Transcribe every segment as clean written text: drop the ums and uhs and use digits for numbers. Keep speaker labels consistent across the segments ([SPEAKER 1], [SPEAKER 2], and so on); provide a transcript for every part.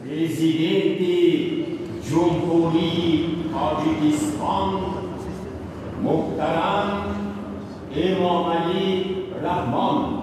[SPEAKER 1] Prezidenti Cumhuri Tojikiston Muhtaram Emomali Rahmon.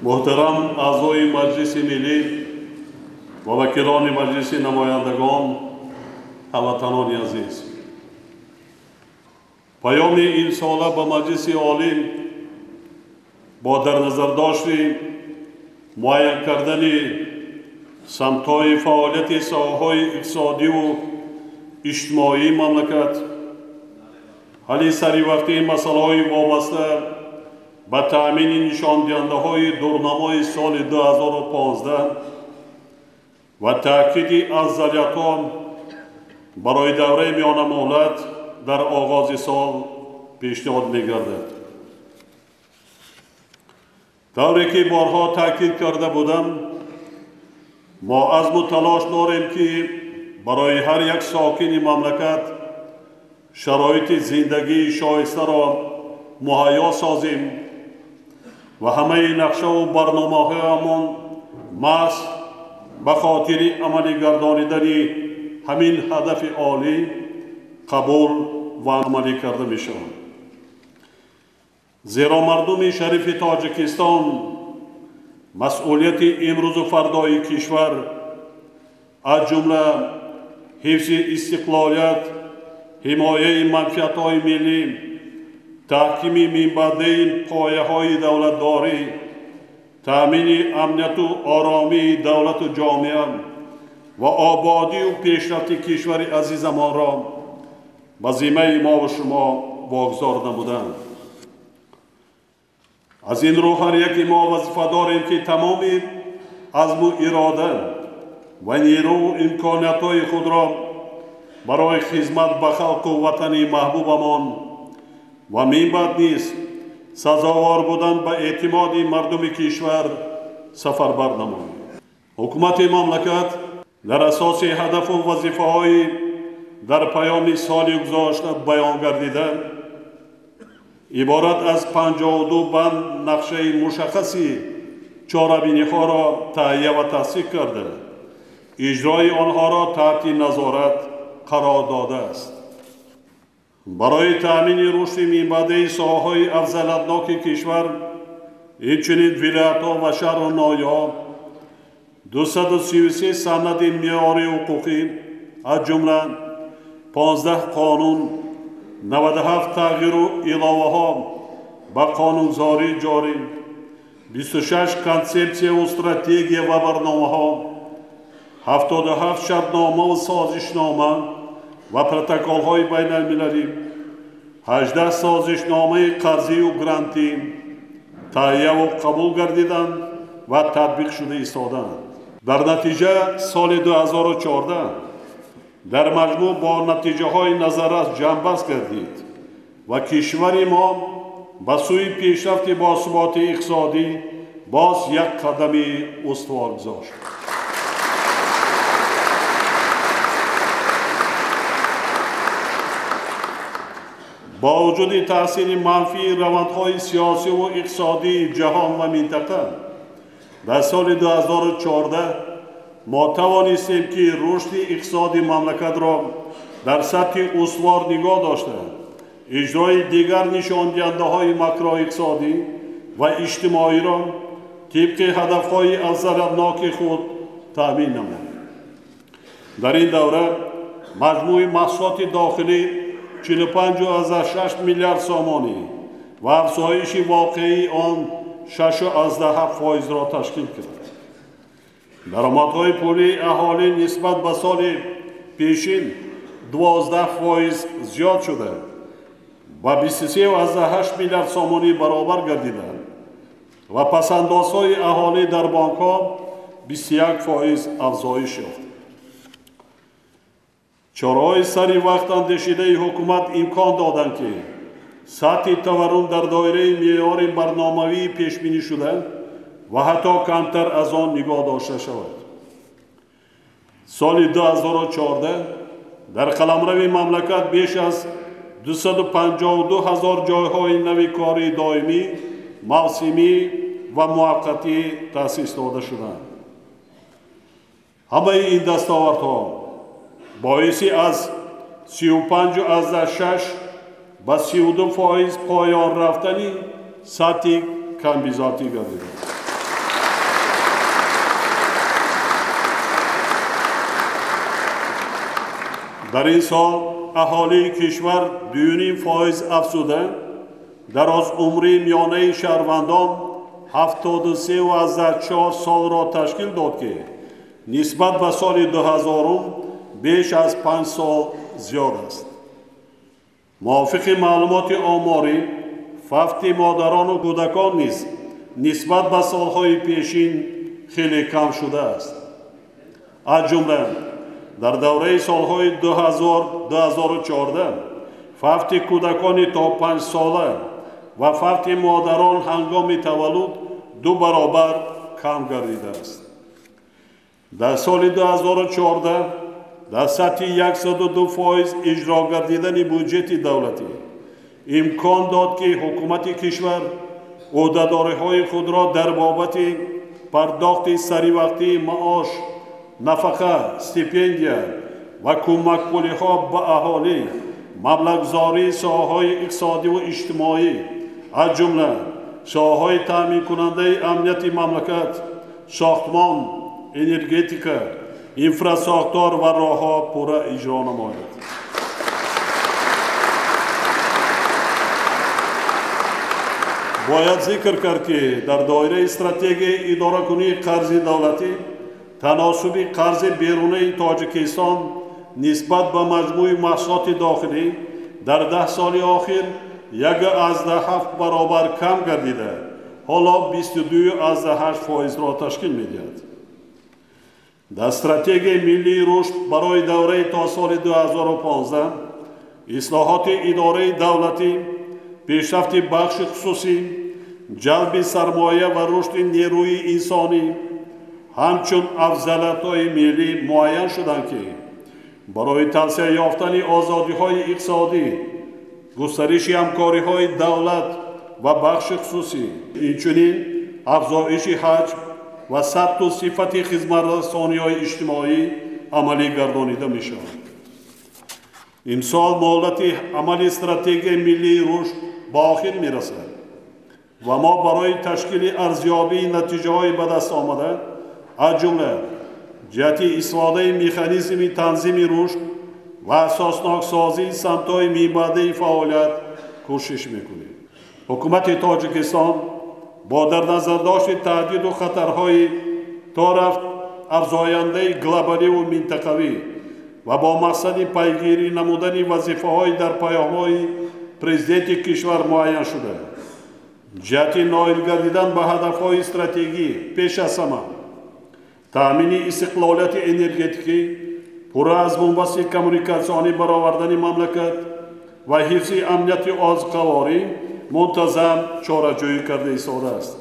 [SPEAKER 2] محترم اعضای مجلس ملی و وکیلان مجلس نمایندگان، هموطنان عزیز، پیام این ساله به مجلس عالی با در نظر داشت معین کردن سمت‌های فعالیت ساحه‌های اقتصادی و اجتماعی مملکت، حل سریع مسائل وابسته به تأمین نشاندهنده‌های دورنمای سال 2015 و تأکید افضلیت‌ها برای دوره میان مهلت در آغاز سال پیشنهاد می‌گردد. طوری که بارها تأکید کرده بودم، ما عزم و تلاش داریم که برای هر یک ساکن مملکت شرایط زندگی شایسته را مهیا سازیم و همه نقشه و برنامه‌هایمان محض به خاطر عملی گردانیدن همین هدف عالی قبول و عملی کرده می‌شوند. زیرا مردم شریف تاجیکستان مسئولیت امروز و فردای کشور از جمله حفظ استقلالیت، حمایه منفعت‌های ملی، تحکیم منبعین پایه‌های دولتداری، تأمین امنیت و آرامی دولت و جامعه و آبادی و پیشرفت کشور عزیزمان را به ذمه ما و شما واگذار نمودند. از این رو هر یک ما وظیفه داریم که تمام عزم و اراده و نیرو و امکانیت‌های خود را برای خدمت به خلق و وطن محبوبمان و منبعد نیز سزاوار بودن به اعتماد مردم کشور سفربر نماییم. حکومت مملکت در اساس هدف و وظیفه‌های در پیام سال گذشته بیان گردیده عبارت از 52 بند نقشه مشخصی چاره‌بینی‌ها را تهیه و تصدیق کرده، اجرای آنها را تحت نظارت قرار داده است. برای تأمین رشد میانبردی ساحه‌های افضلتناک کشور اینچنین ولایت‌ها و شهر نایاب 233 سند معیاری حقوقی از جمله 15 قانون 97 تغییر و الоваها به قانونزاری جاری 26 کنسپسیا و استراتژی و برنامه‌ها 77 شرطنامه و سازشنامه و پروتکل‌های بین‌المللی 18 سازشنامه قرضی و گرانتی تهیه و قبول گردیدند و تطبیق شده ایستادند. در نتیجه سال 2014 در مجموع با نتیجه های نظرش جنبست گردید و کشور ما به سوی پیشرفت با ثبات اقتصادی باز یک قدم استوار گذاشت. با وجود تأثیر منفی روندهای سیاسی و اقتصادی جهان و منطقه در سال 2014 ما توانستیم که رشد اقتصادی مملکت را در سطح استوار نگاه داشته اجرای دیگر نشاندهنده‌های ماکرواقتصادی و اجتماعی را طبق هدفهای افضلتناک خود تأمین نمود. در این دوره مجموع محصولات داخلی 45.6 میلیارد سامانی و افزایش واقعی آن 6.7% را تشکیل کرد. درآمدهای پولی اهالی نسبت به سال پیشین 12% زیاد شده و 23.8 میلیارد سامانی برابر گردیدند و پسندازهای اهالی در بانک‌ها 21% افزایش یافت. چاره‌های سری وقت اندیشیده حکومت امکان دادند که سطح تورم در دایره معیار برنامه‌ای پیش بینی شده و حتی کمتر از آن نگاه داشته شود. سال 2014 در قلمرو مملکت بیش از 252,000 جایهای نوی کاری دائمی، موسمی و موقتی تأسیس داده شدند. همه این دستاوردها باعثی از 35.6 به 32% پایان رفتنی سطح کمبیزاتی گردیده. در این سال اهالی کشور 2.5% افزوده، دراز عمری میانه شهروندان 73.4 سال را تشکیل داد که نسبت به سال 2000 بیش از 5 سال زیاد است. موافق معلومات آماری فقط مادران و کودکان نیز نسبت به سالهای پیشین خیلی کم شده است. از جمله در دوره سالهای 2014 فقط کودکان تا 5 ساله و فقط مادران هنگام تولد 2 برابر کم گردیده است. در سال 2014 در سطح 102% اجرا گردیدن بودجه دولتی امکان داد که حکومت کشور عهدهدارهای خود را در بابت پرداخت سری وقتی معاش، نفقه، استیپندیا و کمک پولی‌ها به اهالی، مبلغ‌گذاری ساحه‌های اقتصادی و اجتماعی از جمله ساحه‌های تامین کننده امنیت مملکت، ساختمان، انرژتیکا، انفراساختار و راه‌ها پورا اجرا نماید. باید ذکر کرد که در دایره استراتژی اداره کنی قرض دولتی تناسب قرض بیرونی تاجیکستان نسبت به مجموع محصولات داخلی در 10 سال آخر 1.7 برابر کم گردیده، حالا 22.8% را تشکیل می‌دهد. در استراتژی ملی رشد برای دوره تا سال 2015 اصلاحات اداره دولتی، پیشرفت بخش خصوصی، جلب سرمایه و رشد نیروی انسانی همچون افضلیت‌های ملی معین شدند که برای توسعه یافتن آزادی‌های اقتصادی، گسترش همکاری‌های دولت و بخش خصوصی، اینچنین افزایش حجم و سطح و صفت خدمت‌رسانی‌های اجتماعی عملی گردانیده می‌شود. امسال مهلت عمل استراتژی ملی رشد به آخر میرسد و ما برای تشکیل ارزیابی نتیجه های به دست آمده از جمله جهت استفاده مکانیزم تنظیم رشد و اساسناک سازی سمت‌های میبعده فعالیت کوشش میکنیم. حکومت تاجیکستان با در نظر داشت تهدید و خطرهای طرف افزاینده گلوبالی و منطقوی و با مقصد پیگیری نمودن وظیفه‌های در پیام‌های پرزیدنت کشور معین شده جهت نائل گردیدن به هدف‌های استراتژی پیش از همه تأمین استقلالیت انرژتیکی پورا از بنبست کمیونیکاسیونی برآوردن مملکت و حفظ امنیت آزقواری منتظم چاره‌جویی کرده ایستاده است.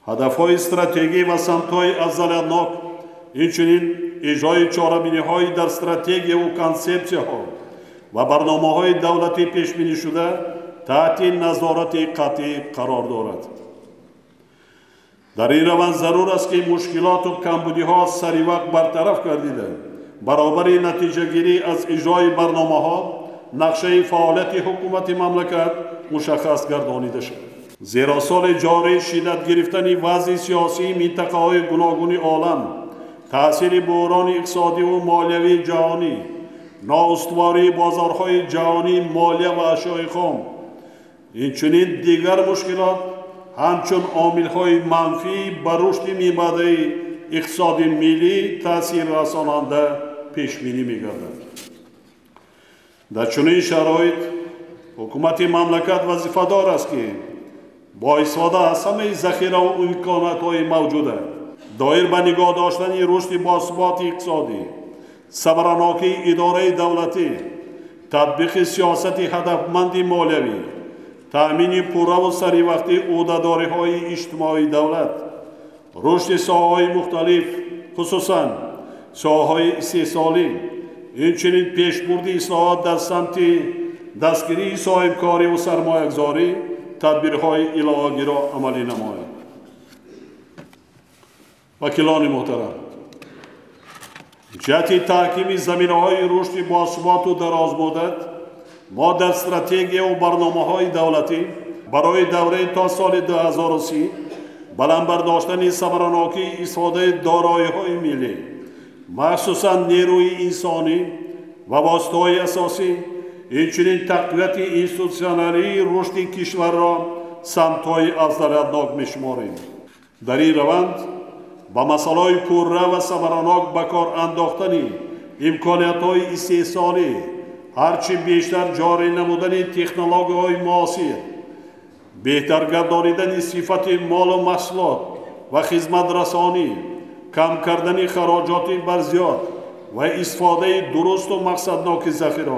[SPEAKER 2] هدف‌های استراتژی و سمت‌های افضلیت‌ناک اینچنین اجرای چاره‌بینی‌های در استراتژی و کانسپسی‌ها و برنامه‌های دولتی پیش‌بینی شده تحت نظارت قطعی قرار دارد. در این روند ضرور است که مشکلات و کمبودی‌ها سریع برطرف گردیده برابر نتیجه گیری از اجرای برنامه‌ها نقشه فعالیت حکومت مملکت مشخص گردانیده شد. زیرا سال جاری شدت گرفتن وضع سیاسی منطقه‌های گوناگون عالم، تأثیر بحران اقتصادی و مالیوی جهانی، نااستواری بازارهای جهانی مالیه و اشیاء خام، اینچنین دیگر مشکلات همچون عامل‌های منفی بر رشد میبعده اقتصاد ملی تأثیر رساننده پیش‌بینی می‌گردد. در چنین شرایط حکومت مملکت وظیفه‌دار است که با استفاده از همه ذخیره و امکانات‌های موجوده دایر به نگاه داشتن رشد باثبات اقتصادی، ثمراناکی اداره دولتی، تطبیق سیاست هدفمند مالیوی، تأمین پورا و سریع وقتی عهده‌داری‌های اجتماعی دولت، رشد ساحه‌های مختلف خصوصاً ساحه‌های استحصالی، اینچنین پیشبرد اصلاحات در سمت دستگیری صاحبکاری و سرمایه‌گذاری تدبیرهای الهاگی را عملی نماید. وکیلان محترم، جهت تحکیم زمینه‌های رشد باثبات و درازمدت ما در استراتژی و برنامه‌های دولتی برای دوره تا سال 2030 بلند برداشتن ثمراناکی استفاده دارایی‌های ملی مخصوصاً نیروی انسانی و واسطه‌های اساسی اینچنین تقویت اینستیتوسیونالی رشد کشور را سمت‌های افضلیت‌ناک می‌شماریم. در این روند با مسائل پررو و ثمراناک به کار انداختن امکانیت‌های استحصالی هرچی بیشتر جاری نمودن تکنولوژی‌های معاصر، بهتر گردانیدن صفت مال و محصولات و خدمت رسانی، کم کردن خراجات بر زیاد و استفاده درست و مقصدناک ذخیره،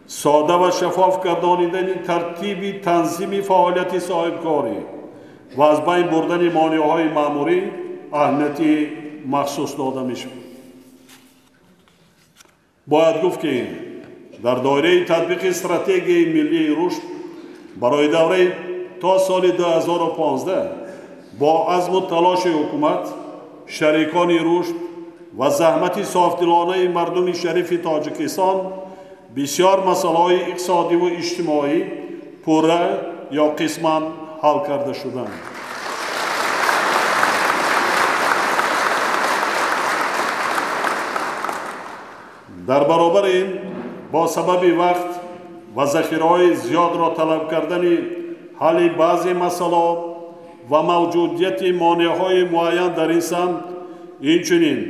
[SPEAKER 2] ساده و شفاف گردانیدن ترتیب تنظیم فعالیت صاحبکاری و از بین بردن مانع‌های مأموری اهمیت مخصوص داده می‌شود. باید گفت که در دایره تطبیق استراتژی ملی رشد برای دوره تا سال 2015 با عزم و تلاش حکومت، شریکان رشد و زحمت صافدلانه مردم شریف تاجیکستان بسیار مسائل اقتصادی و اجتماعی پوره یا قسماً حل کرده شدند. در برابر این با سبب وقت و ذخیره‌های زیاد را طلب کردن حل بعضی مسائل و موجودیت مانع‌های معین در این سمت، اینچنین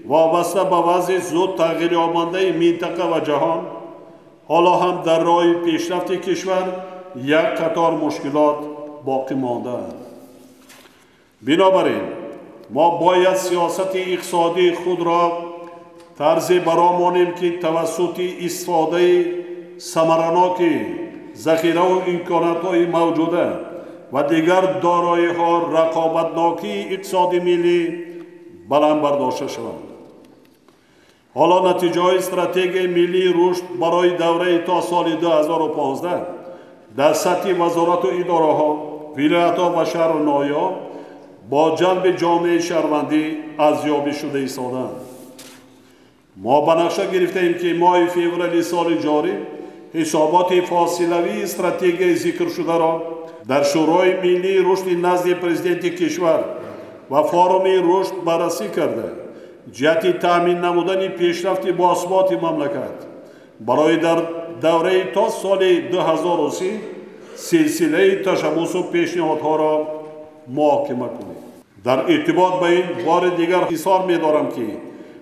[SPEAKER 2] وابسته به وضع زود تغییر یابنده منطقه و جهان، حالا هم در راه پیشرفت کشور یک قطار مشکلات باقی مانده است. بنابراین ما باید سیاست اقتصادی خود را طرزی برامانیم که توسط استفاده ثمراناک ذخیره و امکانات‌های موجوده و دیگر دارایی‌ها رقابتناکی اقتصاد ملی بلند برداشته شود. حالا نتیجه استراتژی ملی رشد برای دوره تا سال 2015 در سطح وزارت و اداره‌ها، ولایت‌ها و شهر و ناحیه‌ها با جلب جامعه شهروندی ارزیابی شده ایستادند. ما به نقشه گرفتیم که ماه فوریه سال جاری حسابات فاصلوی استراتژی ذکر شده را در شورای ملی رشد نزد پرزیدنت کشور و فورم رشد بررسی کرده جهت تامین نمودن پیشرفت باثبات مملکت برای در دوره تا سال 2030 سلسله تشبث و پیشنهادها را محاکمه کنیم. در ارتباط به این بار دیگر اصرار می‌دارم که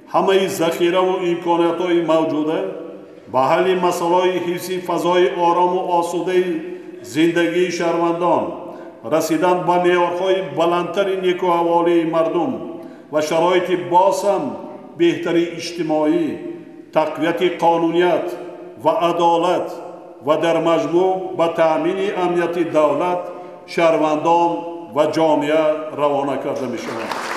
[SPEAKER 2] همه ذخیره و امکانات‌های موجوده به حل مسائل حفظ فضای آرام و آسوده زندگی شهروندان، رسیدن به معیارهای بلندتر نیکوحوالی مردم و شرایط بازم بهتری اجتماعی، تقویت قانونیت و عدالت و در مجموع به تأمین امنیت دولت، شهروندان و جامعه روانه کرده می شود.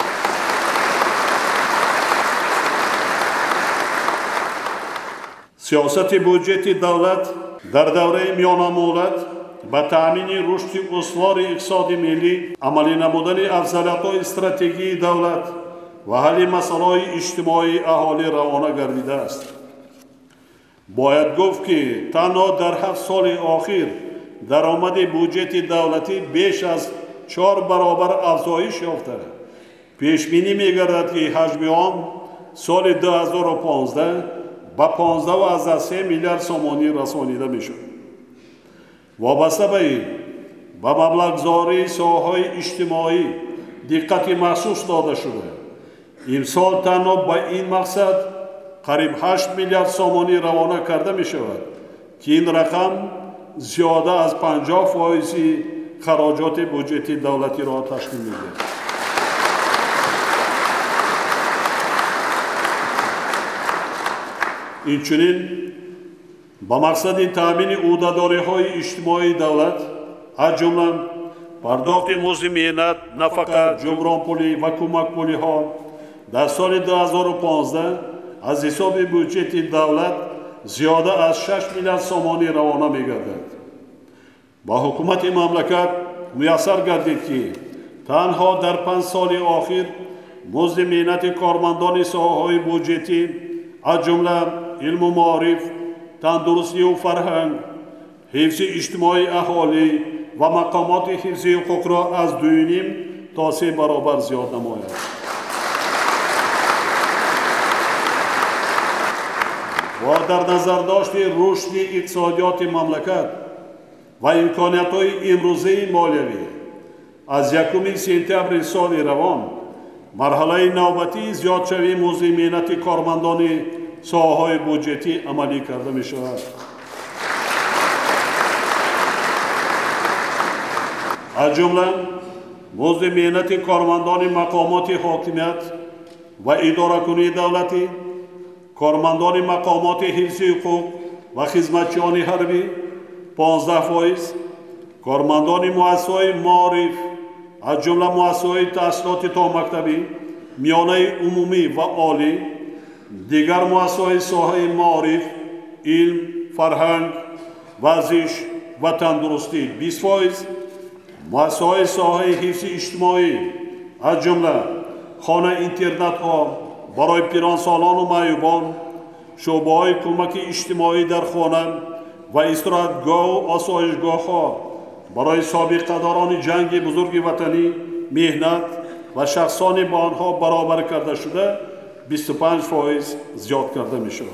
[SPEAKER 2] سیاست بودجه دولت در دوره میانه مدت به تأمین رشد استوار اقتصاد ملی، عملی نمودن افضلیت‌های استراتژی دولت و حل مسائل اجتماعی اهالی روانه گردیده است. باید گفت که تنها در 7 سال اخیر درآمد بودجه دولتی بیش از 4 برابر افزایش یافته. پیش بینی می‌گردد که حجم آن سال 2015 به 15.3 میلیارد سومانی رسانیده می‌شد. وابسته به این به مبلغ‌گذاری ساحه‌های اجتماعی دقت مخصوص داده شده. امسال تنها به این مقصد قریب 8 میلیارد سومانی روانه کرده می شود که این رقم زیاده از 50% خراجات بودجه دولتی را تشکیل می دهد. اینچنین با مقصد تامین عهده‌داری‌های اجتماعی دولت از جمله پرداخت مزد مهنت، نفقه، جبران پولی و کمک پولی ها در سال 2015 از حساب بودجه دولت زیاده از 6 میلیارد سومانی روانه می گردد. با حکومت مملکت میسر گردید که تنها در 5 سال اخیر مزد مهنت کارمندان ساحه‌های بودجه از جمله علم و معارف، تندرستی و فرهنگ، حفظ اجتماعی اهالی و مقامات حفظ حقوق را از 2.5 تا 3 برابر زیاد نماید. و در نظر داشت رشد اقتصادیات مملکت و امکانات‌های امروزه مالیوی از 1 سپتامبر سال روان مرحله نوبتی زیادشوی مزد مهنت کارمندان ساحه‌های بودجه عملی کرده می شود. از جمله مزد مهنت کارمندان مقامات حاکمیت و اداره‌کنی دولتی، کارمندان مقامات حفظ حقوق و خدمتچیان حربی 15%، کارمندان مؤسسه‌های معارف از جمله مؤسسه‌های تحصیلات تا مکتبی، میانه عمومی و عالی، دیگر مؤسسه‌های ساحه معارف، علم، فرهنگ، ورزش و تندرستی 20%، مؤسسه‌های ساحه حفظ اجتماعی از جمله خانه اینترنت‌ها برای پیرانسالان و معیوبان، شعبه‌های کمک اجتماعی در خانه و استراحتگاه و آسایشگاه‌ها برای سابقه‌داران جنگ بزرگ وطنی مهنت و شخصان با آنها برابر کرده شده 25% زیاد کرده می شود.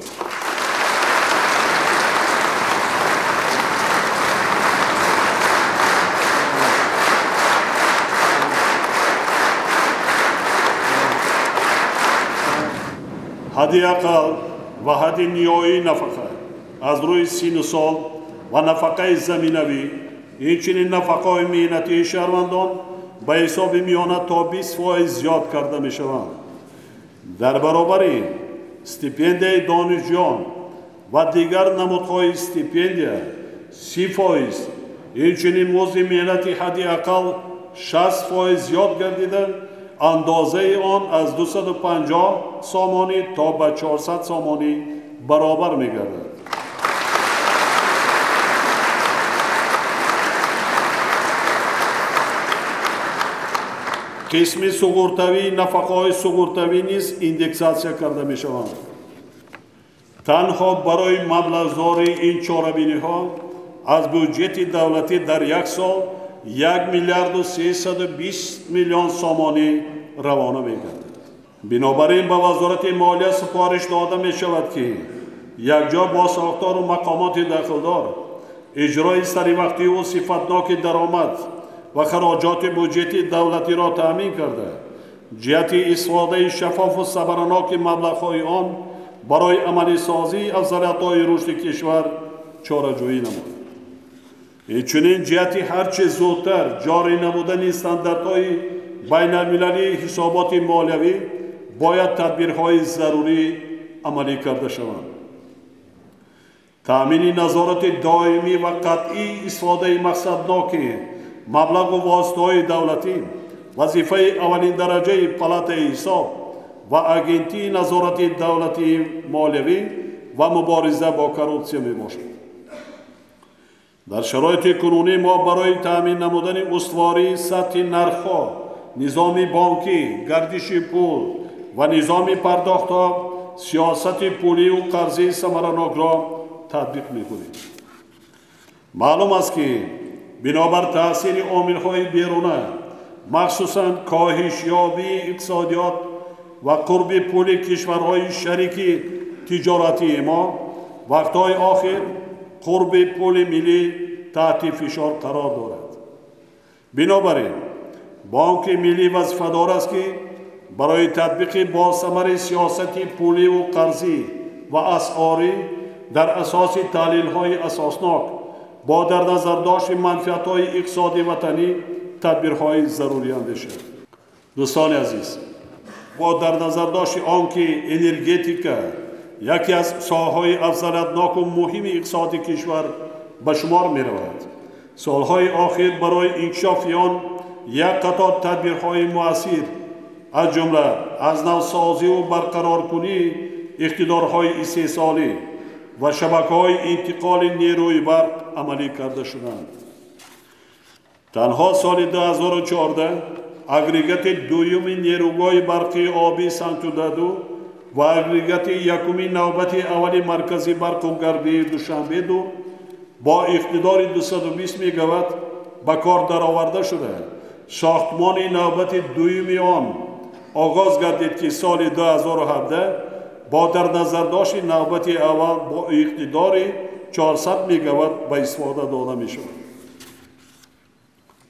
[SPEAKER 2] حد اقل و حد نیایی نفقه از روی سن و سال و نفقه زمینوی، اینچنین نفقه مهنتی شهروندان به حساب میانه تا 20% زیاد کرده می شوند. در برابر این استیپندیای دانشجویان و دیگر نمودهای استیپندیا 30%، اینچنین مزد مهنتی حد اقل 60% زیاد گردیده، اندازه آن از 250 سومانی تا به 400 سومانی برابر می گردد. قسم سقورتوی نفقه‌های سقورتوی نیز ایندکساسیا کرده می شوند. تنها برای مبلغ‌زاری این چاره‌بینی‌ها از بودجت دولتی در یک سال 1,320,000,000 سامانی روانه می‌گردد. بنابراین به وزارت مالیه سفارش داده می‌شود که یکجا با ساختار و مقامات داخلدار اجرای سریوقتی و صفتناک درآمد و خراجات بودجت دولتی را تأمین کرده، جهت استفاده شفاف و صبرناک مبلغ‌های آن برای عملی سازی افضلیت‌های رشد کشور چاره‌جویی نمود. اینچنین جهت هرچه زودتر جاری نمودن استانداردهای بین‌المللی حسابات مالیوی باید تدبیرهای ضروری عملی کرده شوند. تأمین نظارت دائمی و قطعی استفاده مقصدناک مبلغ و واسطه‌های دولتی وظیفه اولین درجه پلات حساب و اگنتی نظارت دولتی مالیوی و مبارزه با کروپسیون میباشد. در شرایط کنونی ما برای تأمین نمودن استواری سطح نرخ‌ها، نظام بانکی، گردش پول و نظام پرداخت‌ها سیاست پولی و قرضی ثمرناک را تطبیق می‌کنیم. معلوم است که بنابر تأثیر عامل‌های بیرونه، مخصوصاً کاهش یابی اقتصادیات و قرب پول کشورهای شریک تجارتی ما، وقتهای آخر قرب پول ملی تحت فشار قرار دارد. بنابراین بانک ملی وظیفه‌دار است که برای تطبیق با ثمر سیاست پولی و قرضی و اسعاری در اساس تحلیل‌های اساسناک با در نظر داشت منفعت‌های اقتصادی وطنی تدبیرهای ضروری اندیشه. دوستان عزیز، با در نظر داشت آنکه انرژتیکا یکی از ساحه‌های افضلیت‌ناک و مهم اقتصادی کشور به شمار می‌رود، سالهای آخر برای انکشاف آن یک قطار تدبیرهای مؤثر از جمله از نوسازی و برقرار کنی اقتدارهای استحصالی و شبکه‌های انتقال نیروی برق عملی کرده شدند. تنها سال 2014 اگریگات دوم نیروگاه برقی آبی سنتودادو و اگریگات یکمین نوبت اولی مرکزی برق و گردی دوشنبه دو با اقتدار 220 میگاوات به کار درآورده شده. ساختمان نوبت دوم آن آغاز گردید که سال 2017 با در نظر داشت نوبت اول با اقتدار 400 میگاوات به استفاده داده می شود.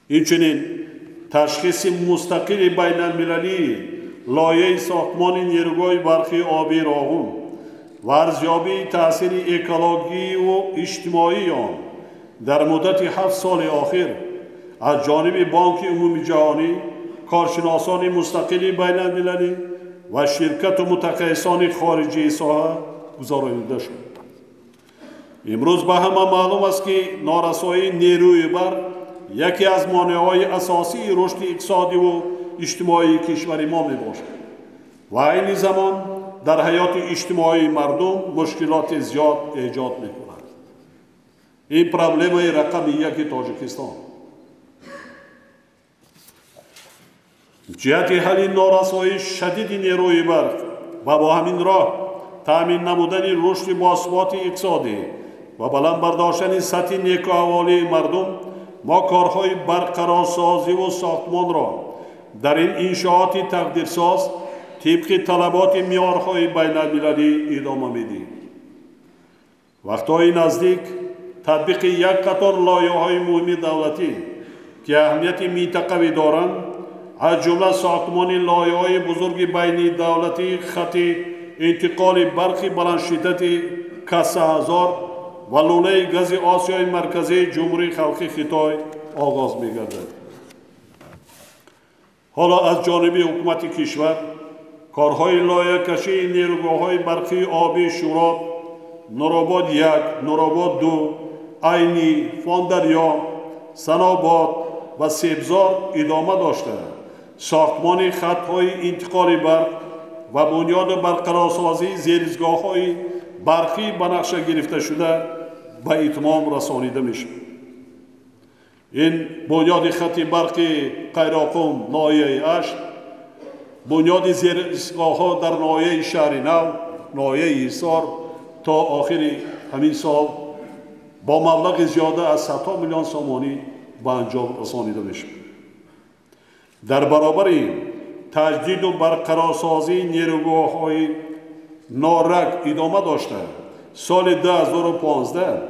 [SPEAKER 2] اینچنین تشخیص مستقل بین المللی لایحه ساختمان نیروگاه برقی آبی راغون و ارزیابی تأثیر اکولوژی و اجتماعی آن در مدت 7 سال آخر از جانب بانک عمومی جهانی، کارشناسان مستقل بین المللی و شرکت و متخصصان خارجی ساحه گزارانیده شد. امروز به همه معلوم است که نارسایی نیروی برق یکی از مانعهای اساسی رشد اقتصادی و اجتماعی کشور ما می باشد و این زمان در حیات اجتماعی مردم مشکلات زیاد ایجاد می کند. این پرابلم رقم یک تاجیکستان. جهت حل نارسایی شدید نیروی برق و با همین راه تأمین نمودن رشد باثبات اقتصادی و بلند برداشتن سطح نیکوحوالی مردم، ما کارهای برقرارسازی و ساختمان را در این انشاءات تقدیرساز طبق طلبات معیارهای بین المللی ادامه میدیم. وقتهای نزدیک تطبیق یک قطار لایحه‌های مهم دولتی که اهمیت منطقوی دارند، از جمله ساختمان لایحه‌های بزرگ بین دولتی خط انتقال برق بلند شدت K3000 و لوله گاز آسیای مرکزی جمهوری خلقی خیتای آغاز می‌گردد. حالا از جانب حکومت کشور کارهای لایحه کشی نیروگاه‌های برقی آبی شوراب، نورآباد 1، نورآباد 2، عینی، فاندریا، سناباد و سبزار ادامه داشته. ساختمان خط‌های انتقال برق و بنیاد برقرارسازی زیرساخت‌های برقی به نقشه گرفته شده به اتمام رسانیده میشه. این بنیاد خط برقی قیراقم ناحیه 8، بنیاد زیرساخت‌ها در ناحیه شهر نو، ناحیه ایسار تا آخر همین سال با مبلغ زیاده از 100 میلیون سومانی به انجام رسانیده میشه. در برابر این تجدید و برقرارسازی نیروگاه‌های نارک ادامه داشته. سال 2015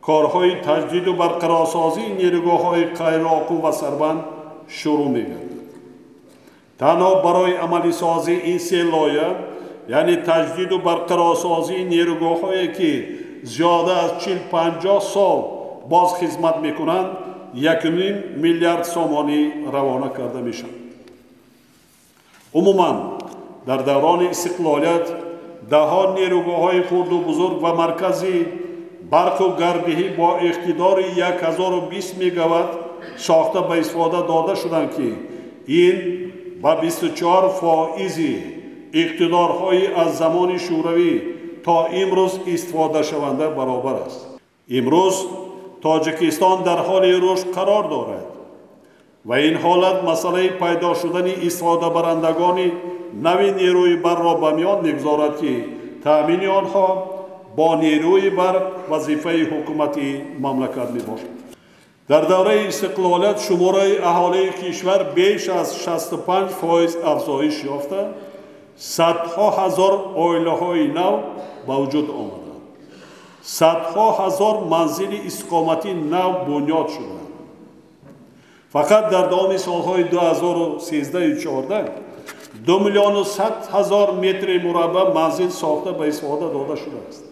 [SPEAKER 2] کارهای تجدید و برقرارسازی نیروگاه‌های غیرحکومتی و سربند شروع می‌گردد. تنها برای عملی سازی این سه لایحه، یعنی تجدید و برقرارسازی نیروگاه‌هایی که زیاده از 40-50 سال باز خدمت می‌کنند، 1.5 میلیارد سومانی روانه کرده می‌شود. عموماً در دوران استقلالیت ده‌ها نیروگاه‌های خرد و بزرگ و مرکزی برق و گردگی با اقتدار 1020 مگاوات ساخته به استفاده داده شدند که این با 24% اقتدارهای از زمان شوروی تا امروز استفاده شونده برابر است. امروز تاجیکستان در حال رشد قرار دارد و این حالت مسئله پیدا شدن استفاده برندگان نوی نیروی برق را به میان می‌گذارد که تأمین آنها با نیروی برق وظیفه حکومتی مملکت میباشد. در دوره استقلالیت شماره اهالی کشور بیش از 65% افزایش یافته، صدها هزار عائله‌های نو به وجود آمدند. صدها هزار منزل اقامتی نو بنیاد شدند. فقط در دام سالهای 2013 و 2014 2,100,000 متر مربع منزل ساخته به استفاده داده شده است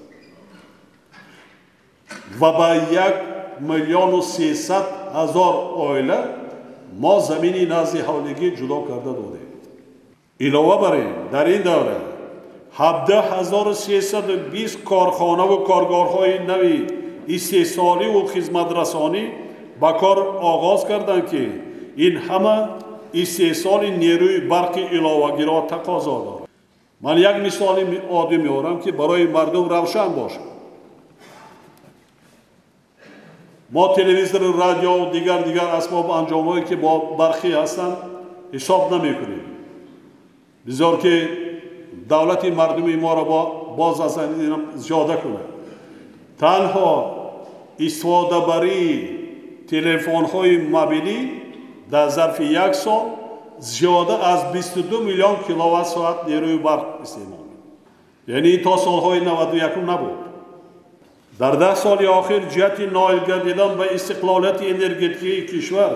[SPEAKER 2] و به 1,300,000 عائله ما زمینی نزد حولگی جدا کرده دادیم. علاوه بر این در این دوره 17,320 کارخانه و کارگارهای نوی استحصالی و خدمت رسانی به کار آغاز کردند که این همه استحصال نیروی برق علاوه‌گی را تقاضا دارد. من یک مثال عادی می‌آورم که برای مردم روشن باشد. ما تلویزیون، رادیو و دیگر اسباب انجام‌هایی که با برقی هستند حساب نمی‌کنیم. بذار که دولت مردمی ما را باز از این زیاده کنه. تنها استفاده بری تلفن‌های موبیلی در ظرف یک سال زیاده از 22 میلیون کیلووات ساعت نیروی برق استعمال می‌کنه. یعنی تا سالهای 91 نبود. در 10 سال آخر جهت نائل گردیدن به استقلالیت انرژتیکی کشور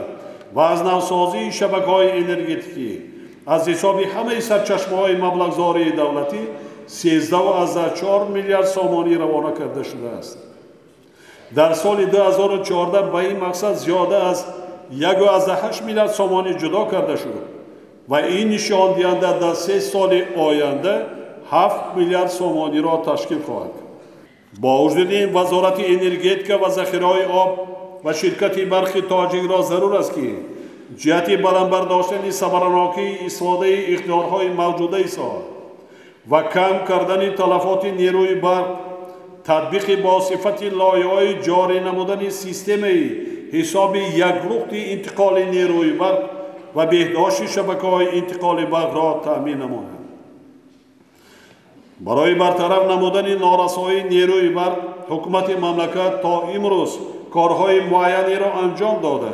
[SPEAKER 2] و از نوسازی شبکه‌های انرژتیکی از حساب همه سرچشمه‌های مبلغ‌زایی دولتی 13.4 میلیارد سومانی روانه کرده شده است. در سال 2014 به این مقصد زیاده از 1.8 میلیارد سومانی جدا کرده شد و این نشان دهنده در 3 سال آینده 7 میلیارد سومانی را تشکیل خواهد کرد. با وجود این وزارت انرژتیک و ذخیره‌های آب و شرکت برق تاجیک را ضرور است که جهت بلند داشتن ثمرناکی استفاده اقتدارهای موجوده سال و کم کردن تلفات نیروی برق، تطبیق با صفت لایحه‌های جاری نمودن سیستم حساب یک رخت انتقال نیروی برق و بهداشت شبکه‌های انتقال برق را تأمین نماید. برای برطرف نمودن نارسایی نیروی برق، حکومت مملکت تا امروز کارهای معینی را انجام داده.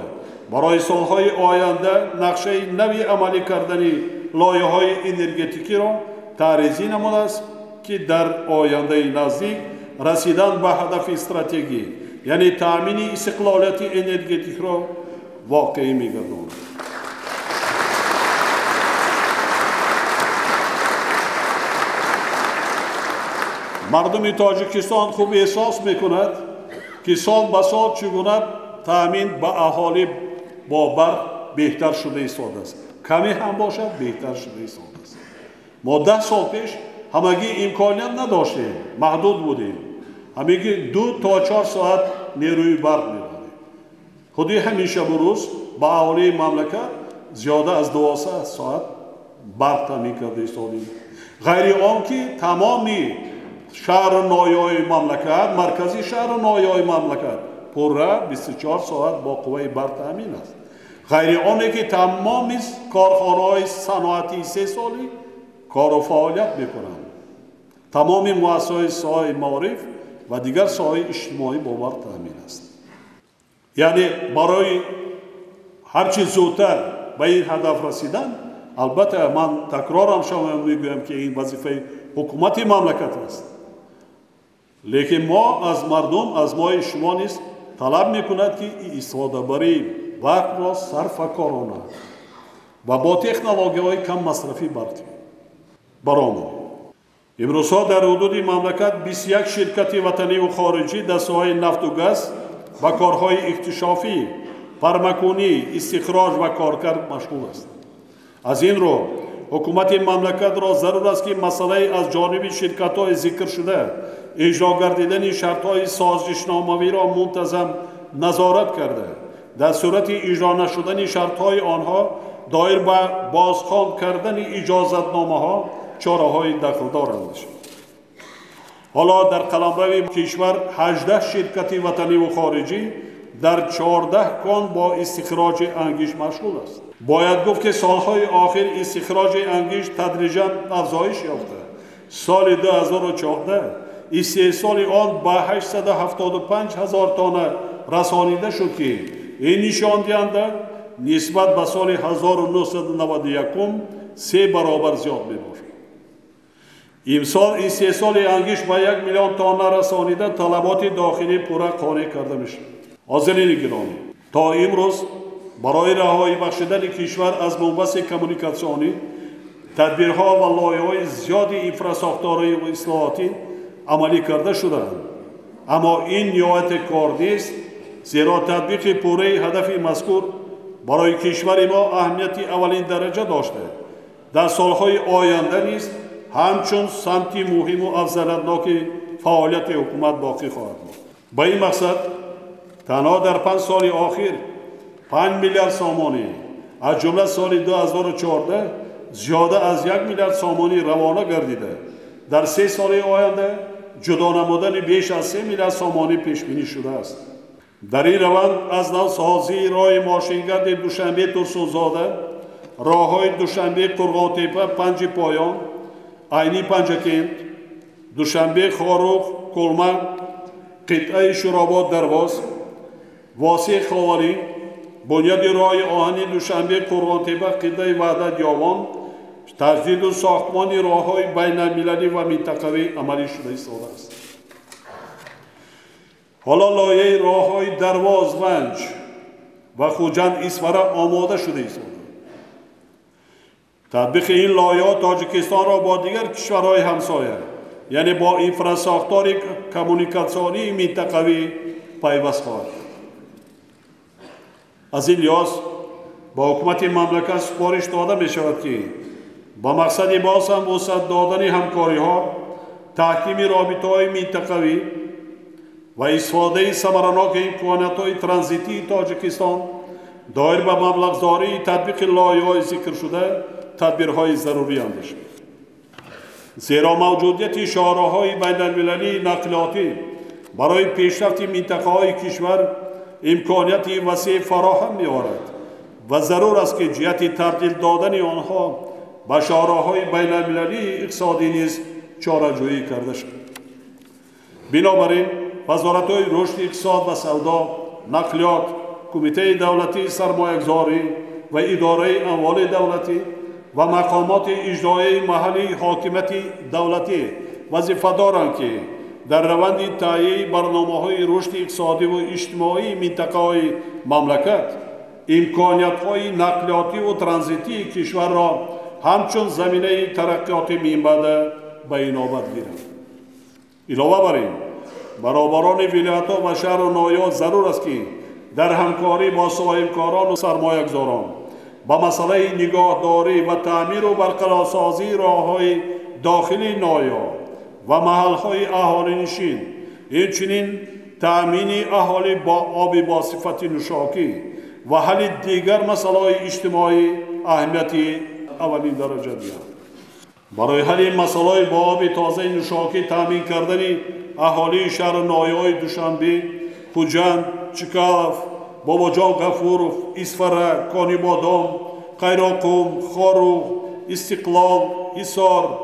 [SPEAKER 2] برای سالهای آینده نقشه نوی عملی کردن لایحه‌های انرژتیکی را طراحی نموده است که در آینده نزدیک رسیدن به هدف استراتژی یعنی تأمین استقلالیت انرژتیک را واقعی می‌گرداند. مردم تاجیکستان خوب احساس می‌کند که سال به سال چگونه تأمین به اهالی با برق بهتر شده ایستاده است. کمی هم باشد بهتر شده ایستاده است. ما 10 سال پیش همگی امکانیت نداشتیم، محدود بودیم. همگی 2 تا 4 ساعت نیروی برق می‌دادیم. خودی همین شب و روز با اهالی مملکت زیاده از 12 ساعت برق تامین کرده ایستادیم. غیر آن که تمامی شهر نایای مملکت، مرکزی شهر نایای مملکت پره 24 ساعت با قوه برق تامین است. غیر آنه که تمامی کارخانه‌های صنعتی 3 سالی کار و فعالیت می‌کنند. تمام مؤسسات ساحه معارف و دیگر ساحه اجتماعی باور تامین است. یعنی برای هرچی زودتر به این هدف رسیدن، البته من تکرارم شما میگویم که این وظیفه حکومت مملکت است، لیکن ما از مردم، از ما شما نیز طلب میکند که استفاده بری وقت را صرفه‌کارانه و با تکنولوژی های کم مصرفی برآوریم. امروزها در حدود مملکت 21 شرکت وطنی و خارجی در ساحه نفت و گاز و کارهای اکتشافی، پرمکونی، استخراج و کارکرد مشغول است. از این رو حکومت مملکت را ضرور است که مسئله از جانب شرکت‌های ذکر شده اجرا گردیدن شرط‌های سازشنامه‌ای را منتظم نظارت کرده، در صورت اجرا نشدن شرط‌های آنها دایر به بازخوان کردن اجازتنامه‌ها چاره‌های دخل‌دار است. حالا در قلمرو کشور 18 شرکت وطنی و خارجی در 14 کان با استخراج انگیش مشغول است. باید گفت که سالهای آخر استخراج انگیش تدریجاً افزایش یافته. سال 2014 استحصال آن به 875,000 تن رسانیده شد که این نشان دهنده نسبت به سال 1991 3 برابر زیاد می‌باشد. امسال استحصال انگیش به 1 میلیون تن رسانیده طلبات داخلی پورا قانع کرده میشد. حاضرین گرامی، تا امروز برای رهایی بخشیدن کشور از بنبست کمونیکاسیونی تدبیرها و لایحه‌های زیادی انفراساختاری و اصلاحاتی عملی کرده شدند، اما این نهایت کار نیست، زیرا تطبیق پوره هدف مذکور برای کشور ما اهمیت اولین درجه داشته. در سالهای آینده نیز همچون سمت مهم و افضل‌ناک فعالیت حکومت باقی خواهد بود. با این مقصد تنها در 5 سال آخر 5 میلیارد سامانی از جمله سال 2014 زیاده از 1 میلیارد سامانی روانه گردیده. در 3 سال آینده جدا نمودن بیش از 3 میلیارد سامانی پیش بینی شده است. در این روند از نوسازی راه ماشینگرد دوشنبه ترسونزاده، راههای دوشنبه قرغان‌تپه پنج پایان، عینی پنجکند، دوشنبه خاروخ کلمن، قطعه شوراباد درواز، واسع خاوری، بنیاد راه آهنی دوشنبه قرغان‌تپه قطعه وحدت یاوان، تجدید و ساختمان راههای بین المللی و منطقوی عملی شده است. حالا لایحه راههای درواز ونج و خوجند اسفره آماده شده است. تطبیق این لایحه تاجیکستان را با دیگر کشورهای همسایه، یعنی با انفراساختار کمونیکاسیونی منطقوی پیوست خواهد. از این لحاظ با حکومت مملکت سپارش داده می شود که با مقصد باز هم وسعت دادن همکاری ها، تحکیم رابطه های منطقوی و استفاده ثمرناک امکانات های ترانزیتی تاجیکستان دایر به مبلغ‌زایی تطبیق لایحه‌های ذکر شده تدبیرهای ضروری اندیشید. زیرا موجودیت شاهراه‌های بین‌المللی نقلیاتی برای پیشرفت منطقه‌های کشور امکانیت وسیع فراهم می‌آورد و ضرور است که جهت تبدیل دادن آنها به شاهراه‌های بین‌المللی اقتصادی نیز چاره‌جویی کرده شد. بنابراین وزارت‌های رشد اقتصاد و سودا، نقلیات، کمیته دولتی سرمایه‌گذاری و اداره اموال دولتی و مقامات اجرایی محلی حاکمیت دولتی وظیفه دارند که در روند تهیه برنامه‌های رشد اقتصادی و اجتماعی منطقه‌های مملکت امکانیت‌های نقلیاتی و ترانزیتی کشور را همچون زمینه ترقیات منبع به عنایت گیرند. علاوه بر این برابران ولایت‌ها و شهر و ناحیه‌ها ضرور است که در همکاری با صاحبکاران و سرمایه‌گذاران با مسئله نگهداری و تعمیر و برقرارسازی راه‌های داخلی ناحیه‌ها و محل‌های اهالی‌نشین، همچنین تأمین اهالی با آب با صفت نوشاکی و حل دیگر مسائل اجتماعی اهمیت اولین درجه دارد. برای حل مسائل با آب تازه نوشاکی تأمین کردن اهالی شهر و ناحیه‌های دوشنبه، خوجند، چکالف، باباجان غفورов، اسفره، کانیبادام، قیراقوم، خاروخ، استقلال، حصار،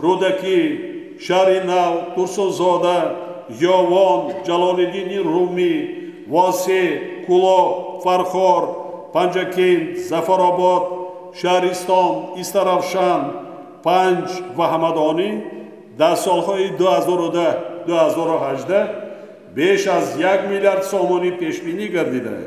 [SPEAKER 2] رودکی، شهر نو، ترسوزاده، یاوان، جلال‌الدین رومی، واسه، کلا، فرخار، پنجکین، زفرآباد، شهرستان، استرافشان، پنج و همدانی در سالهای 2010-2018 بیش از 1 میلیارد سامانی پیشبینی گردیده.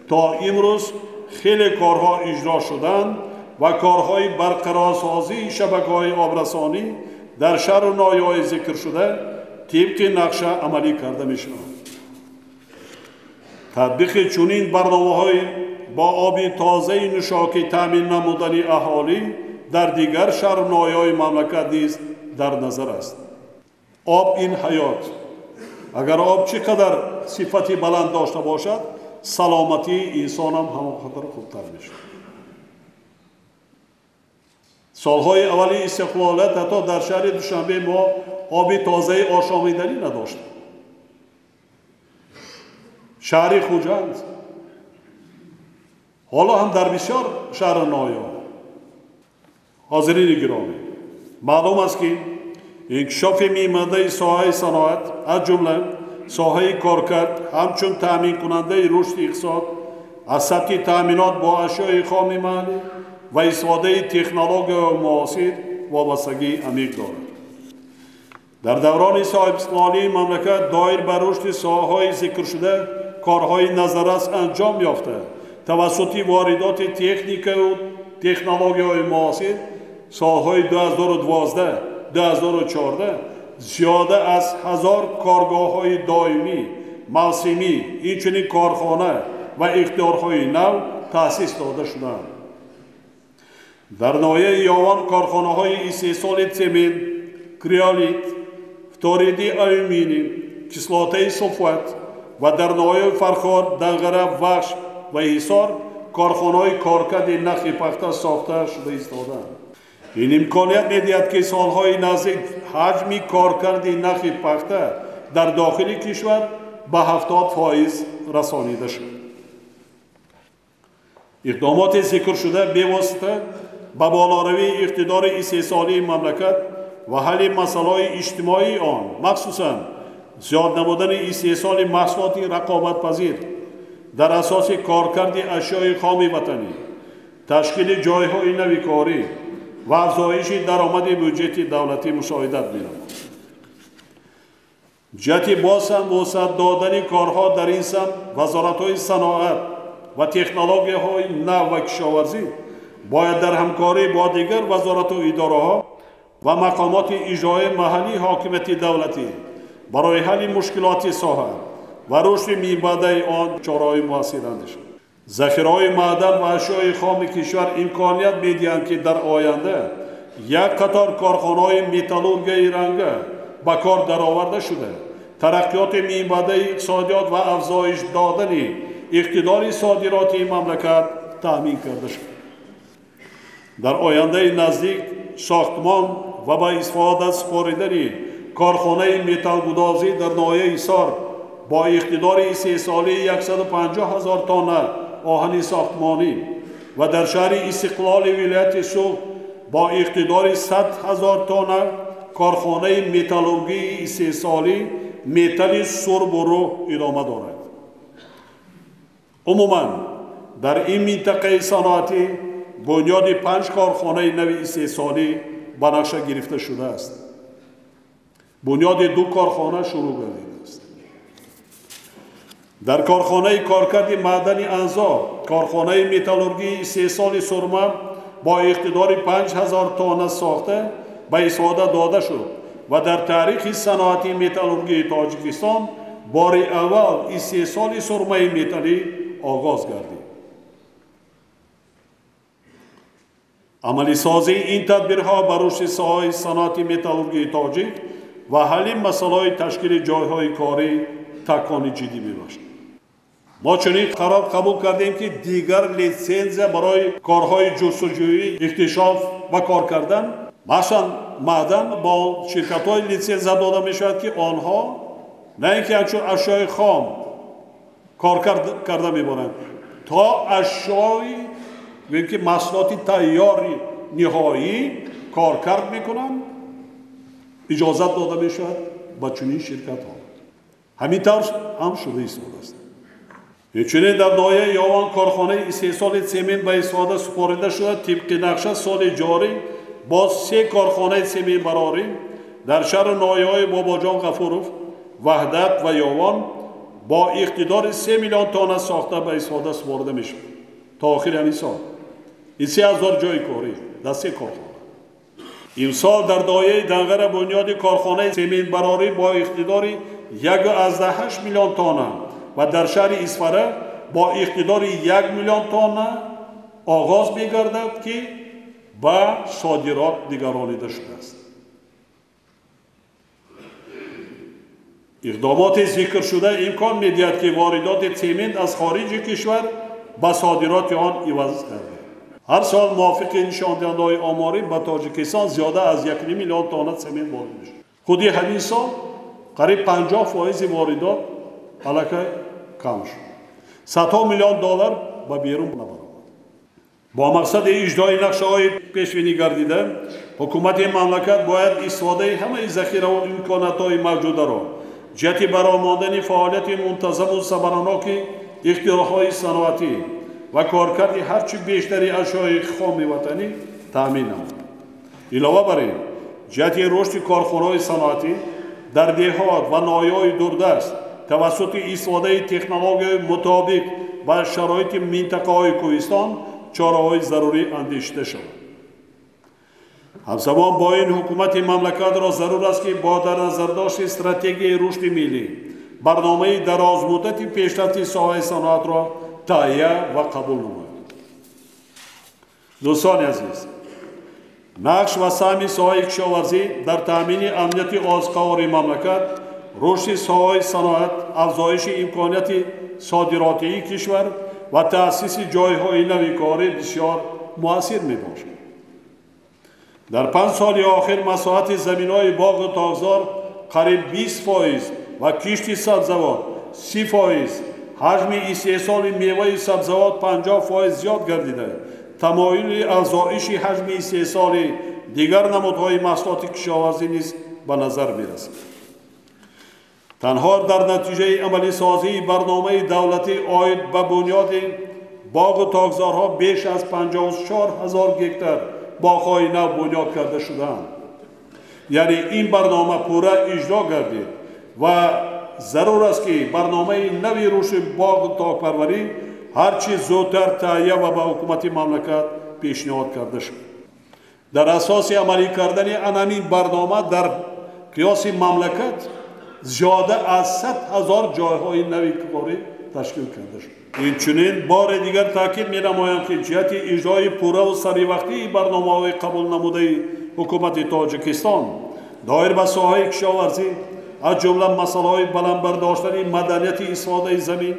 [SPEAKER 2] تا امروز خیلی کارها اجرا شدند و کارهای برقرارسازی شبکه‌های آبرسانی در شهر و ناحیه‌های ذکر شده طبق نقشه عملی کرده می‌شود. تطبیق چنین برنامه‌های با آب تازه نوشاکی تامین نمودن اهالی در دیگر شهر و ناحیه‌های مملکت نیز در نظر است. آب این حیات. اگر آب چقدر صفتی بلند داشته باشد، سلامتی انسان هم همانقدر خوبتر میشه. سالهای اولی استقلالت حتی در شهر دوشنبه ما آب تازه آشامیدنی نداشتیم. شهر خوجند حالا هم در بسیار شهر نایا. حاضرین گرامی، معلوم است که انکشاف میمانده ساحه صنعت از جمله ساحه کارکرد همچون تامین کننده رشد اقتصاد از سطح تامینات با اشیاء خام محلی و استفاده تکنولوژی معاصر وابستگی عمیق دارد. در دوران صاحب استقلالی مملکت دایر بر رشد ساحه‌های ذکر شده کارهای نظررس انجام یافته. توسط واردات تکنیک و تکنولوژی‌های معاصر سالهای 2012-2014 زیاده از 1000 کارگاه‌های دائمی، موسمی، اینچنین کارخانه و اختیارهای نو تأسیس داده شدند. در ناحیه یاوان کارخانه‌های استحصال سمنت، کریالیت، فتوریدی آلومینی، کسلاته سلفات و در ناحیه فرخار، دنگره، وخش و حصار کارخانه‌های کارکرد نخ پخته ساخته شده ایستادند. این امکانیت می‌دهد که سالهای نزدیک حجم کارکرد نخ پخته در داخل کشور به 70% رسانیده شد. اقدامات ذکر شده بواسطه به بالاروی اقتدار استحصالی مملکت و حل مسائل اجتماعی آن، مخصوصاً زیاد نمودن استحصال محصولات رقابت پذیر در اساس کارکرد اشیاء خام وطنی، تشکیل جایهای نوی کاری و افزایش درآمد بودجه دولتی مشاهدت می‌نمود. جهت بازم وسعت دادن کارها در این سمت وزارت‌های صنعت و تکنولوژی‌های نو و کشاورزی باید در همکاری با دیگر وزارت و اداره‌ها و مقامات اجرایی محلی حاکمیت دولتی برای حل مشکلات ساحه و رشد می‌باده آن چاره‌های مؤثر اندیشید. ذخیره‌های معدن و اشیاء خام کشور امکانیت می‌دهند که در آینده یک قطار کارخانه‌های متالورژی رنگه به کار درآورده شده ترقیات می‌باده اقتصادیات و افزایش دادن اقتدار صادراتی مملکت تأمین کرده شد. در آینده نزدیک ساختمان و با استفاده از سپاریدن کارخانه متالگدازی در ناحیه حصار با اقتدار استحصالی 150,000 تن آهن ساختمانی و در شهر استقلال ولایت سوخت با اقتدار 100,000 تن کارخانه متالورژی استحصالی متل سرب و رو ادامه دارد. عموماً در این منطقه صنعتی بنیاد 5 کارخانه نوی استحصالی به نقشه گرفته شده است. بنیاد 2 کارخانه شروع گردیده است. در کارخانه کارکرد معدن انزا، کارخانه متالورژی استحصال سرمه با اقتدار 5,000 تن ساخته به استفاده داده شد و در تاریخ صنعتی متالورژی تاجیکستان بار اول استحصال سرمه متلی آغاز گردید. عملی سازی این تدبیرها بر رشد ساحه صنعت متالورژی تاجیک و حل مسائل تشکیل جایهای کاری تکان جدی میباشد. ما چنین قرار قبول کردیم که دیگر لیسنس برای کارهای جستجویی، اکتشاف و کار کردن مثلا معدن با شرکت‌های لیسنس داده میشود که آنها نه اینکه اشیاء خام کار کرده میبرند تا اشیاء که محصولات تیار نهایی کارکرد میکنند، اجازت داده می شود به چنین شرکت ها. همین طور هم شده ایستاده است. اینچنین در ناحیه یاوان کارخانه استحصال سمنت به استفاده سپارده شده. طبق نقشه سال جاری با 3 کارخانه سمنت براری در شهر ناحیه‌های باباجان غفورов، وحدت و یاوان با اقتدار 3 میلیون تن ساخته به استفاده سپارده می شود تا آخر همین سال. این 3000 جای کاری در 3 کارخانه. امسال در دایره دنگر بنیاد کارخانه سمنت براری با اقتدار 1.8 میلیون تن و در شهر اسفره با اقتدار 1 میلیون تن آغاز می‌گردد که به صادرات نگرانیده شده است. اقدامات ذکر شده امکان می‌دهد که واردات سمنت از خارج کشور به صادرات آن عوض گردد. هر سال موافق نشانده‌های آماری به تاجیکستان زیاده از 1 میلیون تن سمنت وارد می‌شود. خودی همین سال قریب 50% واردات علاقه کم شد. $100 میلیون به بیرون نبرد. با مقصد اجرای نقشه‌های پیشبینی گردیده حکومت مملکت باید استفاده همه ذخیره و امکانات‌های موجوده را جهت برآمدن فعالیت منتظم و صبراناک اختراع‌های صنعتی و کارکرد هرچی بیشتری اشیاء خام وطنی تامین نمود. علاوه بر این جهت رشد کارخانه‌های صنعتی در دهات و ناحیه‌های دوردست توسط استفاده تکنولوژی مطابق با شرایط منطقه‌های کوهستان چاره‌های ضروری اندیشیده شود. همزمان با این حکومت مملکت را ضرور است که با در نظر داشت استراتژی رشد ملی برنامه دراز مدت پیشرفت ساحه صنعت را تهیه و قبول نماید. دوستان عزیز، نقش و سهم ساحه کشاورزی در تامین امنیت غذاخوری مملکت، رشد ساحه صنعت، افزایش امکانات صادراتی کشور و تأسیس جایهای نوی کاری بسیار مؤثر میباشد. در 5 سال آخر مساحت زمین‌های باغ و تاکزار قریب 20% و کشت سبزوات 30%، حجم استحصال میوه سبزوات 50% زیاد گردیده. تمایل افزایش حجم استحصال دیگر نمودهای محصولات کشاورزی نیز به نظر می‌رسد. تنها در نتیجه عملی سازی برنامه دولتی عاید به بنیاد باغ و تاکزارها بیش از 54,000 هکتار باغ‌های نو بنیاد کرده شدند. یعنی این برنامه پورا اجرا گردید و ضرور است که برنامه نوی رشد باغ و تاک‌پروری هرچی زودتر تهیه و به حکومت مملکت پیشنهاد کرده شد. در اساس عملی کردن همین برنامه در قیاس مملکت زیاده از 100,000 جایهای نوی کاری تشکیل کرده شد. اینچنین بار دیگر تاکید می‌نمایم که جهت اجرای پورا و سریع برنامه‌های قبول نموده حکومت تاجیکستان دایر به ساحه کشاورزی از جمله مسائل بلند برداشتن مدنیت استفاده زمین،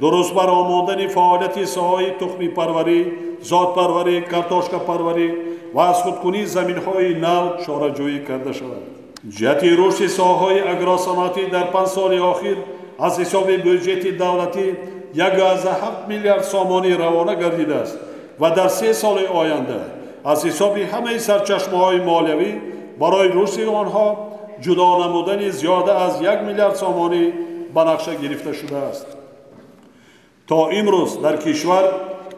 [SPEAKER 2] درست برآمدن فعالیت ساحه تخمی پروری، ذات پروری، کارتوشکا پروری و از خودکنی زمین‌های نو چاره‌جویی کرده شود. جهت رشد ساحه اگروصنعتی در 5 سال اخیر از حساب بودجه دولتی 1.7 میلیارد سامانی روانه گردیده است و در 3 سال آینده از حساب همه سرچشمه‌های مالیوی برای رشد آنها جدا نمودن زیاده از 1 میلیارد سامانی به نقشه گرفته شده است. تا امروز در کشور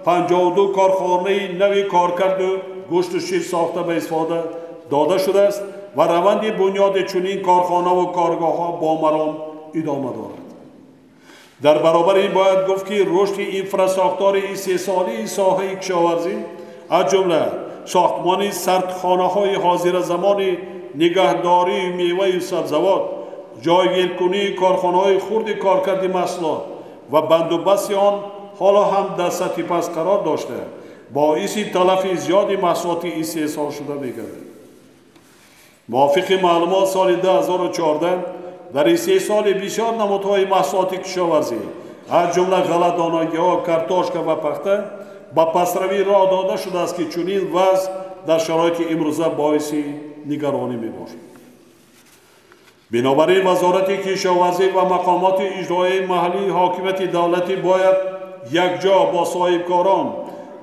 [SPEAKER 2] 52 کارخانه نوی کارکرد گوشت و شیر ساخته به استفاده داده شده است و روند بنیاد چنین کارخانه و کارگاه‌ها با مرام ادامه دارد. در برابر این باید گفت که رشد انفراستراکچور استحصالی ساحه کشاورزی از جمله ساختمان سردخانه‌های حاضر زمان نگهداری میوه و سبزوات، جایگیرکنی کارخانه‌های خرد کارکرد محصولات و بندوبست آن حالا هم در سطح پست قرار داشته باعث تلف زیاد محصولات استحصال شده می‌گردد. موافق معلومات سال 2014 در استحصال بسیار نمودهای محصولات کشاورزی از جمله غله‌دانگی‌ها، کارتوشکا و پخته با پسروی راه داده شده است که چنین وضع در شرایط امروزه باعث نگرانی می‌باشد. بنابراین وزارت کشاورزی و مقامات اجرایی محلی حاکمیت دولتی باید یکجا با صاحبکاران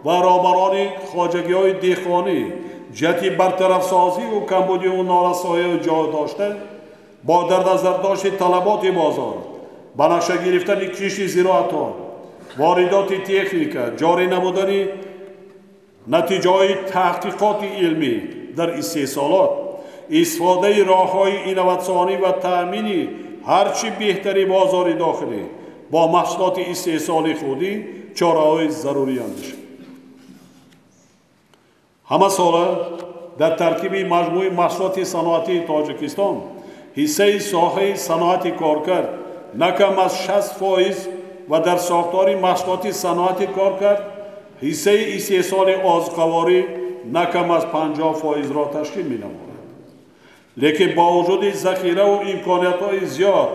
[SPEAKER 2] و رهبران خواجگی‌های دهقانی جهتی برطرف سازی و کمبودی و نارسایی جای داشته با در نظر داشت طلبات بازار، به نقشه گرفتن کشت زراعتان، واردات تکنیک، جاری نمودن نتیجه تحقیقات علمی در استحصالات، استفاده راه‌های اینواتسیونی و تأمین هرچی بهتری بازار داخلی با محصولات استحصالی خودی چاره‌های ضروری اندیشه. همه ساله در ترکیب مجموع محصولات صنعتی تاجیکستان حصه ساحه صنعتی کارکرد نکم از 60% و در ساختار محصولات صنعتی کارکرد حصه استحصال آذوقه‌واری نکم از 50% را تشکیل می‌نماید. لیکن با وجود ذخیره و امکانیت‌های زیاد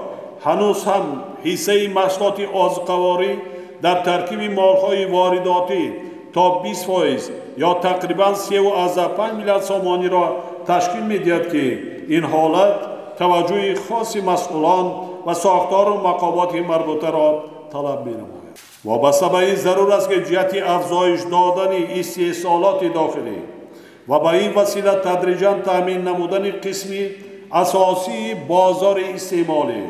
[SPEAKER 2] هنوز هم حصه محصولات آذوقه‌واری در ترکیب مال‌های وارداتی تا 20% یا تقریباً 3.5 میلیارد سامانی را تشکیل می‌دهد که این حالت توجه خاص مسئولان و ساختار و مقامات مربوطه را طلب می‌نماید. وابسته به این ضرور است که جهت افزایش دادن استحصالات داخلی و به این وسیله تدریجاً تامین نمودن قسمی اساسی بازار استعمالی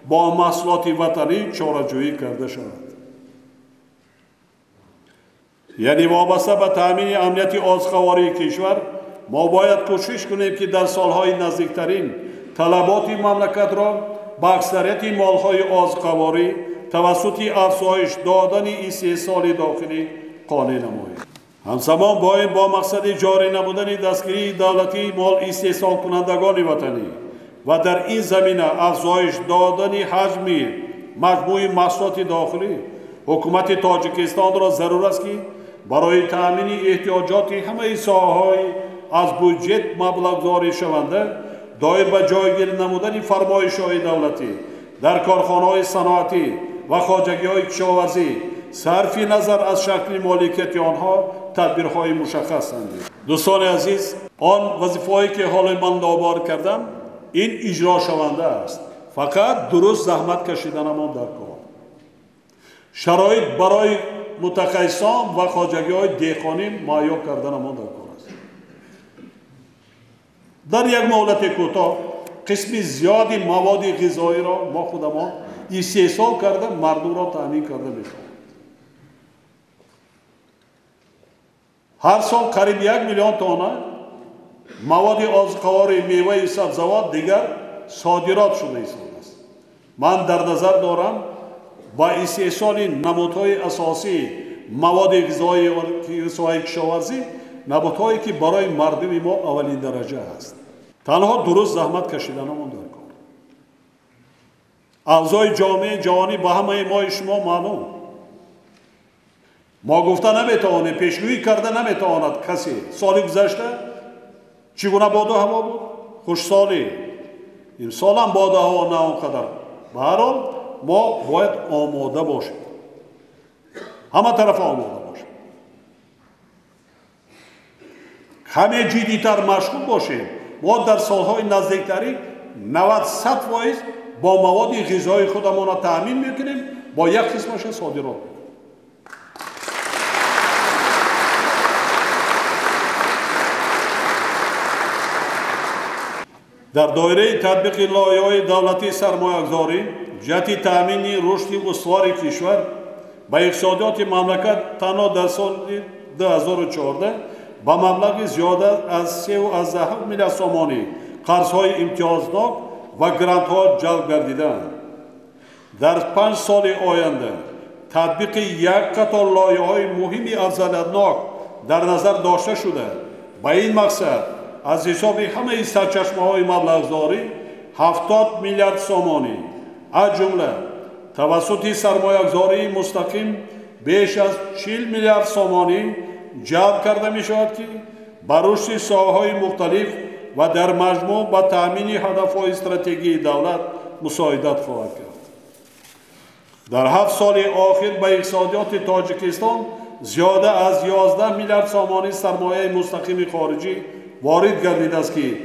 [SPEAKER 2] با محصولات وطنی چاره‌جویی کرده شود. یعنی وابسته به تامین امنیت آذوقه‌واری کشور ما باید کوشش کنیم که در سالهای نزدیکترین طلبات مملکت را به اکثریت مالهای آذوقه‌واری توسط افزایش دادن استحصال داخلی قانع نماییم. همزمان باید با مقصد جاری نمودن دستگیری دولتی مال استحصال کنندگان وطنی و در این زمینه افزایش دادن حجم مجموع محصولات داخلی حکومت تاجیکستان را ضرور است که برای تأمین احتیاجات همه ساحه‌های از بودجه مبلغ‌گذاری شونده دایر به جایگیری نمودن فرمایش‌های دولتی در کارخانه‌های صنعتی و خواجگی‌های کشاورزی صرف نظر از شکل مالکیت آنها تدبیرهای مشخص اندیش. دوستان عزیز، آن وظیفه‌ای که حال من نابار کردم این اجرا شونده است. فقط درست زحمت کشیدنمان در کار. شرایط برای متخصصان و خواجگی‌های دهقانی مهیا کردنمان در کار است. در یک مهلت کوتاه قسم زیادی مواد غذایی را ما خودمان استحصال کرده مردم را تامین کرده می‌شود. هر سال قریب 1 میلیون تن مواد آذوقه‌واری میوه سبزیجات دیگر صادرات شده است. من در نظر دارم با استحصال نمودهای اساسی مواد غذایی و کشاورزی نمودهایی که برای مردم ما اولین درجه است. تنها درست زحمت کشیدنمان در کار. اوضاع جامعه جهانی با همه ما شما معلوم. ما گفته نمیتوانیم، پیشگویی کرده نمیتواند کسی. سال گذشته چگونه باد و هوا بود؟ خوش سالی. این سال هم باد و هوا نه آنقدر. به هر حال ما باید آماده باشیم. همه طرف آماده باشیم. همه جدی‌تر مشغول باشیم. ما در سالهای نزدیکتری 90-100% با مواد غذایی خودمان را تأمین میکنیم، با یک قسمش صادرات میکنیم. در دایره تطبیق لایحه‌های دولتی سرمایه‌گذاری جهت تأمین رشد استوار کشور به اقتصادیات مملکت تنها در سال 2014 با مبلغ زیاده از 3.7 میلیارد سامانی قرض‌های امتیازناک و گرانت‌ها جلب گردیدند. در 5 سال آینده تطبیق یک قطار لایحه‌های مهم افضلیت‌ناک در نظر داشته شده. با این مقصد از حساب همه سرچشمه‌های مبلغ‌گذاری 70 میلیارد سامانی از جمله توسط سرمایه‌گذاری مستقیم بیش از 40 میلیارد سامانی جلب کرده می شود که بر رشد ساحه‌های مختلف و در مجموع با تأمین هدف‌های استراتژیکی دولت مساعدت خواهد کرد. در 7 سال آخر به اقتصادیات تاجیکستان زیاده از 11 میلیارد سامانی سرمایه مستقیم خارجی وارد گردیده است که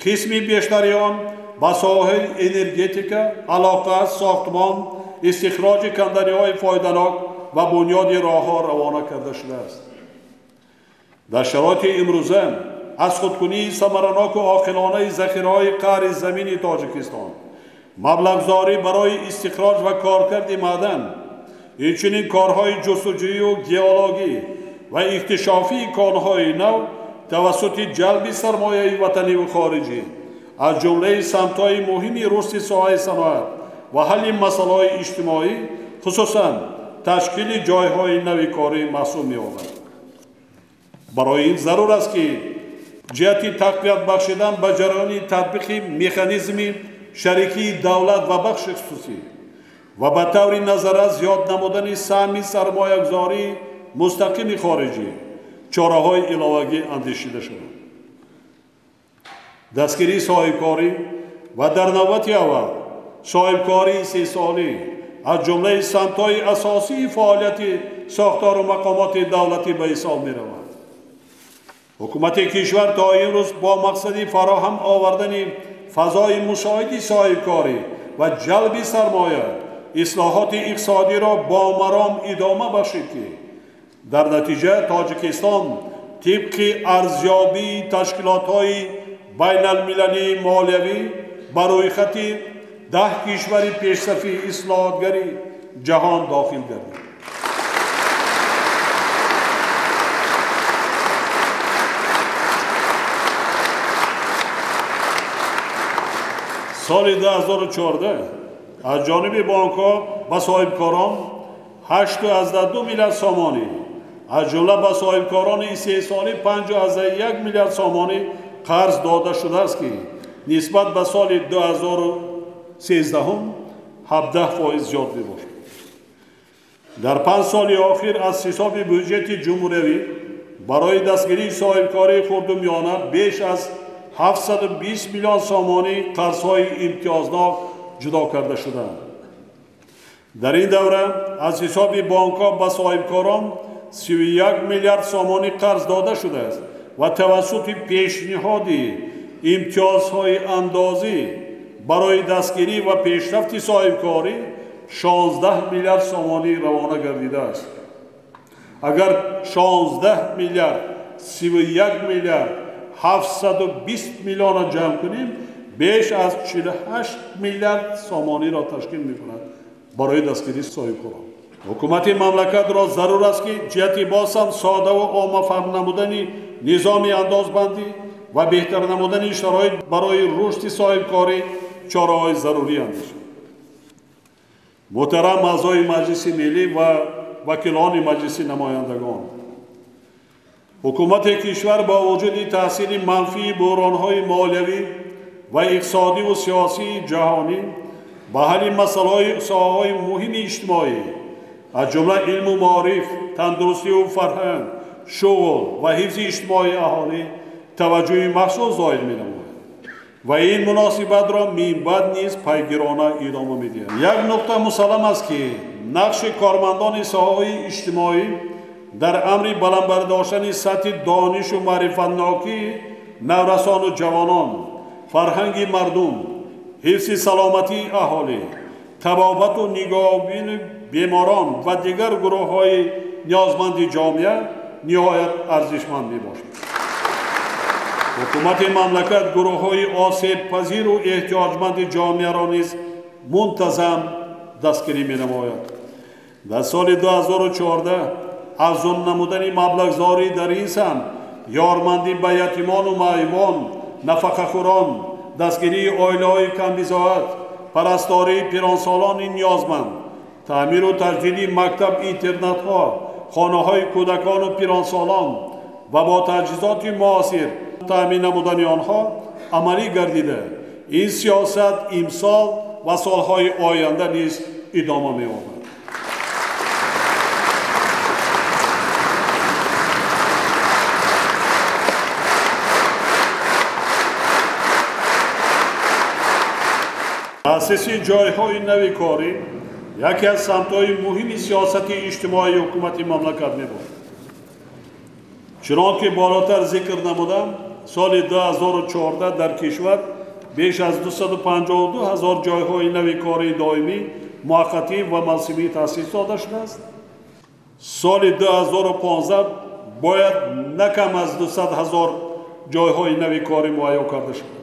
[SPEAKER 2] قسمی بیشتری آن به ساحه انرژتیکا، علاقه، ساختمان، استخراج کندنی‌های فایده‌ناک و بنیاد راه‌ها روانه کرده شده است. در شرایط امروزه از خودکنی ثمرناک و عاقلانه ذخیره‌های قعر زمین تاجیکستان، مبلغ‌زاری برای استخراج و کارکرد معدن، همچنین کارهای جستجویی و گیولوژی و اکتشافی کانهای نو توسط جلب سرمایه وطنی و خارجی از جمله سمت‌های مهم رشد ساحه صنعت و حل مسائل اجتماعی، خصوصاً تشکیل جایهای نوی کاری محسوب می‌یابد. برای این ضرور است که جهت تقویت بخشیدن به جریان تطبیق مکانیزم شریکی دولت و بخش خصوصی و به طور نظر زیاد نمودن سهم سرمایه‌گذاری مستقیم خارجی چاره‌های علاوه‌ای اندیشیده شد. دستگیری صاحبکاری و در نوبت اول صاحبکاری 3 ساله از جمله سمت‌های اساسی فعالیت ساختار و مقامات دولتی به حساب می‌رود. حکومت کشور تا امروز با مقصد فراهم آوردن فضای مساعد صاحبکاری و جلب سرمایه اصلاحات اقتصادی را با مرام ادامه بخشید که در نتیجه تاجیکستان طبق ارزیابی تشکیلات‌های بین المللی مالیوی برای خط 10 کشور پیشرفته اصلاحاتگری جهان داخل گردید. سال 2014 از جانب بانک‌ها به صاحبکاران 8.2 میلیارد سامانی از جمله به صاحبکاران 3 ساله 5.1 میلیارد سامانی قرض داده شده است که نسبت به سال 2013 17% زیاد می‌باشد. در 5 سال اخیر از حساب بودجه جمهوری برای دستگیری صاحبکاری خرد و میانه بیش از 720 میلیون سامانی قرض‌های امتیازناک جدا کرده شدند. در این دوره از حساب بانک‌ها به صاحبکاران 31 میلیارد سامانی قرض داده شده است و توسط پیشنهادی امتیازهای اندازی برای دستگیری و پیشرفت صاحبکاری 16 میلیارد سامانی روانه گردیده است. اگر 16 میلیارد 31 میلیارد 720 میلیون جمع کنیم بیش از 48 میلیارد سامانی را تشکیل می‌کند برای دستگیری صاحبکاران. حکومت مملکت را ضرور است که جهت بازم ساده و عامه فهم نمودن نظام اندازبندی و بهتر نمودن شرایط برای رشد صاحبکاری چاره‌های ضروری اندیشد. محترم اعضای مجلس ملی و وکیلان مجلس نمایندگان، حکومت کشور با وجود تاثیر منفی بحران‌های مالیوی و اقتصادی و سیاسی جهانی به حل مسائل ساحه‌های مهم اجتماعی از جمله علم و معارف، تندرستی و فرهنگ، شغل و حفظ اجتماعی اهالی توجه مخصوص ظاهر می‌نماید و این مناسبت را من بعد نیز پیگیرانه ادامه می‌دهد. یک نکته مسلم است که نقش کارمندان ساحه‌های اجتماعی در امر بلند برداشتن سطح دانش و معرفت‌ناکی نورسان و جوانان، فرهنگ مردم، حفظ سلامتی اهالی، طبابت و نگاهبین بیماران و دیگر گروه‌های نیازمند جامعه نهایت ارزشمند می‌باشد. حکومت مملکت گروه‌های آسیب پذیر و احتیاجمند جامعه را نیز منتظم دستگیری می‌نماید. در سال 2014 افزون نمودن مبلغ‌زاری در این سمت یارمندی به یتیمان و معیوان، نفقه‌خوران، دستگیری عائله‌های کم‌بضاعت، پرستاری پیرانسالان نیازمند، تعمیر و تجدید مکتب اینترنت‌ها، خانه‌های کودکان و پیرانسالان و با تجهیزات معاصر تامین نمودن آنها عملی گردیده این سیاست امسال و سالهای آینده نیز ادامه می‌یابد. تأسیس جایهای نوی کاری یکی از سمت‌های مهم سیاست اجتماعی حکومت مملکت می‌باشد. چنانکه بالاتر ذکر نمودم، سال 2014 در کشور بیش از 252,000 جایهای نوی کاری دائمی، موقتی و موسمی تأسیس داده شده است. سال 2015 باید نه کم از 200,000 جایهای نوی کاری مهیا کرده شد.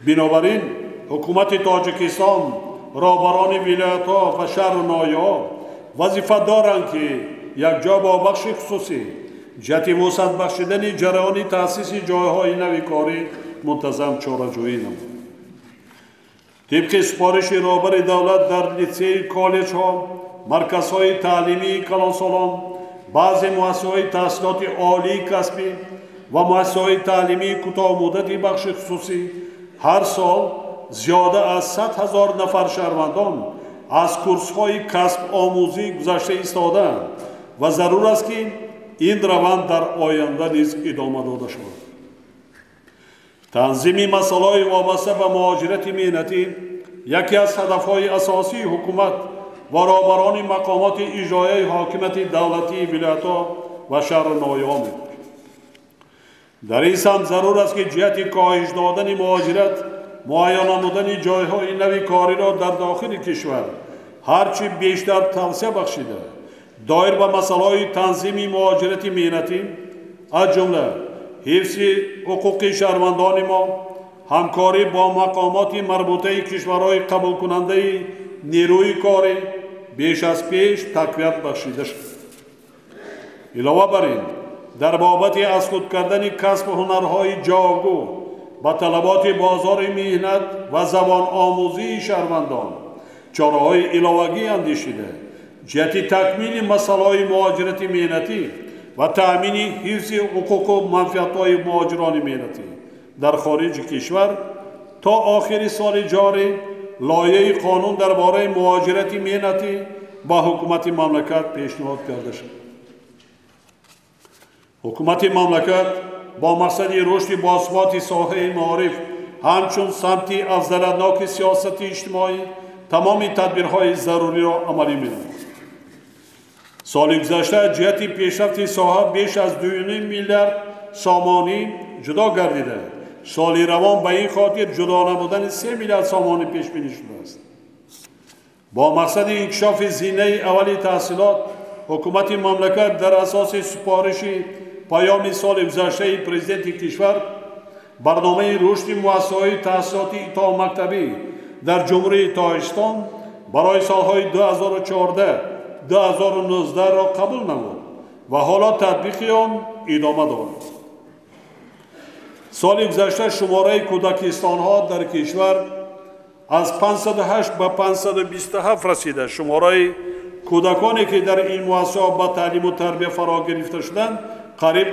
[SPEAKER 2] بنابراین حکومت تاجیکستان رهبران ولایت‌ها و شهر و ناحیه‌ها وظیفه دارند که یک جا با بخش خصوصی جهت وسعت بخشیدن جریان تأسیس جایهای نوی کاری منتظم چاره‌جویی نمایند. طبق سپارش رهبر دولت در لیسه، کالج‌ها، مرکزهای تعلیمی کلانسالان، بعضی مؤسسه‌های تحصیلات عالی کسبی و مؤسسه‌های تعلیمی کوتاه مدتی بخش خصوصی هر سال زیاده از 100,000 نفر شهروندان از کورس‌های کسب آموزی گذشته ایستادند و ضرور است که این روند در آینده نیز ادامه داده شود. تنظیم مسائل وابسته به مهاجرت مهنتی یکی از هدف‌های اساسی حکومت و رهبران مقامات اجرایی حاکمیت دولتی ولایت‌ها و شهر و ناحیه‌ها می‌باشد. در این سمت ضرور است که جهت کاهش دادن مهاجرت، مهیا نمودن جایهای نوی کاری را در داخل کشور هرچی بیشتر توسعه بخشیده، دایر به مسائل تنظیم مهاجرت مهنتی از جمله حفظ حقوق شهروندان ما، همکاری با مقامات مربوطه کشورهای قبول کننده نیروی کاری بیش از پیش تقویت بخشیده شد. علاوه بر این در بابت از خود کردن کسب هنرهای جاگو با طلبات بازار مهنت و زبان آموزی شهروندان چاره‌های علاوه‌ای اندیشیده جهت تکمیل مسائل مهاجرت مهنتی و تأمین حفظ حقوق و منفعت‌های مهاجران مهنتی در خارج کشور تا آخر سال جاری لایحه قانون درباره مهاجرت مهنتی با حکومت مملکت پیشنهاد کرده شد. حکومت مملکت با مقصد رشد باثبات ساحه معارف همچون سمت افضلناک سیاست اجتماعی تمام تدبیرهای ضروری را عملی می‌نماید. سال گذشته جهت پیشرفت ساحه بیش از 2.5 میلیارد سامانی جدا گردیده. سال روان به این خاطر جدا نمودن 3 میلیارد سامانی پیش بینی شده است. با مقصد انکشاف زینه اولی تحصیلات حکومت مملکت در اساس سپارش پایان سال گذشته پرزیدنت کشور برنامه رشد مؤسسه‌های تحصیلاتی تا مکتبی در جمهوری تاجیکستان برای سالهای 2014-2019 را قبول نمود و حالا تطبیق آن ادامه دارد. سال گذشته شماره کودکستان‌ها در کشور از 508 به 527 رسیده. شماره کودکانی که در این مؤسسات با تعلیم و تربیت فرا گرفته شدند قریب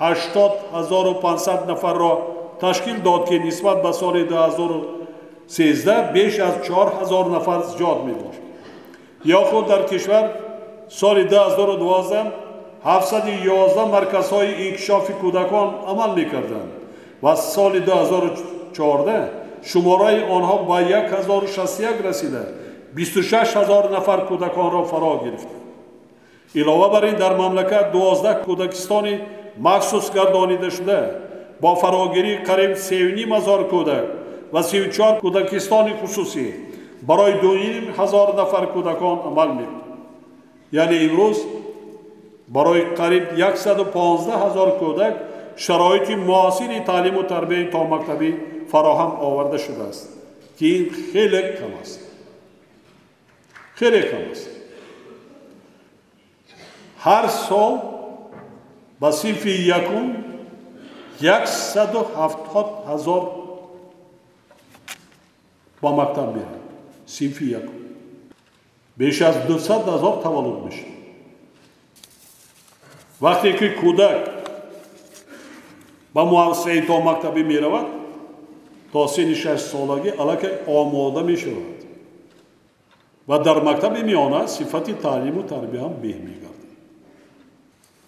[SPEAKER 2] 80,500 نفر را تشکیل داد که نسبت به سال 2013 بیش از 4,000 نفر زیاد می باشد. یا خود در کشور سال 2012 711 مرکزهای انکشاف کودکان عمل می کردند و سال 2014 شماره آنها با 1061 رسیده 26,000 نفر کودکان را فرا گرفت. علاوه بر این در مملکت 12 کودکستان مخصوص گردانیده شده با فراگیری قریب 3,500 کودک و 34 کودکستان خصوصی برای 2,500 نفر کودکان عمل می‌کند. یعنی امروز برای قریب 115,000 کودک شرایط مناسب تعلیم و تربیت تا مکتبی فراهم آورده شده است که این خیلی کم است. خیلی کم است. هر سال با صنف یکم 170,000 با مکتب میرن. صنف یکم بیش از 200,000 تولد میشه. وقتی که کودک با مؤسسه تا مکتبی میرود تا سن 6 سالگی الکی آماده میشود و در مکتب میانه صفت تعلیم و تربیت هم بهتر میگردد.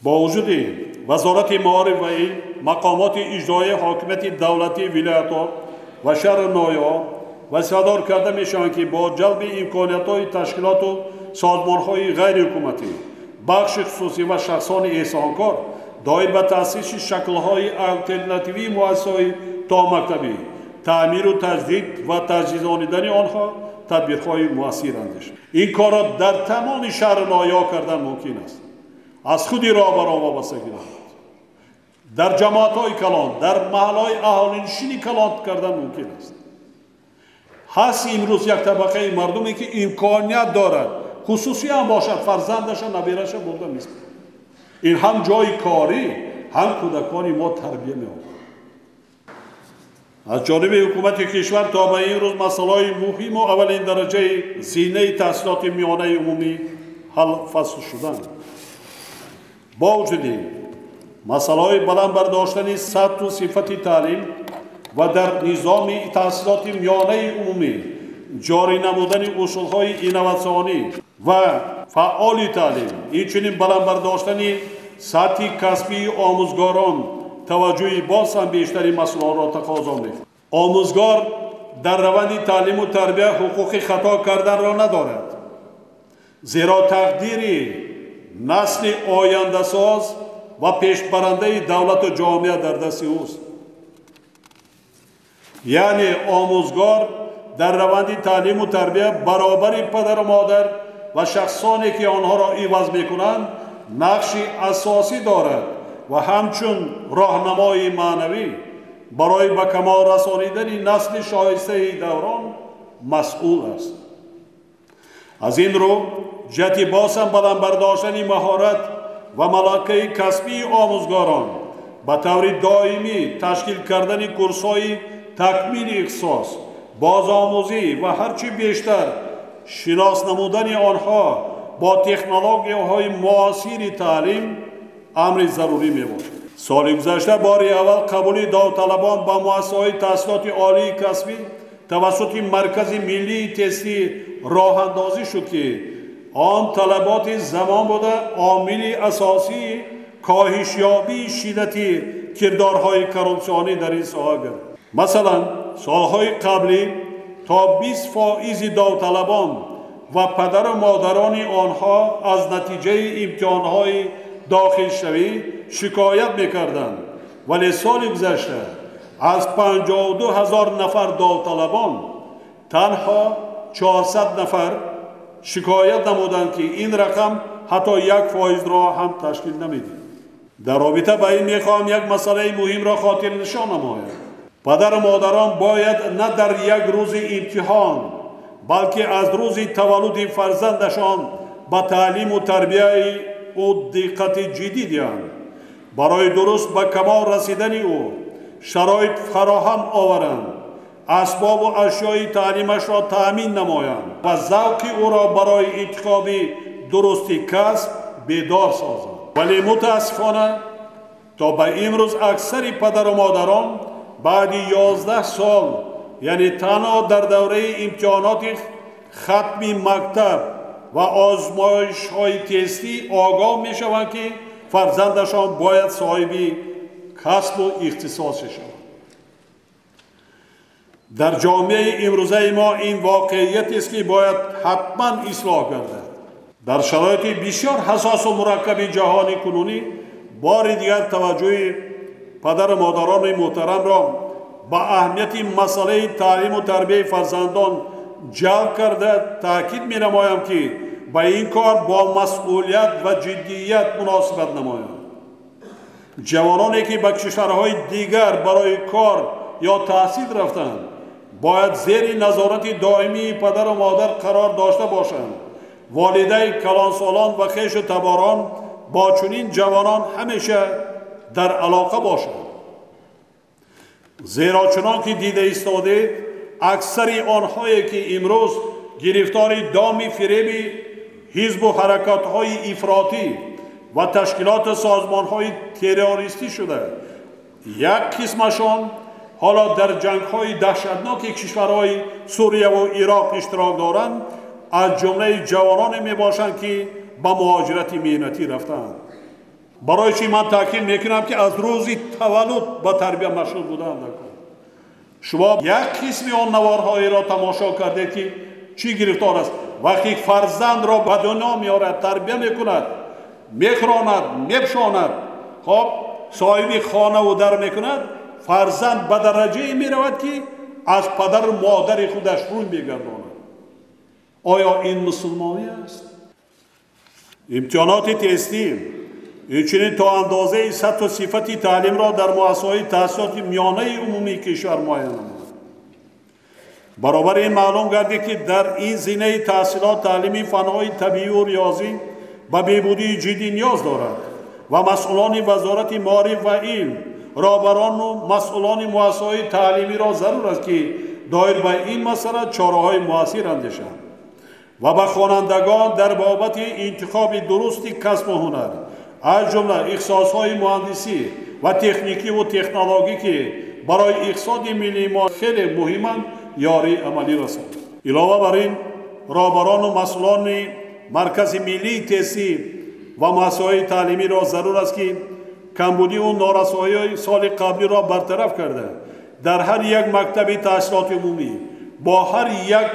[SPEAKER 2] با وجود این وزارت معارف و این مقامات اجرایی حاکمیت دولتی ولایت‌ها و شهر و ناحیه‌ها وظیفه‌دار کرده میشوند که با جلب امکانیت‌های تشکیلات و سازمان‌های غیر حکومتی، بخش خصوصی و شخصان احسانکار دایر به تأسیس شکل‌های الترناتیوی مؤسسه‌های تا مکتبی، تعمیر و تجدید و تجهیزانیدن آنها تدبیرهای مؤثر اندیش. این کار را در تمام شهر و ناحیه‌ها کردن ممکن است. از خودی رهبران وابستگی دارد. در جماعت‌های کلان، در محل‌های اهالینشینی کلان کردن ممکن است. هست امروز یک طبقه مردمی که امکانیت دارد خصوصی هم باشد فرزندش نبیرش برده می‌سپارد. این هم جای کاری هم کودکان ما تربیه می‌آورد. از جانب حکومت کشور تا به این روز مسائل مهم و اولین درجه زینه تحصیلات میانه عمومی حل فصل شدند. با وجود این مسائل بلند برداشتن سطح و صفت تعلیم و در نظام تحصیلات میانه عمومی جاری نمودن اصولهای اینواسیونی و فعال تعلیم، اینچنین بلند برداشتن سطح کسبی آموزگاران توجهی باز هم بیشتری مسائل را تقاضا می‌کند. آموزگار در روند تعلیم و تربیت حقوق خطا کردن را ندارد، زیرا تقدیر نسل آینده ساز و پیشبرنده دولت و جامعه در دست اوست. یعنی آموزگار در روند تعلیم و تربیت برابر پدر و مادر و شخصانی که آنها را عوض می‌کنند نقشی اساسی دارد و همچون راهنمای معنوی برای به کمال رسانیدن نسل شایسته دوران مسئول است. از این رو جهت باز هم بلند برداشتن مهارت و ملکه کسبی آموزگاران به طور دائمی تشکیل کردن کورس‌های تکمیل اختصاص، بازآموزی و هرچی بیشتر شناس نمودن آنها با تکنولوژی‌های معاصر تعلیم امر ضروری می‌باشد. سال گذشته بار اول قبول داوطلبان به مؤسسه‌های تحصیلات عالی کسبی توسط مرکز ملی تستی راه اندازی شد که آن طلبات زمان بوده عامل اساسی کاهش یابی شدت کردارهای کرپسیونی در این ساحه گردید. مثلا سالهای قبلی تا 20% داوطلبان و پدر و مادران آنها از نتیجه امتحانهای داخل شوی شکایت میکردند، ولی سال گذشته از 52,000 نفر داوطلبان تنها 400 نفر شکایت نمودند که این رقم حتی 1% را هم تشکیل نمیده. در رابطه با این میخواهم یک مسئله مهم را خاطر نشان نمایم. پدر و مادران باید نه در یک روز امتحان بلکه از روز تولد فرزندشان به تعلیم و تربیت او دقت جدی دهند. برای درست به کمال رسیدن او شرایط فراهم آورند، اسباب و اشیای تعلیمش را تأمین نمایند و ذوق او را برای انتخاب درست کسب بیدار سازند. ولی متاسفانه تا به امروز اکثر پدر و مادران بعد 11 سال یعنی تنها در دوره امتحانات ختم مکتب و آزمایش های تستی آگاه می شوند که فرزندشان باید صاحب کسب و اختصاص شوند. در جامعه امروزه ما این واقعیت است که باید حتما اصلاح گردد. در شرایط بسیار حساس و مرکب جهانی کنونی بار دیگر توجه پدر و مادران محترم را به اهمیت مسئله تعلیم و تربیت فرزندان جلب کرده تاکید می نمایم که به این کار با مسئولیت و جدیت مناسبت نمایند. جوانانی که به کشورهای دیگر برای کار یا تحصیل رفتند باید زیر نظارت دائمی پدر و مادر قرار داشته باشند. والدین کلانسالان و خویش و تباران با چنین جوانان همیشه در علاقه باشند، زیرا چنان که دیده ایستاده اکثر آنهایی که امروز گرفتار دام فریب حزب و حرکات‌های افراطی و تشکیلات سازمان‌های تروریستی شده، یک قسمشان حالا در جنگ‌های دهشتناک کشورهای سوریه و عراق اشتراک دارند، از جمله جوانان میباشند که به مهاجرت مهنتی رفتند. برای چی من تاکید میکنم که از روز تولد با تربیت مشغول بودند. شما یک قسم آن نوارهایی را تماشا کرده که چی گرفتار است. وقتی فرزند را به دنیا میارد، تربیت میکند، میخراند، میپشاند، خب صاحب خانه و در میکند، فرزند به درجه میرود که از پدر و مادر خودش روی میگرداند. آیا این مسلمانی است؟ امتحانات تستی اینچنین تا اندازه سطح و صفت تعلیم را در مؤسسه‌های تحصیلات میانه عمومی کشور معین نمود. برابر این معلوم گردید که در این زمینه تحصیلات تعلیمی فن‌های طبیعی و ریاضی به بهبودی جدی نیاز دارد و مسئولان وزارت معارف و علم، رهبران و مسئولان مؤسسه‌های تعلیمی را ضرور است که دایر به این مسئله چاره‌های مؤثر اندیشند و به خوانندگان در بابت انتخاب درست کسب و هنر از جمله اختصاص‌های مهندسی و تکنیکی و تکنولوژیکی برای اقتصاد ملی ما خیلی مهمند یاری عملی رسد. علاوه بر این رهبران و مسئولان مرکز ملی تحصیل و مؤسسه‌های تعلیمی را ضرور است که کمبودی و نارسایی سال قبلی را برطرف کرده در هر یک مکتب تحصیلات عمومی با هر یک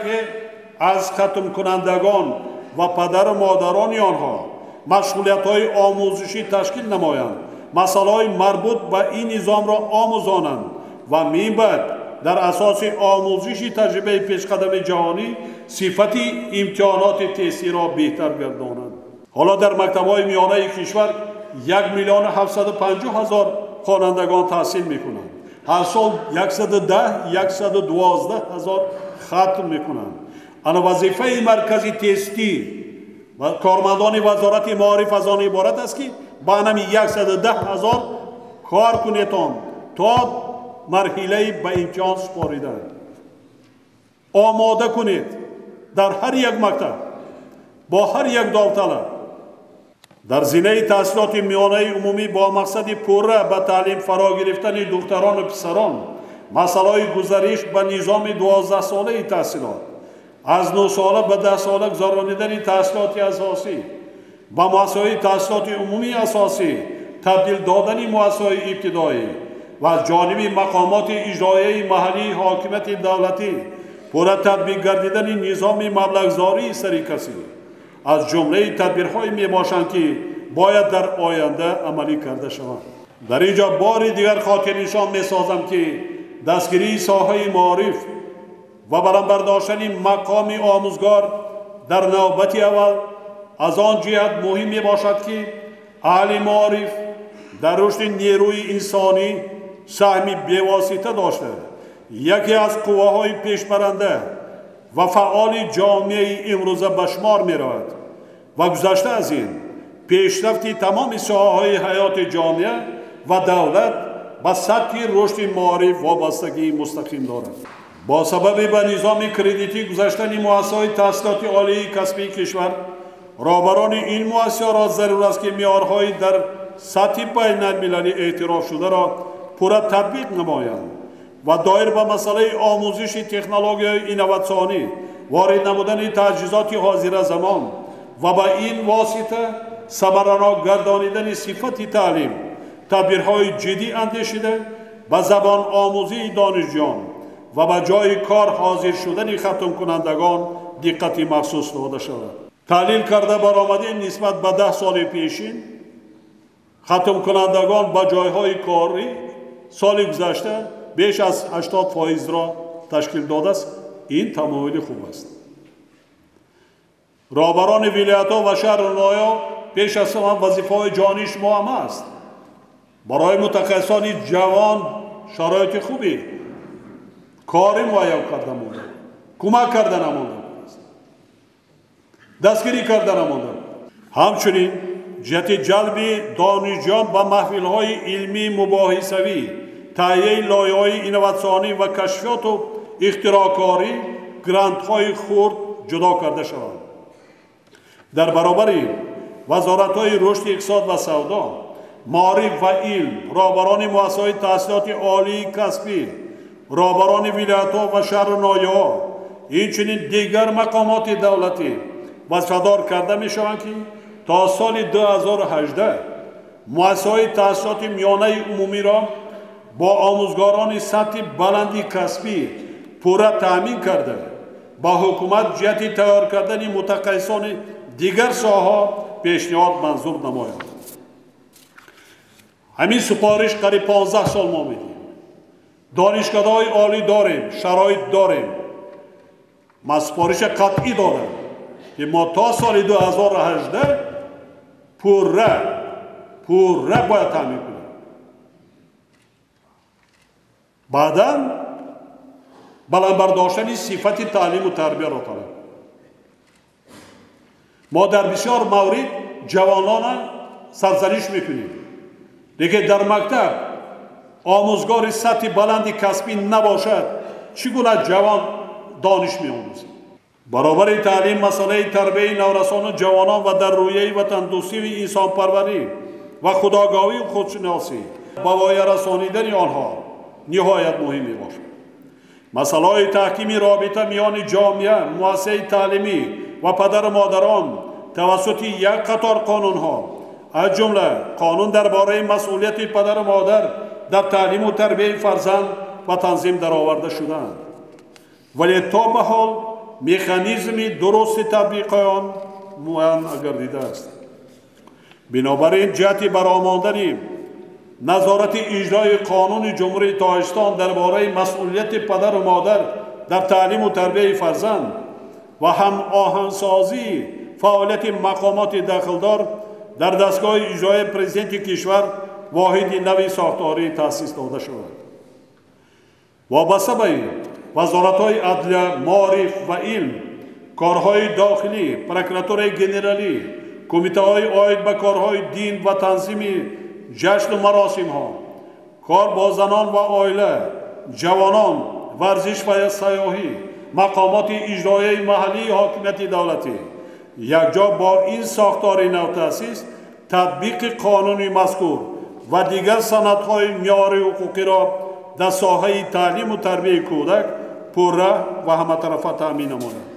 [SPEAKER 2] از ختم کنندگان و پدر و مادران آنها مشغولیت‌های آموزشی تشکیل نمایند، مسائل مربوط به این نظام را آموزانند و می‌باید در اساس آموزشی تجربه پیشقدم جهانی صفت امتحانات تستی را بهتر گردانند. حالا در مکتب‌های میانه کشور 1,750,000 خوانندگان تحصیل می‌کنند. هر سال 112,000 ختم می‌کنند. آن وظیفه مرکزی تستی و کارمندان وزارت معارف از آن عبارت است که با نمی 110,000 کار کنیدند تا مرحله به امتحان سپاریدن. آماده کنید در هر یک مکتب با هر یک داوطلب در زمینه تحصیلات میانه عمومی با مقصد پوره به تعلیم فرا گرفتن دختران و پسران مسئله گذشت به نظام 12 ساله تحصیلات از 9 ساله به 10 ساله گذرانیدن تحصیلات اساسی با مؤسسه‌های تحصیلات عمومی اساسی تبدیل دادن مؤسسه‌های ابتدایی و از جانب مقامات اجرایی محلی حاکمیت دولتی پورا تطبیق گردیدن نظام مبلغ‌زاری سرکسی از جمله تدبیرهای میباشند که باید در آینده عملی کرده شوند. در اینجا بار دیگر خاطر نشان میسازم که دستگیری ساحه معارف و برآوردن مقام آموزگار در نوبت اول از آن جهت مهم میباشد که اهل معارف در رشد نیروی انسانی سهمی بی‌واسطه داشته یکی از قواهای پیشبرنده و فعال جامعه امروزه به شمار می‌رود و گذشته از این پیشرفت تمام ساحه‌های حیات جامعه و دولت به سطح رشد معارف وابستگی مستقیم دارد. با سبب به نظام کردیتی گذاشتن مؤسسه‌های تحصیلات عالی کسبی کشور رهبران این مؤسسه را ضرور است که معیارهای در سطح بین‌المللی اعتراف شده را پورا تطبیق نمایند و دایر به مسئله آموزش تکنولوژی اینواتسیونی وارد نمودن تجهیزات حاضر زمان و با این واسطه ثمرانه گردانیدن صفت تعلیم تدبیرهای جدی اندیشیده به زبان آموزی دانشجویان و به جای کار حاضر شدن ختم کنندگان دقت مخصوص داده شود. تحلیل کرده برآمده نسبت به 10 سال پیشین ختم کنندگان به جایهای کاری سال گذشته بیش از 80% را تشکیل داده است. این تمایل خوب است. رهبران ولایت‌ها و شهر نویا پیش از همه وظیفه‌های جانی شما هم است. برای متخصصان جوان شرایط خوبی کاری مهیا کرده مونده، کمک کردن نمونده، دستگیری کردن نمونده. همچنین جهت جلب دانشجویان به محفل‌های علمی مباحثوی، تهیه لایه‌های اینواتسیونی و کشفیات و اختراع‌کاری گرانت‌های خرد جدا کرده شوند. در برابر این وزارت‌های رشد اقتصاد و سودا، معارف و علم، رهبران مؤسسه‌های تحصیلات عالی کسبی، رهبران ولایت‌ها و شهر نایه‌ها، اینچنین دیگر مقامات دولتی وظیفه‌دار کرده می‌شوند که تا سال 2018 مؤسسه‌های تحصیلات میانه عمومی را با آموزگاران سطح بلندی کسبی پورا تامین کرده با حکومت جهت تیار کردن متخصصان دیگر ساحه پیشنهاد منظور نماید. همین سپارش قریب 15 سال ما میدیم. دانشگاه‌های عالی داریم، شرایط داریم. ما سپارش قطعی دارم که ما تا سال 2018 پورا باید تامین کنیم. بعداً بلندبرداشتن صفت تعلیم و تربیه را طلب. ما در بسیار مورد جوانان سرزنش میکنیم. دیگه در مکتب آموزگار سطح بلندی کسبی نباشد چگونه جوان دانش می‌آموزد؟ برابر تعلیم مسئله تربیت نورسان جوانان و در رویه وطن دوستی و انسان پروری و خودآگاهی و خودشناسی با وای رسانیدن آنها نهایت مهم میباشد. مسئله تحکیم رابطه میان جامعه، مؤسسه تعلیمی و پدر و مادران توسط یک قطار قانونها از جمله قانون درباره مسئولیت پدر و مادر در تعلیم و تربیت فرزند و تنظیم درآورده شدند، ولی تا به حال مکانیزم درست تطبیق آن معین نگردیده است. بنابراین جهت برآمدن نظارت اجرای قانون جمهوری تاجیکستان درباره مسئولیت پدر و مادر در تعلیم و تربیت فرزند و هم آهنگسازی فعالیت مقامات داخلدار در دستگاه اجرای پرزیدنت کشور واحد نوی ساختاری تأسیس داده شود. وابسته به این وزارت‌های عدلیه، معارف و علم، کارهای داخلی، پروکراتور گنرالی، کمیته‌های عاید به کارهای دین و تنظیم جشن و مراسم‌ها، کار با زنان و عائله، جوانان، ورزش و سیاحی، مقامات اجرایی محلی حاکمیت دولتی یکجا با این ساختار نو تأسیس تطبیق قانون مذکور و دیگر سندهای معیاری حقوقی را در ساحه تعلیم و تربیت کودک پوره و همه طرفه تأمین نماید.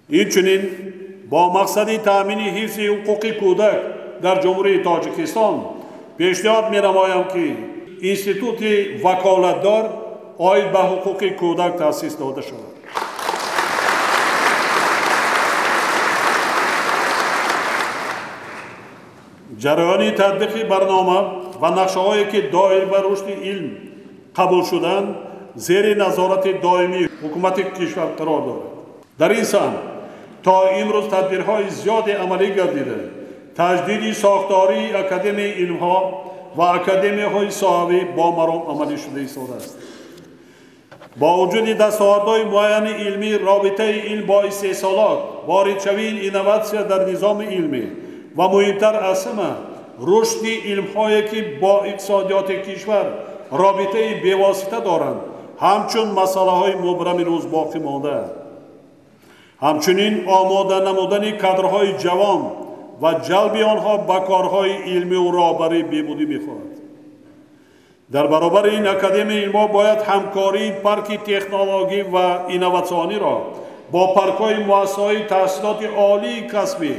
[SPEAKER 2] اینچنین با مقصد تأمین حفظ حقوق کودک در جمهوری تاجیکستان پیشنهاد می‌نمایم که اینستیتوت وکالتدار عاید به حقوق کودک تأسیس داده شود. جریان تطبیق برنامه و نقشه‌هایی که دایر به رشد علم قبول شدند زیر نظارت دائمی حکومت کشور قرار دارد. در این سمت تا امروز تدبیرهای زیادی عملی گردیده. تجدید ساختاری اکادمی علم‌ها و اکادمی‌های صحابی با مرام عملی شده ایستاده است. با وجود دستاوردهای معین علمی، رابطه علم با استحصالات، واردشوی اینوواسیون در نظام علمی و مهمتر از همه رشد علم‌هایی که با اقتصادیات کشور رابطه بی‌واسطه دارند همچون مسئله‌های مبرم روز باقی مانده. همچنین آماده نمودن کادرهای جوان و جلب آنها به کارهای علمی و راهبری بهبودی می‌خواهد. در برابر این اکادمی علم‌ها باید همکاری پارک تکنولوژی و اینوواسیونی را با پارک‌های مؤسسه‌های تحصیلات عالی کسبی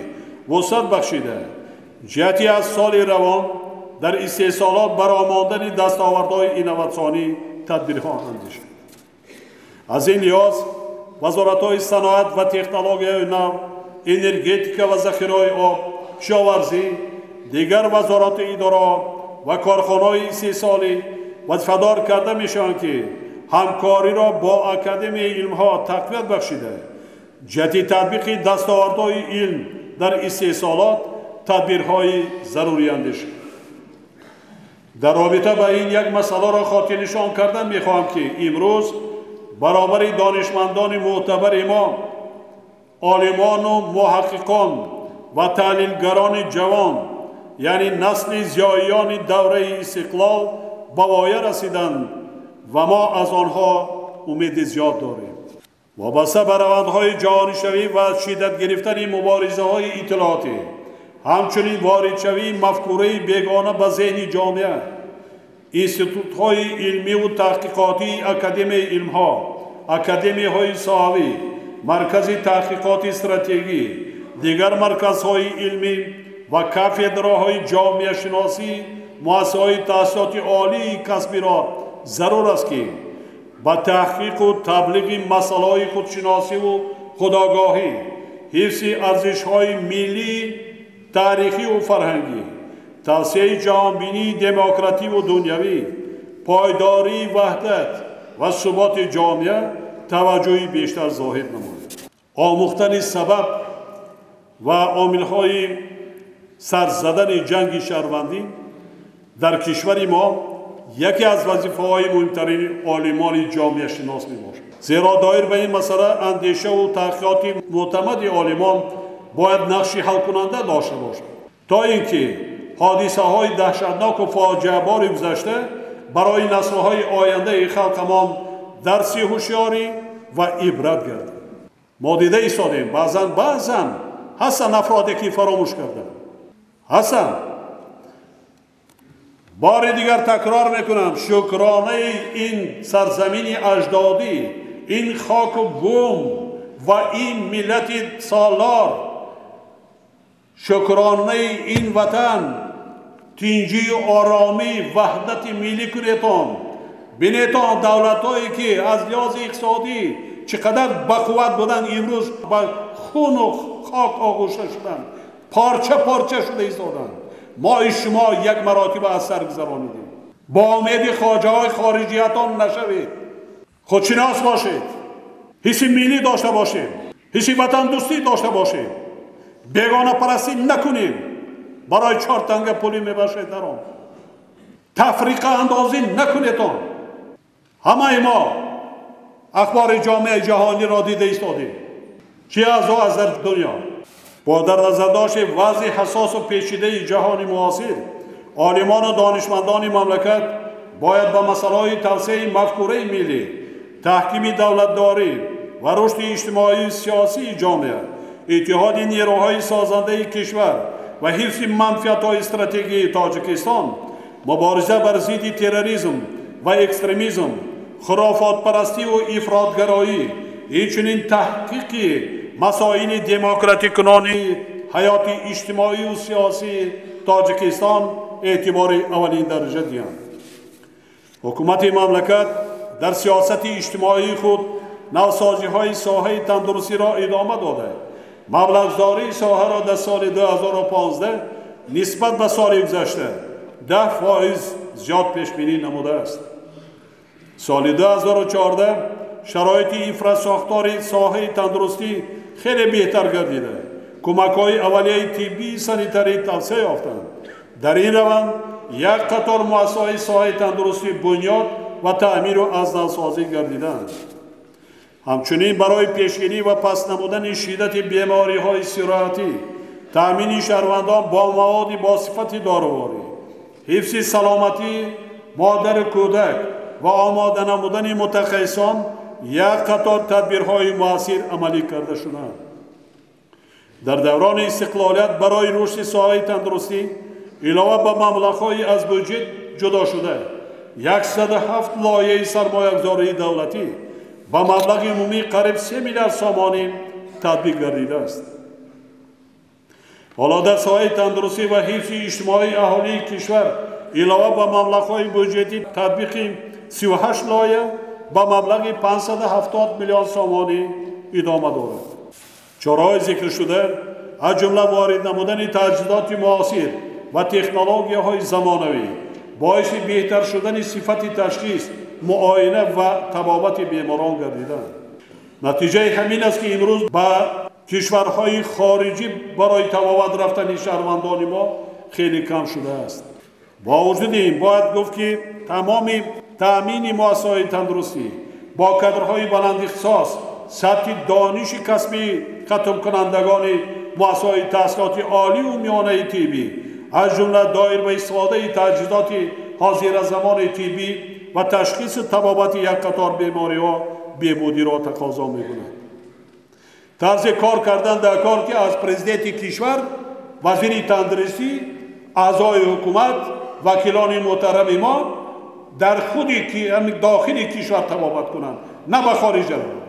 [SPEAKER 2] وسعت بخشیده جهتی از سال روان در استحصالات برآمدن دستاوردهای اینوواسیونی تدبیرها اندیشید. از این لحاظ وزارت‌های صنعت و تکنولوژی نو، انرژتیکا و ذخیره آب، کشاورزی، دیگر وزارت اداره و کارخانه‌های استحصالی وظیفه‌دار کرده میشوند که همکاری را با اکادمی علم‌ها تقویت بخشیده جهت تطبیق دستاوردهای علم در استحصالات تدبیرهای ضروری اندیشید. در رابطه با این یک مسئله را خاطر نشان کردن می‌خواهم که امروز برابر دانشمندان معتبر ما، عالمان و محققان و تحلیلگران جوان یعنی نسل ضیاییان دوره استقلال به وای رسیدند و ما از آنها امید زیاد داریم. وابسته به روندهای جهانی‌شوی و شدت گرفتن مبارزه‌های اطلاعاتی، همچنین واردشوی مفکوره بیگانه به ذهن جامعه، اینستیتوت‌های علمی و تحقیقاتی اکادمی علم‌ها، اکادمی‌های صحابی، مرکز تحقیقات استراتژی، دیگر مرکزهای علمی و کافدراهای جامعه شناسی، مؤسسه‌های تحصیلات عالی کسبی را ضرور است که با تحقیق و تبلیغ مسائل خودشناسی و خودآگاهی، حفظ ارزش‌های ملی، تاریخی و فرهنگی، توسعه جهانبینی دموکراتی و دنیوی، پایداری وحدت و ثبات جامعه توجهی بیشتر ظاهر نماید. آموختن سبب و عامل‌های سر زدن جنگ شهروندی در کشور ما یکی از وظیفه‌های مهمترین عالمان جامعه شناس میباشد. زیرا دایر به این مسئله اندیشه و تحقیقات معتمد عالمان باید نقشی حل کننده داشته باشد تا اینکه حادثه های دهشتناک و فاجعه بار گذشته برای نسل های آینده خلقمان درسی هوشیاری و عبرت گردد. ما دیده ایستادیم بعضا هستن افرادی که فراموش کردن. هستن. بار دیگر تکرار میکنم، شکرانه این سرزمین اجدادی، این خاک و بوم و این ملت سالار، شکرانه این وطن تینجی و آرامی وحدت ملی کنیتان. بینیتان دولت هایی که از لحاظ اقتصادی چقدر بقوت بودن امروز با خون و خاک آغوشته شدن، پارچه پارچه شده ایستادن. ما شما یک مراتب از سر گذرانیدیم. با امید خواجه های خارجیتان نشوید، خودشناس باشید، حس ملی داشته باشید، حس وطن دوستی داشته باشید، بیگانه پرستی نکنیم. برای 4 تنگه پولی میباشید در آن تفریقه اندازی نکنیدان. همه ما اخبار جامعه جهانی را دیده ایستادیم، چی از در دنیا. با در نظر داشت وضع حساس و پیچیده جهان معاصر، عالمان و دانشمندان مملکت باید به مسائل توسعه مفکوره ملی، تحکیم دولتداری و رشد اجتماعی و سیاسی جامعه، اتحاد نیروهای سازنده کشور و حفظ منفعت‌های استراتژیکی تاجیکستان، مبارزه بر ضد تروریسم و اکستریمیسم، خرافات پرستی و افراطگرایی، همچنین تحقیق مسائل دموکراتیک کنانی حیات اجتماعی و سیاسی تاجیکستان اعتبار اولین درجه دهند. حکومت مملکت در سیاست اجتماعی خود نوسازی‌های ساحه تندرستی را ادامه داده. مبلغ‌زایی ساحه را در سال 2015 نسبت به سال گذشته 10% زیاد پیش‌بینی نموده است. سال 2014 شرایط انفراساختار ساحه تندرستی خیلی بهتر گردیده. کمک‌های اولیه طبی سانیتری توسعه یافتند. در این روند یک قطار مؤسسه‌های ساحه تندرستی بنیاد و تعمیر و از نوسازی گردیدند. همچنین برای پیشگیری و پس نمودن شدت بیماری‌های سرایتی، تأمین شهروندان با مواد با صفت دارویی، حفظ سلامتی مادر کودک و آماده نمودن متخصصان یک قطار تدبیرهای مؤثر عملی کرده شدند. در دوران استقلالیت برای رشد ساحه تندرستی علاوه به مبلغ‌های از بودجه جدا شده 107 لایحه سرمایه‌گذاری دولتی با مبلغ عمومی قریب 3 میلیارد سامانی تطبیق گردیده است. حالا در ساحه تندرستی و حفظ اجتماعی اهالی کشور علاوه به مبلغ‌های بودجه‌ای تطبیق 38 لایحه با مبلغ 570 میلیون سامانی ادامه دارد. چاره‌های ذکر شده از جمله وارد نمودن تجهیزات معاصر و تکنولوژی‌های زمانوی باعث بهتر شدن صفت تشخیص، معاینه و طبابت بیماران گردیدند. نتیجه همین است که امروز با کشورهای خارجی برای طبابت رفتن شهروندان ما خیلی کم شده است. با وجود این باید گفت که تمام تأمین مؤسسه‌های تندرستی با کادرهای بلند اختصاص، سطح دانش کسبی ختم کنندگان مؤسسه‌های تحصیلات عالی و میانه طبی از جمله دایر به استفاده تجهیزات حاضر زمان طبی و تشخیص طبابت یک قطار بیماری‌ها بهبودی را تقاضا می‌کند. طرز کار کردن در کار که از پرزیدنت کشور، وزیر تندرستی، اعضای حکومت، وکیلان محترم ما در خودی که داخل کشور طبابت کنند، نه به خارج روند.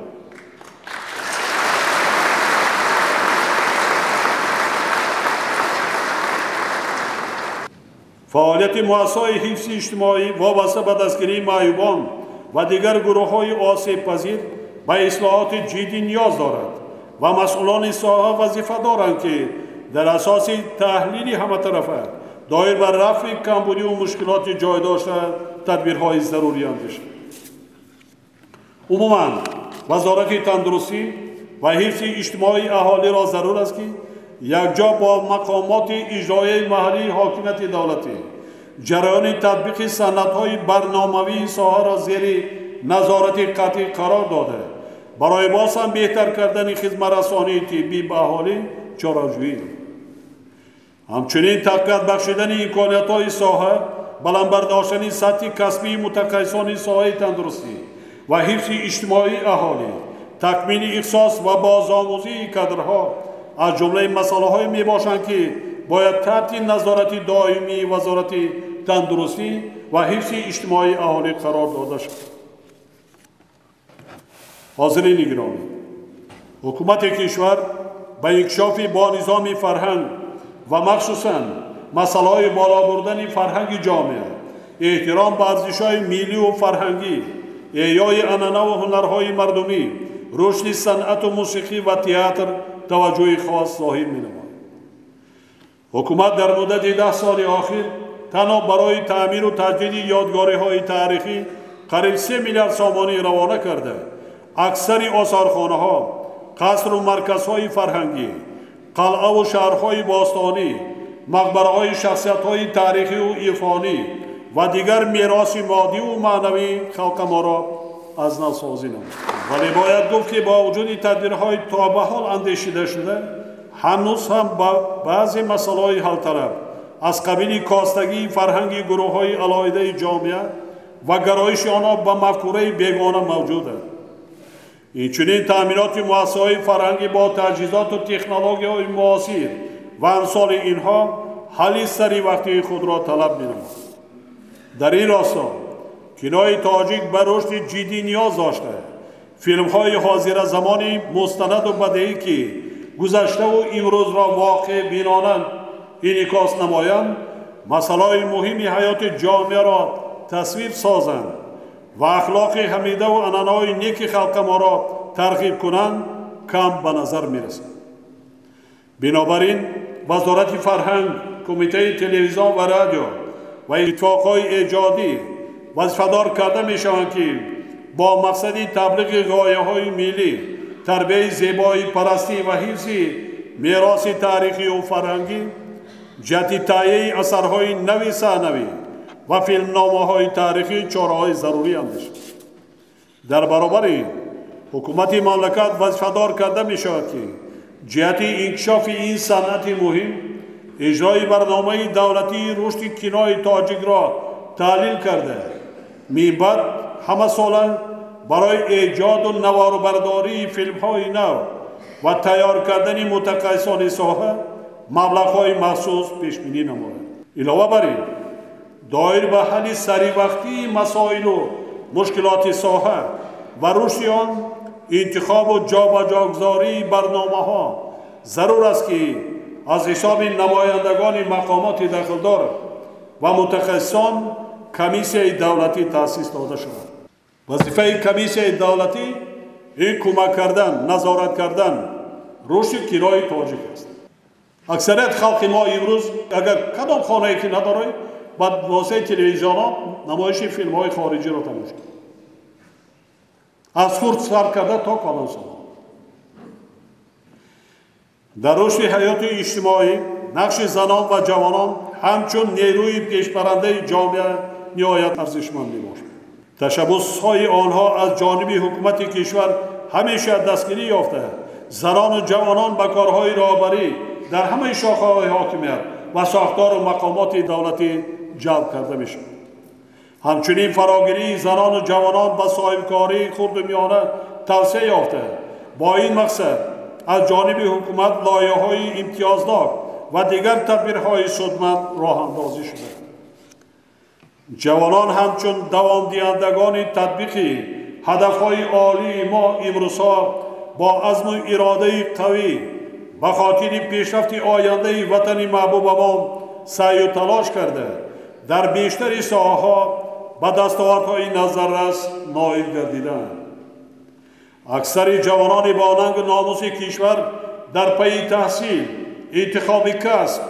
[SPEAKER 2] فعالیت مؤسسه‌های حفظ اجتماعی وابسته به دستگیری معیوبان و دیگر گروه‌های آسیب پذیر به اصلاحات جدی نیاز دارد و مسئولان ساحه وظیفه دارند که در اساس تحلیل همه طرفه دایر بر رفع کمبودی و مشکلات جای داشته تدبیرهای ضروری اندیشند. عموماً وزارت تندرستی و حفظ اجتماعی اهالی را ضرور است که یکجا با مقامات اجرایی محلی حاکمیت دولتی جریان تطبیق سنت‌های برنامه‌ای ساحه را زیر نظارت قطعی قرار داده برای باز هم بهتر کردن خدمت رسانی طبی به اهالی چاره‌جویی. همچنین تقویت بخشیدن امکانیت‌های ساحه، بلند برداشتن سطح کسبی متخصصان ساحه تندرستی و حفظ اجتماعی اهالی، تکمیل اختصاص و بازآموزی کادرها از جمله مسائلی میباشند که باید تحت نظارت دائمی وزارت تندرستی و حفظ اجتماعی اهالی قرار داده شد. حاضرین گرامی، حکومت کشور به انکشاف با نظام فرهنگ و مخصوصاً مسائل بالا بردن فرهنگ جامعه، احترام به ارزش‌های ملی و فرهنگی، احیای عنعنه و هنرهای مردمی، رشد صنعت و موسیقی و تئاتر توجه خاص ظاهر می‌نماید. حکومت در مدت 10 سال اخیر تنها برای تعمیر و تجدید یادگاری‌های تاریخی قریب 3 میلیارد سامانی روانه کرده. اکثر آثارخانه‌ها، قصر و مرکزهای فرهنگی، قلعه و شهرهای باستانی، مقبره‌های شخصیت‌های تاریخی و عرفانی و دیگر میراث مادی و معنوی خلق ما را از نو سازی نمود. ولی باید گفت که با وجود تدبیرهای تا به حال اندیشیده شده، هنوز هم بعضی مسائل حل طلب از قبیل کاستگی فرهنگی گروه‌های علاهده جامعه و گرایش آنها به مفکوره بیگانه موجود است. اینچنین تأمینات مؤسسه‌های فرهنگی با تجهیزات و تکنولوژی‌های معاصر و امثال اینها حل سری وقتی خود را طلب می‌نماید. در این راستا کینوی تاجیک به رشد جدی نیاز داشته. فیلم‌های حاضر زمانی مستند و بدیعی که گذشته و امروز را واقع بینانند انعکاس نمایند، مسائل مهم حیات جامعه را تصویر سازند و اخلاق حمیده و عنعنه‌های نیک خلق ما را ترغیب کنند کم به نظر می‌رسد. بنابراین وزارت فرهنگ، کمیته تلویزیون و رادیو و اتفاقهای ایجادی وظیفه‌دار کرده می‌شوند که با مقصد تبلیغ غایه‌های ملی، تربیت زیبایی پرستی و حفظ میراث تاریخی و فرهنگی، جدید تهیه اثرهای نوی صحنوی و فیلمنامه‌های تاریخی چاره‌های ضروری اندیشد. در برابر این حکومت مملکت وظیفه‌دار کرده می‌شود که جهت انکشاف این صنعت مهم، اجرای برنامه دولتی رشد کینوی تاجیک را تحلیل کرده، می‌باید همه ساله برای ایجاد و نواربرداری فیلم‌های نو و تیار کردن متخصصان ساحه مبلغ‌های مخصوص پیش‌بینی نماید. علاوه بر این، دایر به حل سری وقتی مسائل و مشکلات ساحه و رشد آن، انتخاب و جابجاگذاری برنامه‌ها ضرور است که از حساب نمایندگان مقامات داخلدار و متخصصان کمیسیون دولتی تأسیس داده شود. وظیفه کمیسیون دولتی این کمک کردن، نظارت کردن رشد کینوی تاجیک است. اکثریت خلق ما امروز اگر کدام خانه‌ای که نداره با واسطه تلویزیون‌ها نمایش فیلم‌های خارجی را تماشا کنید. از خرد سر کرده تا کلان سال. در رشد حیات اجتماعی نقش زنان و جوانان همچون نیروی پیشبرنده جامعه نهایت ارزشمند میباشد. تشبس‌های آنها از جانب حکومت کشور همیشه دستگیری یافته. زنان و جوانان به کارهای رهبری در همه شاخه‌های حاکمیت و ساختار و مقامات دولتی جلب کرده میشد. همچنین فراگیری زنان و جوانان به صاحبکاری خرد و میانه توسعه یافته. با این مقصد از جانب حکومت لایحه‌های امتیازناک و دیگر تدبیرهای سودمند راه اندازی شده. جوانان همچون دوام دهندگان تطبیق هدف‌های عالی ما امروزها با عزم و اراده قوی به خاطر پیشرفت آینده وطن محبوب ما سعی و تلاش کرده در بیشتر ساحه‌ها به دستاوردهای نظررس نائل گردیدند. اکثر جوانان با ننگ و ناموس کشور در پی تحصیل، انتخاب کسب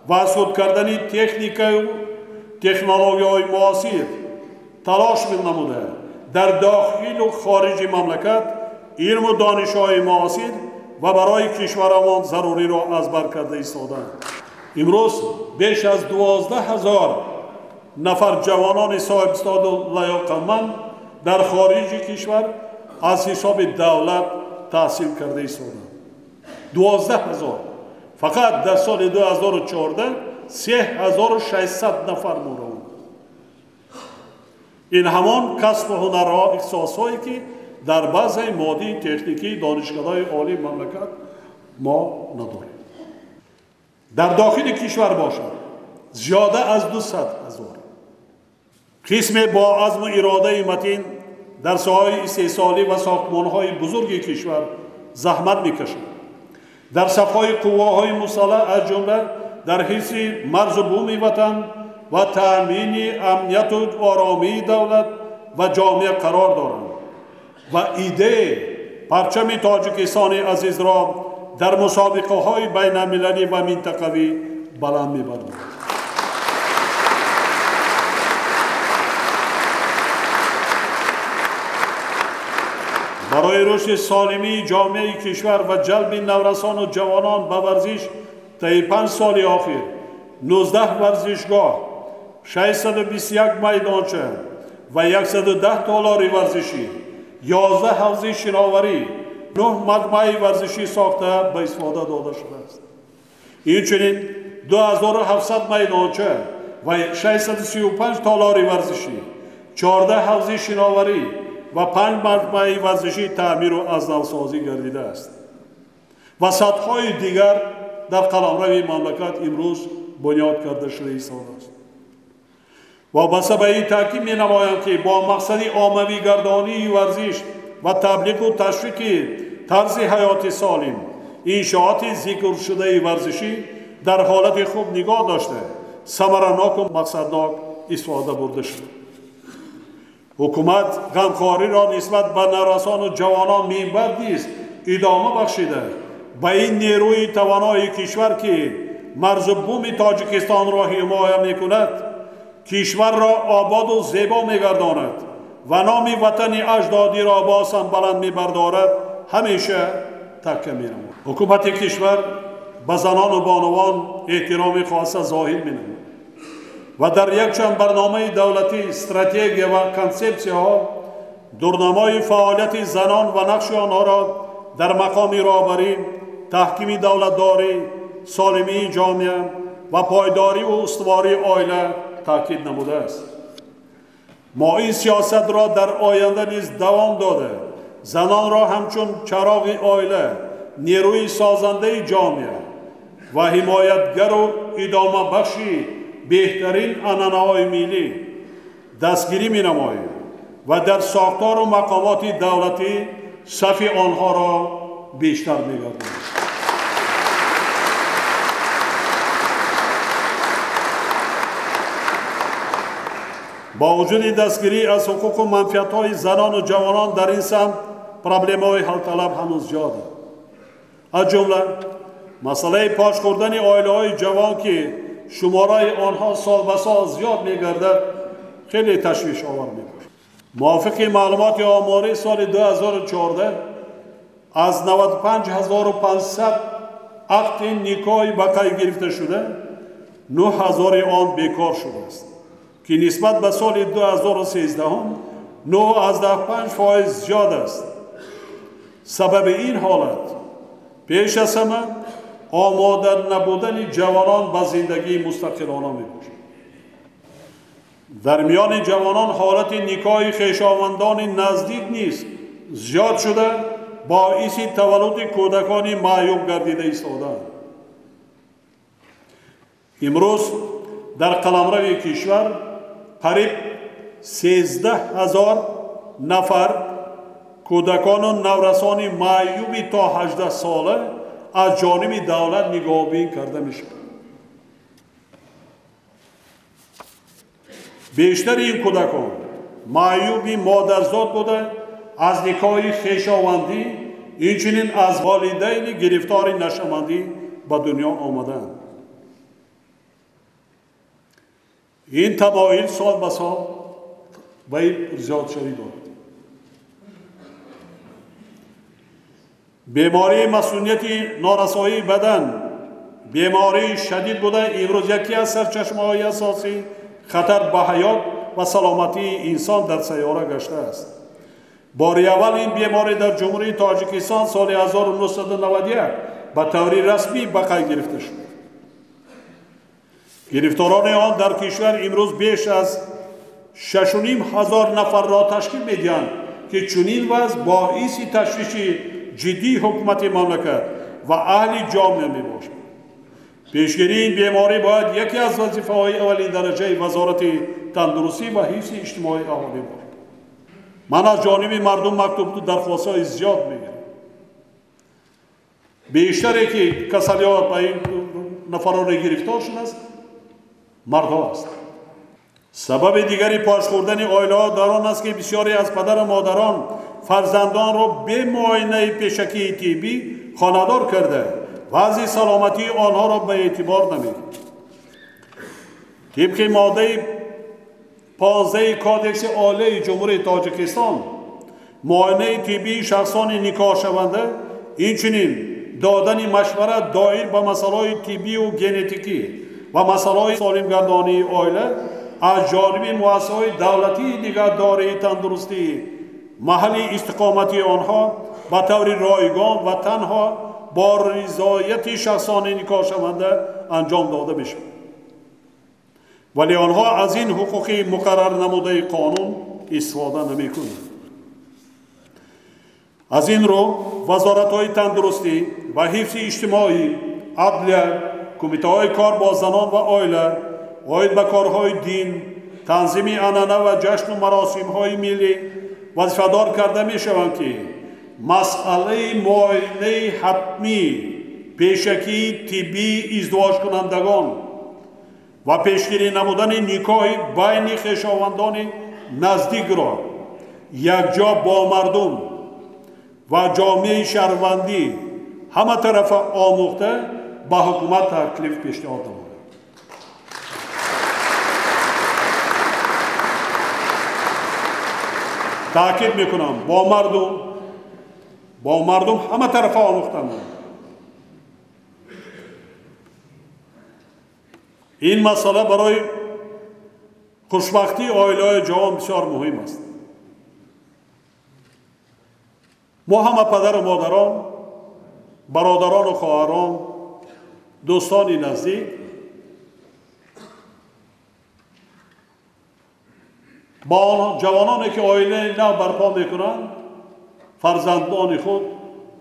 [SPEAKER 2] و سود کردن تکنیک و تکنولوژی‌های معاصر تلاش نموده در داخل و خارج مملکت علم و دانش‌های معاصر و برای کشورمان ضروری را از بر کرده ایستادند. امروز بیش از 12,000 نفر جوانان صاحب استعداد و لیاقتمند در خارج کشور از حساب دولت تحصیل کرده ایستادند. 12,000. فقط در سال 2014 3,600 نفر مورد. این همان کسب و هنرها اختصاصهایی که در بحث مادی تکنیکی دانشگاه‌های عالی مملکت ما نداریم. در داخل کشور باشد زیاده از 200,000 قسم با عزم و اراده متین در ساحه استحصالی و ساختمان‌های بزرگ کشور زحمت می‌کشند. در صف‌های قواهای مسلح از جمله در حفظ مرز و بوم وطن و تأمین امنیت و آرامی دولت و جامعه قرار دارند و ایده پرچم تاجیکستان عزیز را در مسابقه‌های بین‌المللی و منطقوی بلند می‌برند. برای رشد سالمی جامعه کشور و جلب نورسان و جوانان به ورزش طی 5 سال اخیر 19 ورزشگاه، 621 میدانچه و 110 تالار ورزشی، 11 حوزه شناوری، 9 مجمع ورزشی ساخته به استفاده داده شده است. اینچنین 2700 میدانچه و 635 تالار ورزشی، 14 حوزه شناوری و 5 مجمع ورزشی تعمیر و از نوسازی گردیده است و صدهای دیگر در قلمرو مملکت امروز بنیاد کرده شده ایستاده است. و به سبب تاکید می نمایم که با مقصد عاموی گردانی ورزش و تبلیغ و تشویق طرز حیات سالم انشاءات ذکر شده ورزشی در حالت خوب نگاه داشته ثمرناک و مقصدناک استفاده برده شد. حکومت غمخواری را نسبت به نوسان و جوانان منبع نیز ادامه بخشیده به این نیروی توانای کشور که مرز و بوم تاجیکستان را حمایت می‌کند کشور را آباد و زیبا می‌گرداند و نام وطن اجدادی را باز هم بلند می‌بردارد همیشه تکیه می‌نماید. حکومت کشور به زنان و بانوان احترام خاص ظاهر می‌نماید و در یک چند برنامه دولتی استراتژی و کنسپسی‌ها ها دورنمای فعالیت زنان و نقش آنها را در مقام رهبری، تحکیم دولتداری، سالمی جامعه و پایداری و استواری عائله تاکید نموده است. ما این سیاست را در آینده نیز دوام داده زنان را همچون چراغ عائله، نیروی سازنده جامعه و حمایتگر و ادامه بخشی بهترین عنعنه‌های ملی دستگیری می‌نماییم و در ساختار و مقامات دولتی صف آنها را بیشتر می‌گردانیم. با وجود دستگیری از حقوق و منفعت‌های زنان و جوانان در این سمت پرابلم‌های حل طلب هنوز زیاد است. از جمله مسئله پاش خوردن عائله‌های جوان که شماره آنها سال به سال زیاد می‌گردد خیلی تشویش آور می‌باشد. موافق معلومات آماری سال 2014 از 95,500 عقد نکاح به پی گرفته شده 9,000 آن بیکار شده است که نسبت به سال 2013 9.5% زیاد است. سبب این حالت پیش از همه آماده نبودن جوانان به زندگی مستقلانه میباشد. در میان جوانان حالت نکاح خویشاوندان نزدیک نیز زیاد شده باعث تولد کودکان معیوب گردیده ایستاده. امروز در قلمرو کشور قریب 13,000 نفر کودکان و نورسان معیوب تا 18 ساله از جانب دولت نگاهبین کرده می شود. بیشتر این کودکان معیوب مادرزاد بوده از نکاح خویشاوندی اینچنین از والدین گرفتار نشمندی به دنیا آمدند. این تمایل سال به سال به زیاد شوی دارد. بیماری مسئولیت نارسایی بدن بیماری شدید بوده امروز یکی از سرچشمه‌های اساسی خطر به حیات و سلامتی انسان در سیاره گشته است. بار اول این بیماری در جمهوری تاجیکستان سال 1991 به طور رسمی بقای گرفته شد. گرفتاران آن در کشور امروز بیش از 6,500 نفر را تشکیل می‌دهند که چنین وضع باعث تشویش جدی حکومت مملکت و اهل جامعه میباشد. پیشگیری این بیماری باید یکی از وظیفه‌های اولین درجه وزارت تندرستی و حفظ اجتماعی اهالی باشد. من از جانب مردم مکتوب درخواست‌های زیاد میگیرم. بیشتری که کسلیات به این نفران گرفتار شده است مردها است. سبب دیگری پاش خوردن عائله‌ها در آن است که بسیاری از پدر و مادران فرزندان را به معاینه پیشکی طبی خانه‌دار کرده وضع سلامتی آنها را به اعتبار نمی‌گیرند. طبق ماده 15 کادکس عالی جمهوری تاجیکستان معاینه طبی شخصان نکاح شونده اینچنین دادن مشورت دایر به مسائل طبی و ژنتیکی و مسائل سالمگردانی عائله از جانب مؤسسه‌های دولتی نگهداری تندرستی محل استقامتی آنها به طور رایگان و تنها با رضایت شخصان نکاح شونده انجام داده می‌شود. ولی آنها از این حقوق مقرر نموده قانون استفاده نمی‌کنند. از این رو وزارت‌های تندرستی و حفظ اجتماعی، عدلیه، کمیته‌های کار با زنان و عائله، واید به کارهای دین، تنظیم عنعنه و جشن و مراسم‌های ملی وظیفه‌دار کرده می‌شوند که مسئله معاینه حتمی پیشکی طبی ازدواج کنندگان و پیشگیری نمودن نکاح بین خویشاوندان نزدیک را یکجا با مردم و جامعه شهروندی همه طرف آموخته به حکومت تکلیف پیشنهاد نمود. تأکید میکنم با مردم همه طرف آموختن. این مسئله برای خوشبختی عائله جوان بسیار مهم است. ما همه پدر و مادران، برادران و خواهران، دوستان نزدیک با جوانانی که عائله نو برپا میکنند فرزندان خود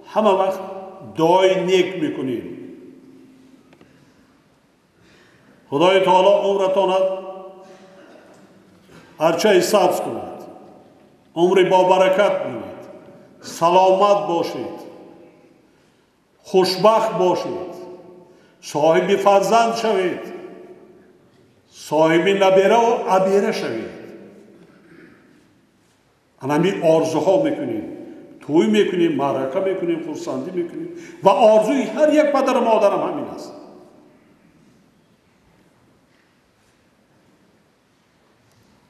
[SPEAKER 2] همه وقت دعای نیک میکنیم. خدای تعالی عمرتان هرچه سبز کند، عمر با برکت بینید، سلامت باشید، خوشبخت باشید، صاحب فرزند شوید، صاحب نبیره و عبیره شوید. همین آرزوها میکنیم، توی میکنیم، معرکه میکنیم، خرسندی میکنیم و آرزوی هر یک پدر و مادرم همین است.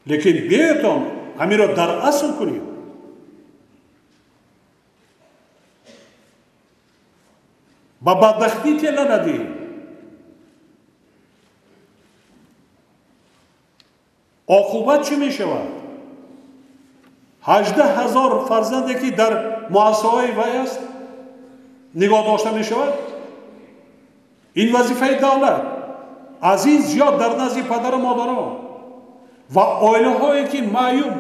[SPEAKER 2] لیکن بیایتان همین را در اصل کنیم. با بدبختی تله ندهیم. عاقبت چی می شود؟ 18,000 فرزندی که در مؤسسه‌های وی است نگاه داشته می شود. این وظیفه دولت از این زیاد در نزد پدر و مادران و عائله هایی که معیوب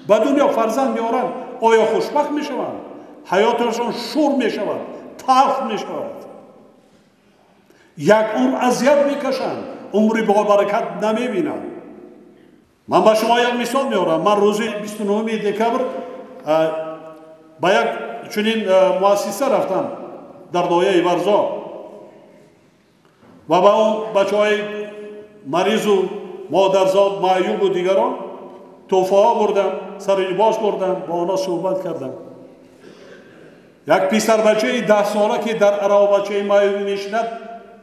[SPEAKER 2] به دنیا فرزند میارند آیا خوشبخت می شوند؟ حیاتشان شور می شود، تلخ می شود، یک عمر اذیت می کشند، عمری با برکت نمی بینند. من به شما یک مثال میارم. من روز 29 دکبر به یک چنین مؤسسه رفتم در ناحیه ورزا و با اون بچه‌های مریض و مادرزاد معیوب و دیگران تحفه ها بردم، سر لباس بردم، با آنها صحبت کردم. یک پسر بچه 10 ساله که در عراق بچه معیوب میشیند،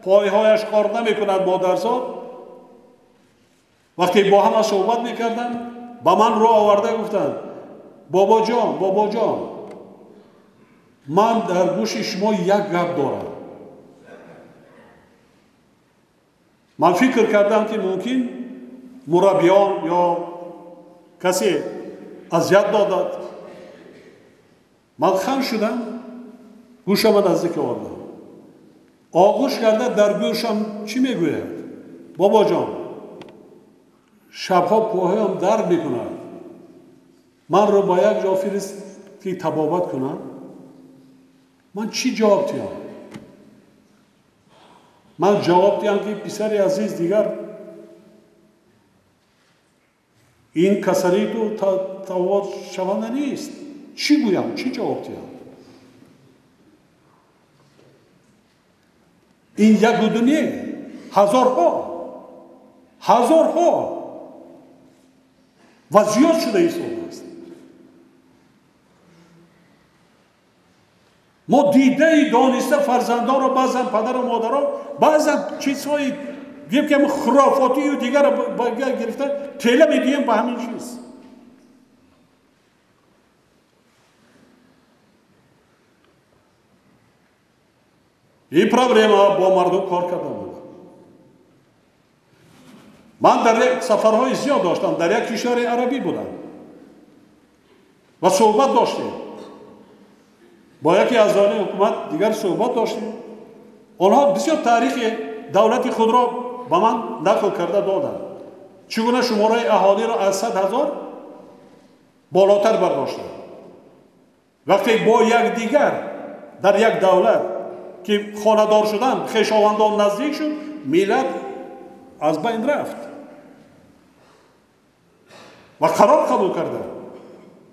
[SPEAKER 2] پایهایش کار نمیکند مادرزاد، وقتی با همه صحبت میکردم با من رو آورده گفتند بابا جان من در گوش شما یک گپ دارم. من فکر کردم که ممکن مربیان یا کسی اذیت دادد. من خم شدم، گوشم نزدیک آوردم. آغوش کرده در گوشم چی میگوید؟ بابا جان، شبها پاهایم درد میکند. من رو با یک جا فرست که طبابت کنم. من چی جواب دیم؟ من جواب دیم که پسر عزیز دیگر این کسری تو طبابت شونده نیست. چی گویم؟ چی جواب دیم؟ این یک دنیا هزارها و زیاد شده این سوال است. ما دیده دانسته فرزندان را بعضا پدر و مادر را بعضا چیزهای که خرافاتی و دیگر را گرفته تیله میدیم به همین چیز. این پروبلم با مردم کار کرده بود. من در سفرهای زیاد داشتم، در یک کشور عربی بودم و صحبت داشتیم با یکی از اعضای حکومت دیگر صحبت داشتیم. آنها بسیار تاریخ دولت خود را به من نقل کرده دادند. چگونه شماره اهالی را از 100,000 بالاتر برداشتند. وقتی با یک دیگر در یک دولت که خانه‌دار شدن خویشاوندان نزدیک شد، ملت از بین رفت و قرار قبول کرده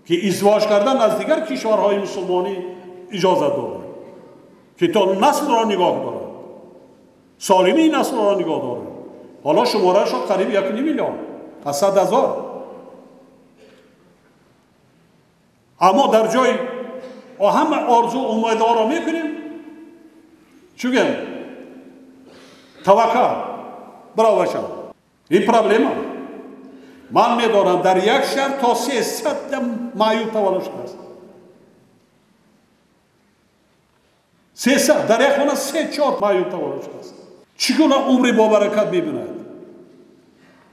[SPEAKER 2] که ازدواج کردن از دیگر کشورهای مسلمانی اجازت داره که تا نسل را نگاه داره، سالمی نسل را نگاه داره. حالا شماره شد قریب 1.5 میلیون از 100,000. اما در جای همه آرزو امیدها را میکنیم چگم توکل برای شما. این پروبلم من میدارم در یک شهر تا 300 معیوب تولد شده است. 300 در یک خانه 3-4 معیوب تولد شده است. چگونه عمری با برکت میبیند؟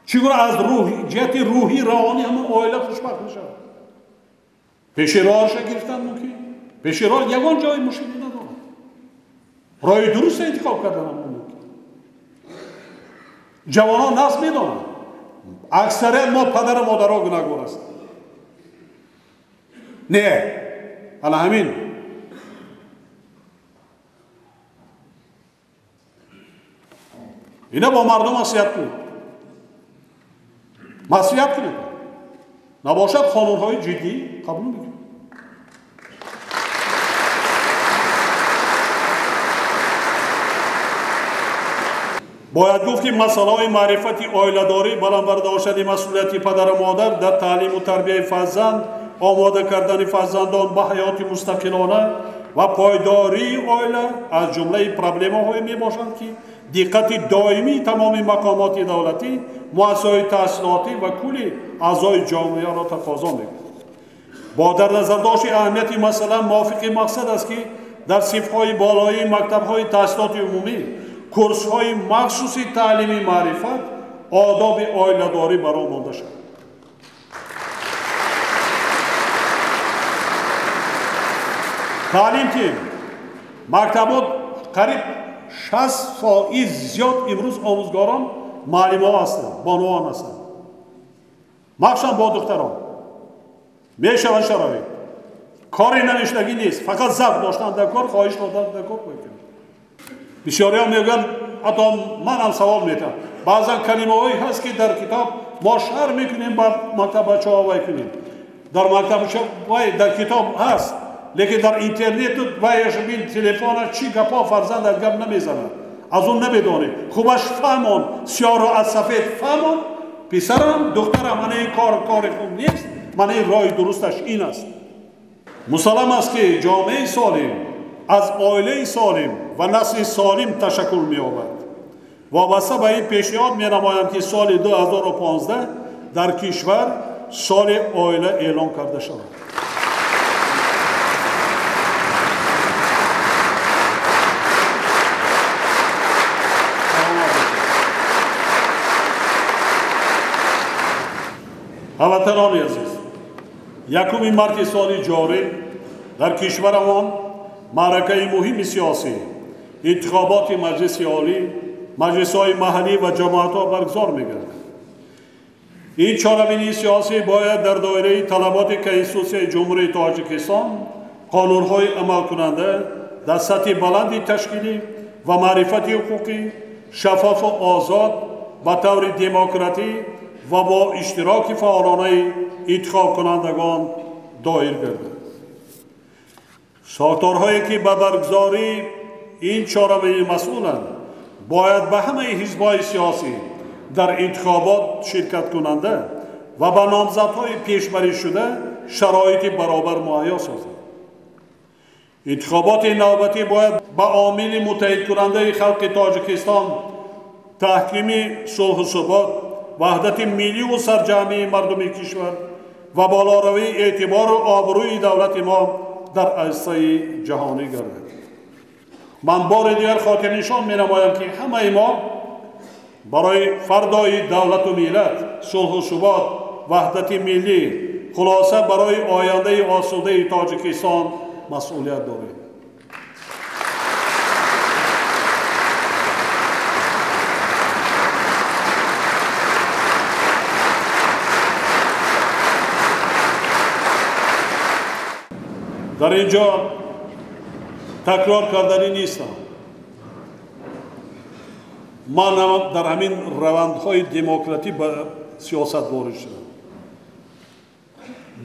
[SPEAKER 2] چگونه از جهت روحی روانی همه عائله خوشبخت میشود؟ پیش راهش گرفتن ممکن؟ پیش راه یگان جای مشکلی ندارد. راه درست انتخاب کردن هم ممکن. جوانان نفس میدانند. اکثریت ما پدر و مادرها گناهگار است. نه، حالا همین اینا با مردم نصیحت کنید. نصیحت کنید. نباشد قانون‌های جدی قبول میکنید. باید گفت که مسئله معرفت عائله‌داری، بلندبرداشتن مسئولیت پدر و مادر در تعلیم و تربیت فرزند، آماده کردن فرزندان به حیات مستقلانه و پایداری عائله از جمله پروبلم‌هایی میباشند که دقت دائمی تمام مقامات دولتی، مؤسسات تحصیلاتی و کل اعضای جامعه را تقاضا می‌کند. با در نظر داشت اهمیت مسئله موافق مقصد است که در صف‌های بالایی مکتب‌های تحصیلات عمومی کورس‌های مخصوصی تعلیمی معرفت آداب عائله‌داری برآورده مانده شد. تعلیم تیم مکتبات قریب 60% زیاد امروز آموزگاران معلمان هستند، بانوان هستند. مخصوصا با دختران میشوند شرایط کاری نوشتگی نیست، فقط ضبط داشتن در کار، خواهش دادن در کار میکنند. بسیاری هم میگن، حتی من هم سوال میتونم، بعضا کلمه هایی هست که در کتاب ما شرح میکنیم با مکتب بچه ها وای کنیم، در مکتب وای در کتاب هست، لیکن در اینترنت وایش بین تلفن چی گپا فرزند از گپ نمیزنه، از اون نمیدونه. خوبش فهمون، سیاه رو از سفید فهمون. پسرم دخترم من این کار خوب نیست، من این راه درستش این است. مسلم است که جامعه سالم از عائله سالم و نسل سالم تشکل می‌یابد. وابسته به این پیشنهاد می‌نمایم که سال 2015 در کشور سال عائله اعلام کرده شود. ҳамватанони азиз, 1 марти соли ҷорӣ дар кишварамон маъракаи муҳими сиёсӣ, интихоботи маҷлиси олӣ, маҷлисҳои маҳаллӣ ва ҷамоатҳо баргузор мегардад. ин чорабинии сиёсӣ бояд дар доираи талаботи Конститутсияи Ҷумҳурии Тоҷикистон қонунҳои амалкунанда дар сатҳи баланди ташкилӣ ва маърифати ҳуқуқӣ шаффофу озод ба таври демократӣ ва бо иштироки фаъолонаи интихобкунандагон доир гардад. сохторҳое ки ба баргузории ин чорабинӣ масъуланд бояд ба ҳамаи ҳизбҳои сиёсӣ дар интихобот ширкат кунанда ва ба номзадҳои пешбаришуда шароити баробар муҳайё созад. интихоботи навбатӣ бояд ба омили муттаҳидкунандаи халқи Тоҷикистон, таҳкими сулҳу субот, ваҳдати миллию сарҷамъии мардуми кишвар ва болоравии эътибору обрӯи давлати мо дар арсаи ҷаҳонӣ гардад. ман бори дигар хотирнишон менамоям ки ҳамаи мо барои фардои давлату миллат, сулҳу субот, ваҳдати миллӣ, хулоса барои ояндаи осудаи Тоҷикистон масъулият дорем. дар ин ҷо такрор карданӣ нестам. ман дар ҳамин равандҳои демократӣ ба сиёсат ворид шудам.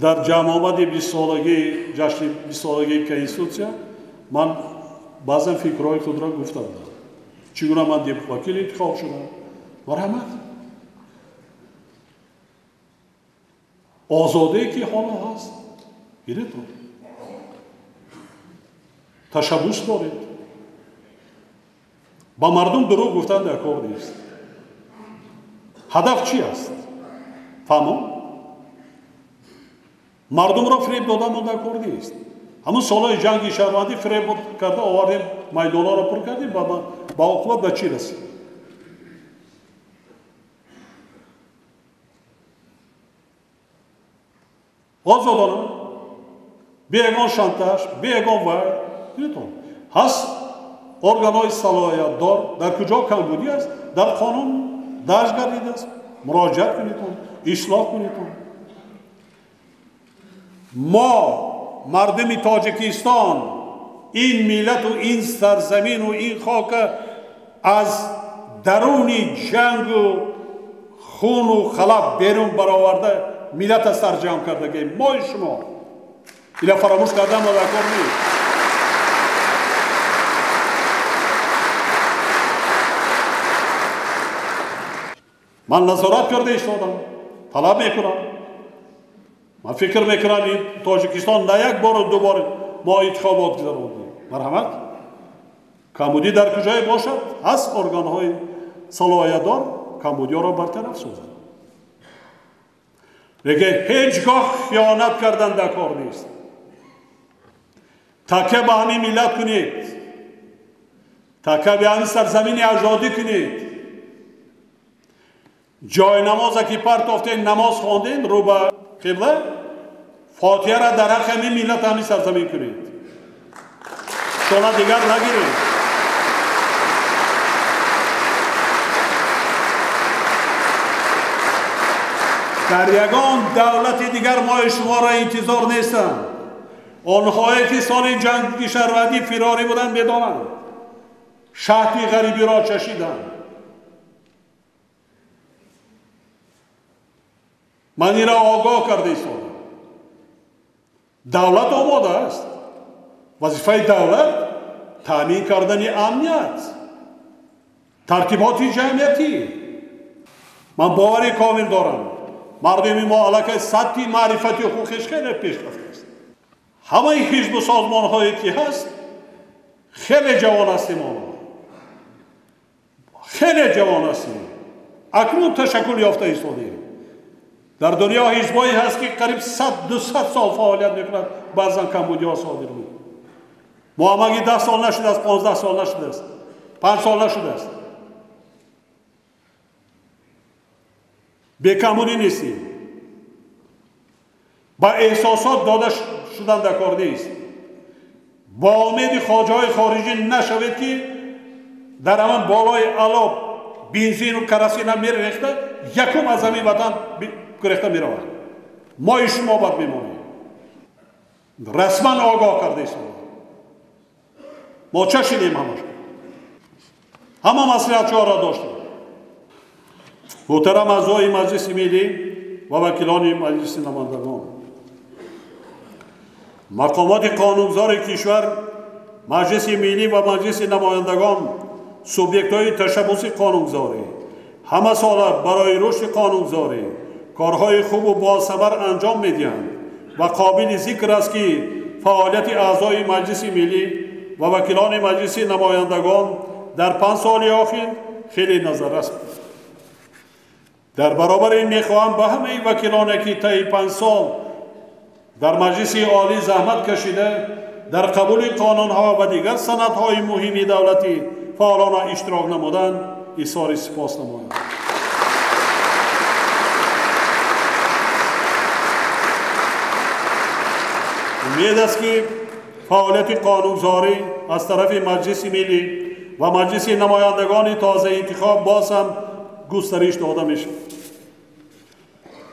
[SPEAKER 2] дар ҷамъомади 20-солагии ҷашни 20-солагии Конститутсия ман баъзан фикрҳои худро гуфта будам. чӣ гуна ман вакил интихоб шудам. марҳамат. озодие ки ҳоло ҳаст гирето ташаббус доред. ба мардум дурӯғ гуфтан дар кор нест. ҳадаф чӣ аст? фаҳмон? мардумро фиреб додамо дар кор нест. ҳамун солҳои ҷанги шаҳрвандӣ фиреб карда овардем, майдонҳоро пур кардем, ба оқибат ба чӣ расид? озодона, беягон шантаж, беягон вай. ҳаст органҳои салоҳиятдор дар куҷо камбудӣ аст? дар қонун дарҷ гардидааст. муроҷиат кунедон, ислоҳ кунедон. мо мардуми Тоҷикистон, ин миллату ин сарзамину ин хока аз даруни ҷангу хуну халаб берун бароварда миллата сарҷамъ кардагем. мои шумо ина фаромӯш кардан мо дар кор нест. ман назорат карда истодам, талаб мекунам. ман фикр мекунам ин Тоҷикистон на як бору ду бор мо интихобот гузарондем. марҳамат. камбудӣ дар куҷое бошад, ҳаст органҳои салоҳиятдор камбудиҳоро бартараф созад. леkin ҳеҷ гоҳ хиёнат кардан дар кор нест. такя ба ҳамин миллат кунед. такя ба ҳамин сарзамини аҷдодӣ кунед. ҷойнамозе ки партофтен, намоз хонден рӯ ба қибла, фотиҳаро дар ҳаққи ҳамин миллат ҳамин сарзамин кунед. шона дигар нагиред. дар ягон давлати дигар мои шуморо интизор нестам. онҳое ки соли ҷанги шаҳрвандӣ фирорӣ буданд медонанд. шаҳди ғарибиро чашиданд. ман инро огоҳ карда истодам. давлат омода аст. вазифаи давлат таъмин кардани амният, тартиботи ҷамъиятӣ. ман бовари комил дорам. мардуми мо аллакай сатҳи маърифати ҳуқуқиш хеле пешрафта аст. ҳамаи ҳизбу созмонҳое ки ҳаст хеле ҷавон ҳастем. оно хеле ҷавон ҳастем. акнун ташаккул ёфта истодем. дар дунё ҳизбҳое ҳаст ки қариб 100-200 сол фаъолият мекунад. баъзан камбудиҳо содир буд. муҳаммаги 10 сол нашудааст, 15 сол нашудааст, 5 сол нашудааст. бекамбудӣ нестем. با احساسات داده شدن در کار نیست. با امید خواجه‌های خارجی نشوید که در همان بالای علاب بنزین و کراسین هم می‌ریخته، یکم از همین وطن گرفته می‌رود. ما شما باید بمانیم. رسما آگاه کرده است. ما چه شدیم همه مصلحت‌ها را داشتیم. محترم اعضای مجلس ملی و وکیلان مجلس نمایندگان، مقامات قانونگذار کشور، مجلس ملی و مجلس نمایندگان سوبیکت‌های تشبث قانونگذاری همه ساله برای رشد قانونگذاری کارهای خوب و باثمر انجام می‌دهند و قابل ذکر است که فعالیت اعضای مجلس ملی و وکیلان مجلس نمایندگان در 5 سال اخیر خیلی نظر است. در برابر این میخواهم به همه وکیلانی که طی 5 سال در مجلس عالی زحمت کشیده در قبول قانونها و دیگر سندهای مهم دولتی فعالانه اشتراک نمودند اظهار سپاس نمایم. امید است که فعالیت قانونگذاری از طرف مجلس ملی و مجلس نمایندگان تازه انتخاب باز هم گسترش داده میشود.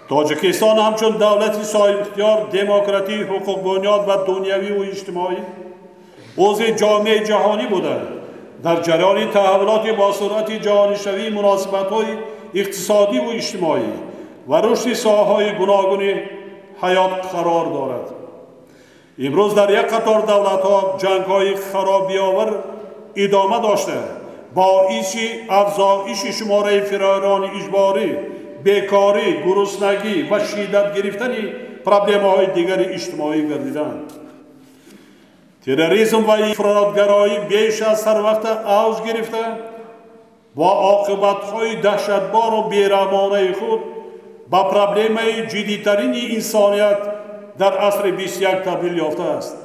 [SPEAKER 2] تاجیکستان همچون دولتی صاحب اختیار، دموکراتی، حقوق بنیاد و دنیوی و اجتماعی عضو جامعه جهانی بوده در جریان تحولات با سرعت جهانی شوی، مناسبت‌های اقتصادی و اجتماعی و رشد ساحه‌های گوناگون حیات قرار دارد. امروز در یک قطار دولت‌ها جنگ‌های خرابی‌آور ادامه داشته، باعث افزایش شماره فراران اجباری، بیکاری، گرسنگی و شدت گرفتن پروبلم‌های دیگر اجتماعی گردیدند. تروریسم و افراطگرایی بیش از هر وقت اوج گرفته و عاقبت‌های دهشتبار و بی‌رحمانه خود با پروبلم جدی‌ترین انسانیت در عصر 21 تبدیل یافته است.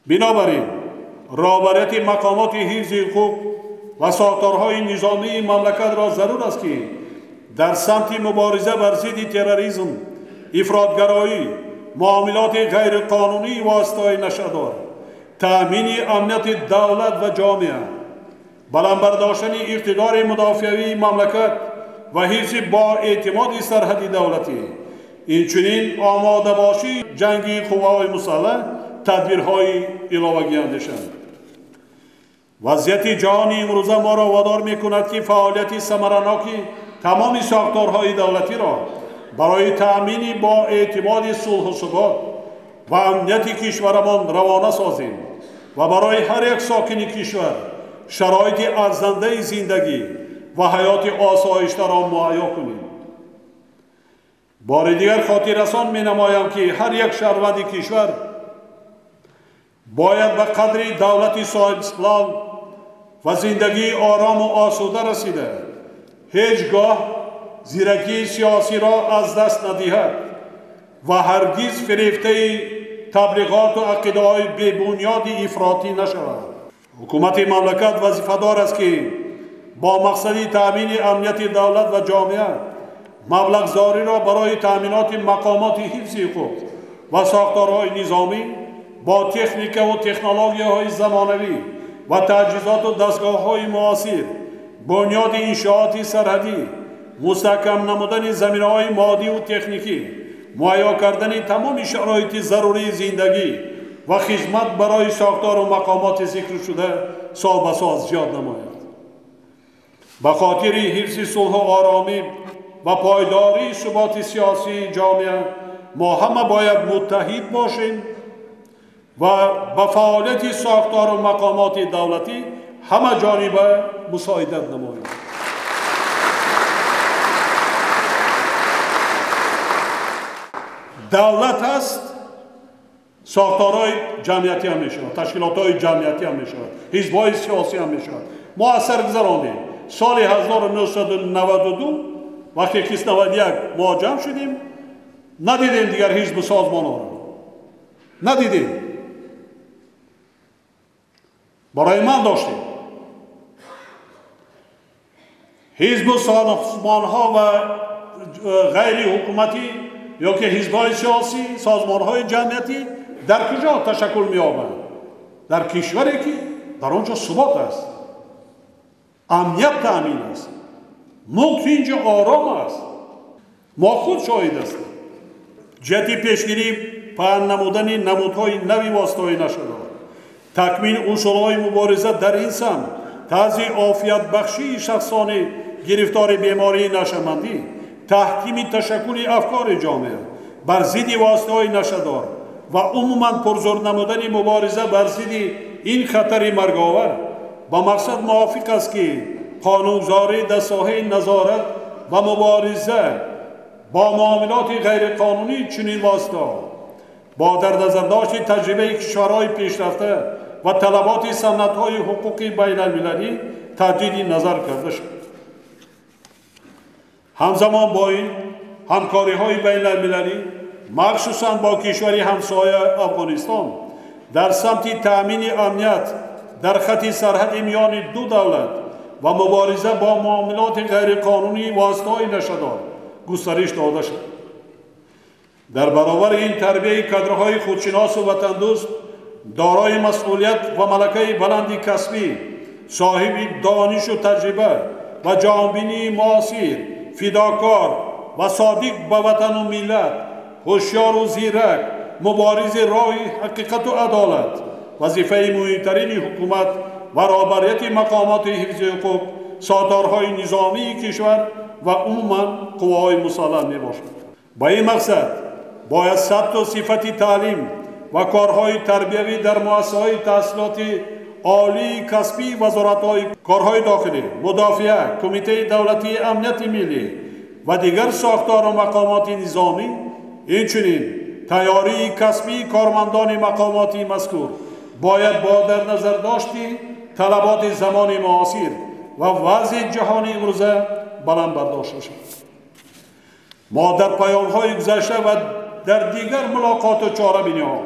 [SPEAKER 2] بنابراین رهبریت مقامات حفظ حقوق و ساختارهای نظامی مملکت را ضرور است که در سمت مبارزه بر ضد تروریسم، افراطگرایی، معاملات غیرقانونی واسطه نشدار، تأمین امنیت دولت و جامعه، بلند برداشتن اقتدار مدافعی مملکت و حفظ با اعتماد سرحدی دولتی، اینچنین آماده باشی جنگی قوای مسلح تدبیرهای علاوگی اندیشند. وضعیت جهانی امروزه ما را وادار می‌کند که فعالیت ثمرناک تمام ساختارهای دولتی را برای تأمین با اعتماد صلح و ثبات و امنیت کشورمان روانه سازیم و برای هر یک ساکن کشور شرایط ارزنده زندگی و حیات آسایشته را مهیا کنیم. بار دیگر خاطررسان می‌نمایم که هر یک شهروند کشور باید به قدر دولت صاحب استقلال و زندگی آرام و آسوده رسیده هیچگاه زیرکی سیاسی را از دست ندهد و هرگز فریفته تبلیغات و عقیده‌های بی‌بنیاد افراطی نشود. حکومت مملکت وظیفه‌دار است که با مقصد تأمین امنیت دولت و جامعه مبلغ‌زاری را برای تأمینات مقامات حفظ حقوق و ساختارهای نظامی با تکنیک و تکنولوژی‌های زمانوی و تجهیزات و دستگاه‌های معاصر، بنیاد انشاءات سرحدی، مستحکم نمودن زمینه‌های مادی و تکنیکی، مهیا کردن تمام شرایط ضروری زندگی و خدمت برای ساختار و مقامات ذکر شده سال به سال زیاد نماید. به خاطر حفظ صلح و آرامی و پایداری ثبات سیاسی جامعه ما همه باید متحد باشیم و با فعالیت ساختار و مقامات دولتی همه جانبه مساعدت نماییم. دولت هست، ساختارهای جمعیتی هم میشود، تشکیلاتهای جمعیتی هم میشود، حزب‌های سیاسی هم میشود. ما از سر گذراندیم سال 1992 وقتی که 91 ما جمع شدیم ندیدیم دیگر حزب و سازمان ها را ندیدیم. برای من داشتیم حزب و سازمان ها و غیر حکومتی یا که حزب‌های سیاسی، سازمان‌های جمعیتی در کجا تشکل می‌یابند؟ در کشوری که در آنجا ثبات است، امنیت تأمین است، ملک اینجا آرام است. ما خود شاهد هستیم. جهت پیشگیری پهن نمودن نمودهای نوی واسطه‌های نشده، تکمیل اصولهای مبارزه در این سمت، طرز عافیت بخشی شخصان گرفتار بیماری نشمندی، تحکیم تشکل افکار جامعه بر ضد واسطه‌های نشدار و عموماً پرزور نمودن مبارزه بر ضد این خطر مرگاور با مقصد موافق است که قانونگذاری در ساحه نظارت و مبارزه با معاملات غیرقانونی چنین واسطه با در نظر داشت تجربه کشورهای پیشرفته و طلبات سنت‌های حقوقی بین المللی تجدید نظر کرده شد. همزمان با این همکاری‌های بین المللی مخصوصاً با کشوری همسایه افغانستان در سمت تأمین امنیت در خط سرحد میان دو دولت و مبارزه با معاملات غیرقانونی واسطه‌های نشدار گسترش داده شد. در برابر این تربیت کادرهای خودشناس و وطن دوست دارای مسئولیت و ملکه بلندی کسبی، صاحب دانش و تجربه و جهانبینی معاصر، فداکار و صادق به وطن و ملت، هوشیار و زیرک، مبارز راه حقیقت و عدالت، وظیفه مهمترین حکومت و رهبریت مقامات حفظ حقوق، ساختارهای نظامی کشور و عموماً قواهای مسلح می باشد. با این مقصد باید ثبت و صفت تعلیم و کارهای تربیوی در مؤسسه‌های تحصیلاتی عالی کسبی، وزارت‌های کارهای داخلی، مدافعه، کمیته دولتی امنیت ملی و دیگر ساختار و مقامات نظامی، اینچنین تیاری کسبی کارمندان مقاماتی مذکور باید با در نظر داشتی طلبات زمان معاصر و وضع جهانی امروزه بلند برداشته شد. ما در پیام‌های گذشته و در دیگر ملاقات و چاره‌بینی‌ها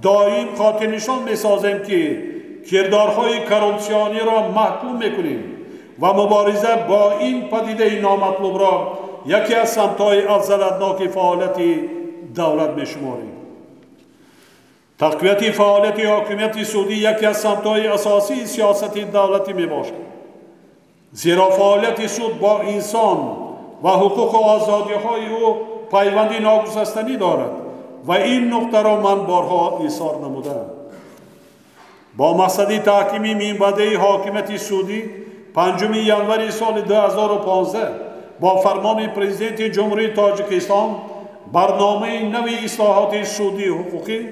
[SPEAKER 2] دائم خاطر نشان می‌سازیم که کردارهای کرپسیونی را محکوم می‌کنیم و مبارزه با این پدیده نامطلوب را یکی از سمت‌های افضل‌الناک فعالیت دولت می‌شماریم. تقویت فعالیت حاکمیت سعودی یکی از سمت‌های اساسی سیاست دولتی میباشد، زیرا فعالیت سعود با انسان و حقوق و آزادی‌های او پیوندی ناگسستنی دارد و این نقطه را من بارها ایثار نمودم. با مقصد تحکیم منبعه حاکمیت سعودی 5 ژانویه سال 2015 با فرمان پرزیدنت جمهوری تاجیکستان برنامه نوی اصلاحات سعودی حقوقی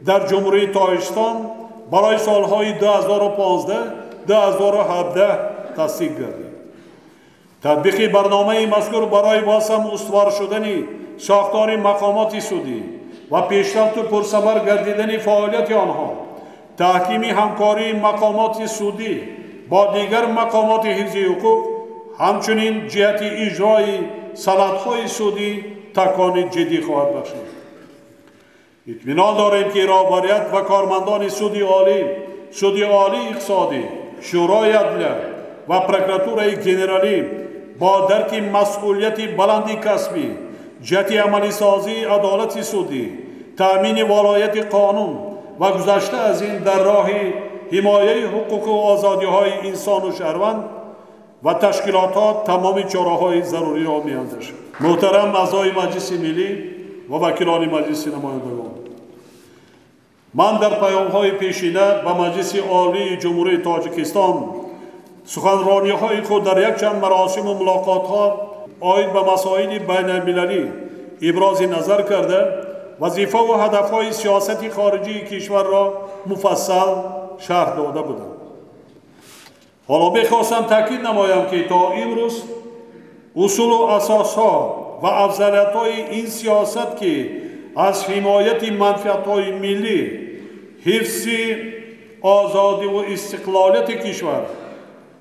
[SPEAKER 2] در جمهوری تاجیکستان برای سالهای 2015-2017 تصدیق گردید. تطبیق برنامه مذکور برای واسم استوار شدن ساختار مقامات سعودی و پیشرفت و پرثمر گردیدن فعالیت آنها، تحکیم همکاری مقامات سعودی با دیگر مقامات حفظ حقوق، همچنین جهت اجرای سندهای سعودی تکان جدی خواهد بخشید. اطمینان داریم که رهبریت و کارمندان سعودی عالی اقتصادی، شورای عدلیه و پروکراتورای جنرالی با درک مسئولیت بلندی کسبی جهت عملی سازی عدالت سعودی، تأمین ولایت قانون و گذشته از این در راه حمایه حقوق و آزادی‌های انسان و شهروند و تشکیلات تمام چاره‌های ضروری را می‌اندیشد. محترم اعضای مجلس ملی و وکیلان مجلس نمایندگان، من در پیام‌های پیشینه به مجلس عالی جمهوری تاجیکستان سخنرانی‌های خود در یک چند مراسم و ملاقات‌ها آید به مسائل بین المللی ابراز نظر کرده وظیفه و هدف‌های سیاست خارجی کشور را مفصل شرح داده بودم. حالا می‌خواستم تاکید نمایم که تا امروز اصول و اساس‌ها و افضلیت‌های این سیاست که از حمایت منفعت‌های ملی، حفظ آزادی و استقلالیت کشور،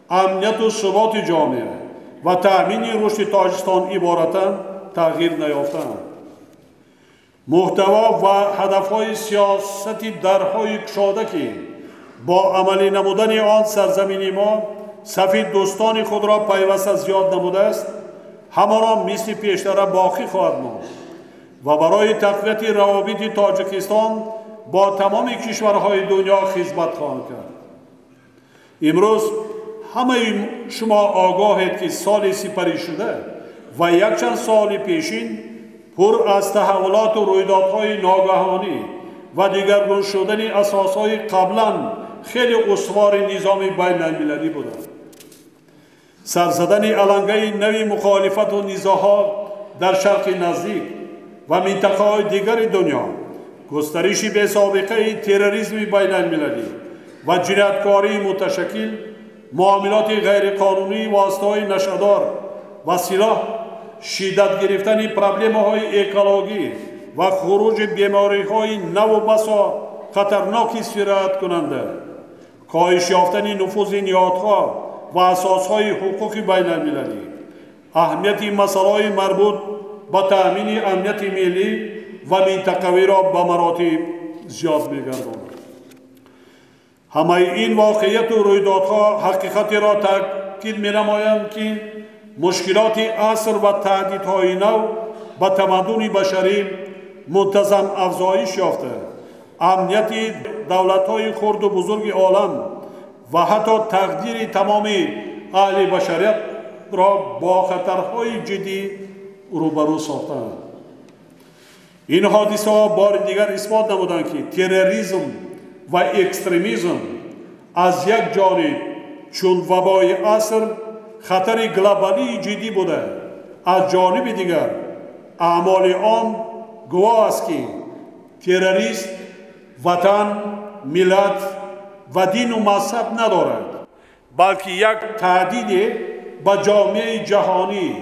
[SPEAKER 2] امنیت و ثبات جامعه و تأمین رشد تاجیکستان عبارتند تغییر نیافتند. محتوا و هدف‌های سیاست درهای گشاده که با عملی نمودن آن سرزمین ما سفید دوستان خود را پیوسته زیاد نموده است، همان مثل پیشتر باقی خواهد ماند. و برای تقویت روابط تاجیکستان با تمام کشورهای دنیا خدمت خواهند کرد. امروز همه شما آگاهید که سال سپری شده و یک چند سال پیشین پر از تحولات و رویدادهای ناگهانی و دیگرگون شدن اساسهای قبلا خیلی استوار نظام بین المللی بودند. سرزدن علنگه نوی مخالفت و نزاعات در شرق نزدیک و منطقه‌های دیگر دنیا، گسترش بی سابقه تروریسم بین المللی و جنایتکاری متشکل، معاملات غیرقانونی، واسطه‌های نشدار و سلاح، شدت گرفتن پرابلم‌های اکولوژی و خروج بیماری‌های نو و بسا خطرناکی سرایت کننده، کاهش یافتن نفوذ نهادها و اساسهای حقوق بین المللی، اهمیت مسائل مربوط به تأمین امنیت ملی و منطقوی را به مراتب زیاد می‌گرداند. همه این واقعیت و رویدادها حقیقتی را تاکید می‌نمایند که مشکلات عصر و تهدیدهای نو به تمدن بشری منتظم افزایش یافته، امنیت دولت‌های خرد و بزرگ عالم و حتی تقدیر تمام اهل بشریت را با خطرهای جدی روبرو ساختند. این حادثه ها بار دیگر اثبات نمودند که تروریسم و اکستریمیسم از یک جانب چون وبای عصر خطر گلوبالی جدی بوده، از جانب دیگر اعمال آن گواه است که تروریست وطن، ملت و دین و مذهب ندارد، بلکه یک تهدید به جامعه جهانی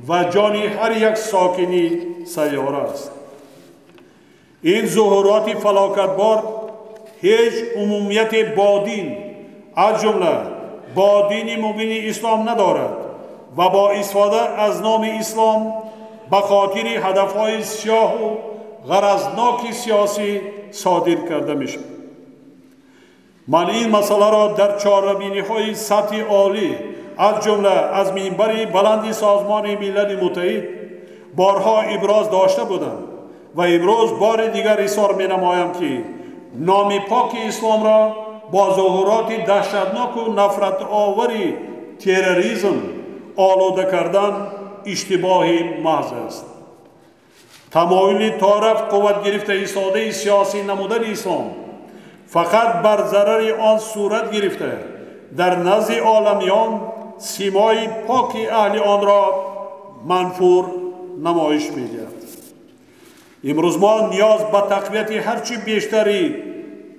[SPEAKER 2] و جان هر یک ساکنی سیاره است. این ظهورات فلاکتبار هیچ عمومیت با دین از جمله با دین مبین اسلام ندارد و با استفاده از نام اسلام به خاطر هدفهای سیاه و غرضناک سیاسی صادر کرده می شود. من این مسئله را در چهاربینی‌های سطح عالی از جمله از منبر بلند سازمان ملل متحد بارها ابراز داشته بودم و امروز بار دیگر اصرار می‌نمایم که نام پاک اسلام را با ظهورات دهشتناک و نفرت آوری تروریسم آلوده کردن اشتباه محض است. تمایل طرف قوت گرفته ایستاده سیاسی نمودن اسلام فقط بر ضرر آن صورت گرفته در نزد عالمیان سیمای پاک اهل آن را منفور نمایش می‌دهد. امروز ما نیاز به تقویت هرچی بیشتری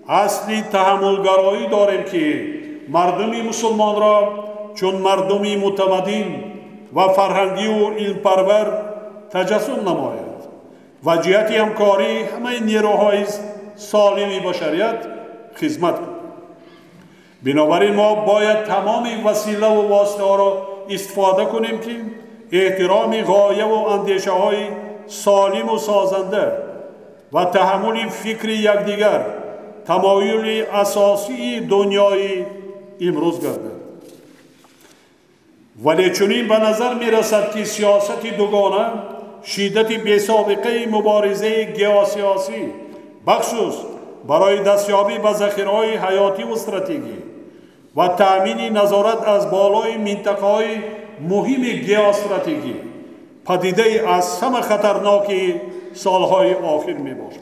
[SPEAKER 2] اصلی تحملگرایی داریم که مردم مسلمان را چون مردمی متمدن و فرهنگی و علم‌پرور تجسم نماید و جهت همکاری همه نیروهای سالم بشریت خدمت کند. بنابراین ما باید تمام وسیله و واسطه ها را استفاده کنیم که احترام غایه و اندیشه های سالم و سازنده و تحمل فکر یکدیگر تمایل اساسی دنیای امروز گردد. ولی چنین به نظر می رسد که سیاست دوگانه، شدت بی سابقه مبارزه گیاسیاسی بخصوص برای دستیابی به ذخیره‌های حیاتی و استراتژی و تأمین نظارت از بالای منطقه‌های مهم گیاستراتژی پدیده از همه خطرناک سالهای آخر می باشد.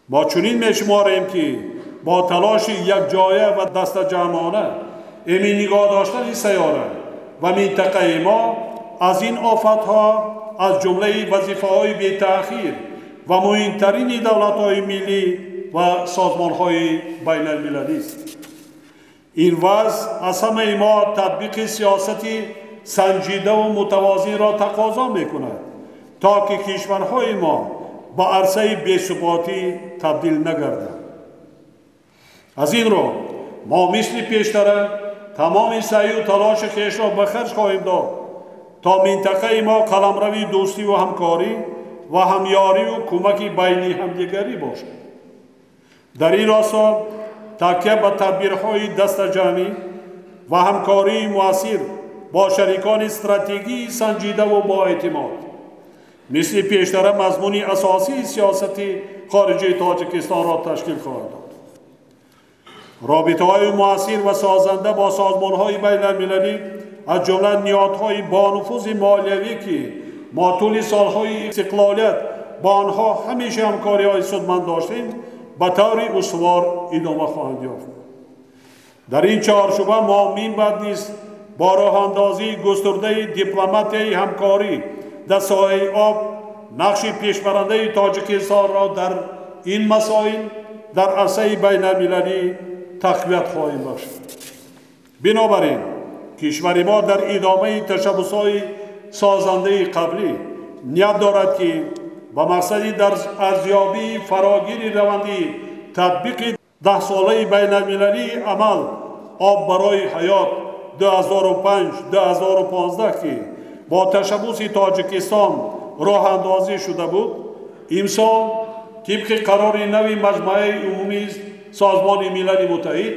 [SPEAKER 2] ما چنین می شماریم که با تلاش یک جایه و دست جمعانه امی نگاه داشتن سیاره و منطقه ما از این آفتها از جمله وظیفه‌های بی تأخیر و مهمترین دولت‌های ملی و سازمان‌های بین المللی است. این وضع از همه ما تطبیق سیاستی سنجیده و متوازن را تقاضا می‌کند تا که کشورهای ما به عرصه بی‌ثباتی تبدیل نگردد. از این رو ما مثل پیشتر تمام سعی و تلاش خویش را به خرج خواهیم داد تا منطقه ما قلمرو دوستی و همکاری و همیاری و کمک بین همدیگری باشد. در این راستا تکیه به تدبیرهای دست جمعی و همکاری مؤثر با شریکان استراتژی سنجیده و با اعتماد مثل پیشتر مضمون اساسی سیاست خارجی تاجیکستان را تشکیل خواهد داد. رابطه‌های مؤثر و سازنده با سازمان‌های بین‌المللی از جمله نهادهای با نفوذ مالیوی که ما طول سالهای استقلالیت با آنها همیشه همکاری‌های سودمند داشتیم به طور استوار ادامه خواهند یافت. در این چارچوب ما می‌باید نیز با راه‌اندازی گسترده دیپلماتیای همکاری در ساحه آب نقش پیشبرنده تاجیکستان را در این مسائل در عرصه بین‌المللی تقویت خواهیم داشت. بنابراین کشور ما در ادامه تشبس‌های سازنده قبلی نیت دارد که با مقصد در ارزیابی فراگیر روندی تطبیق 10 ساله بین‌المللی عمل آب برای حیات 2005-2015 که با تشبس تاجیکستان راه اندازی شده بود، امسال طبق قرار نوی مجمع عمومی سازمان ملل متحد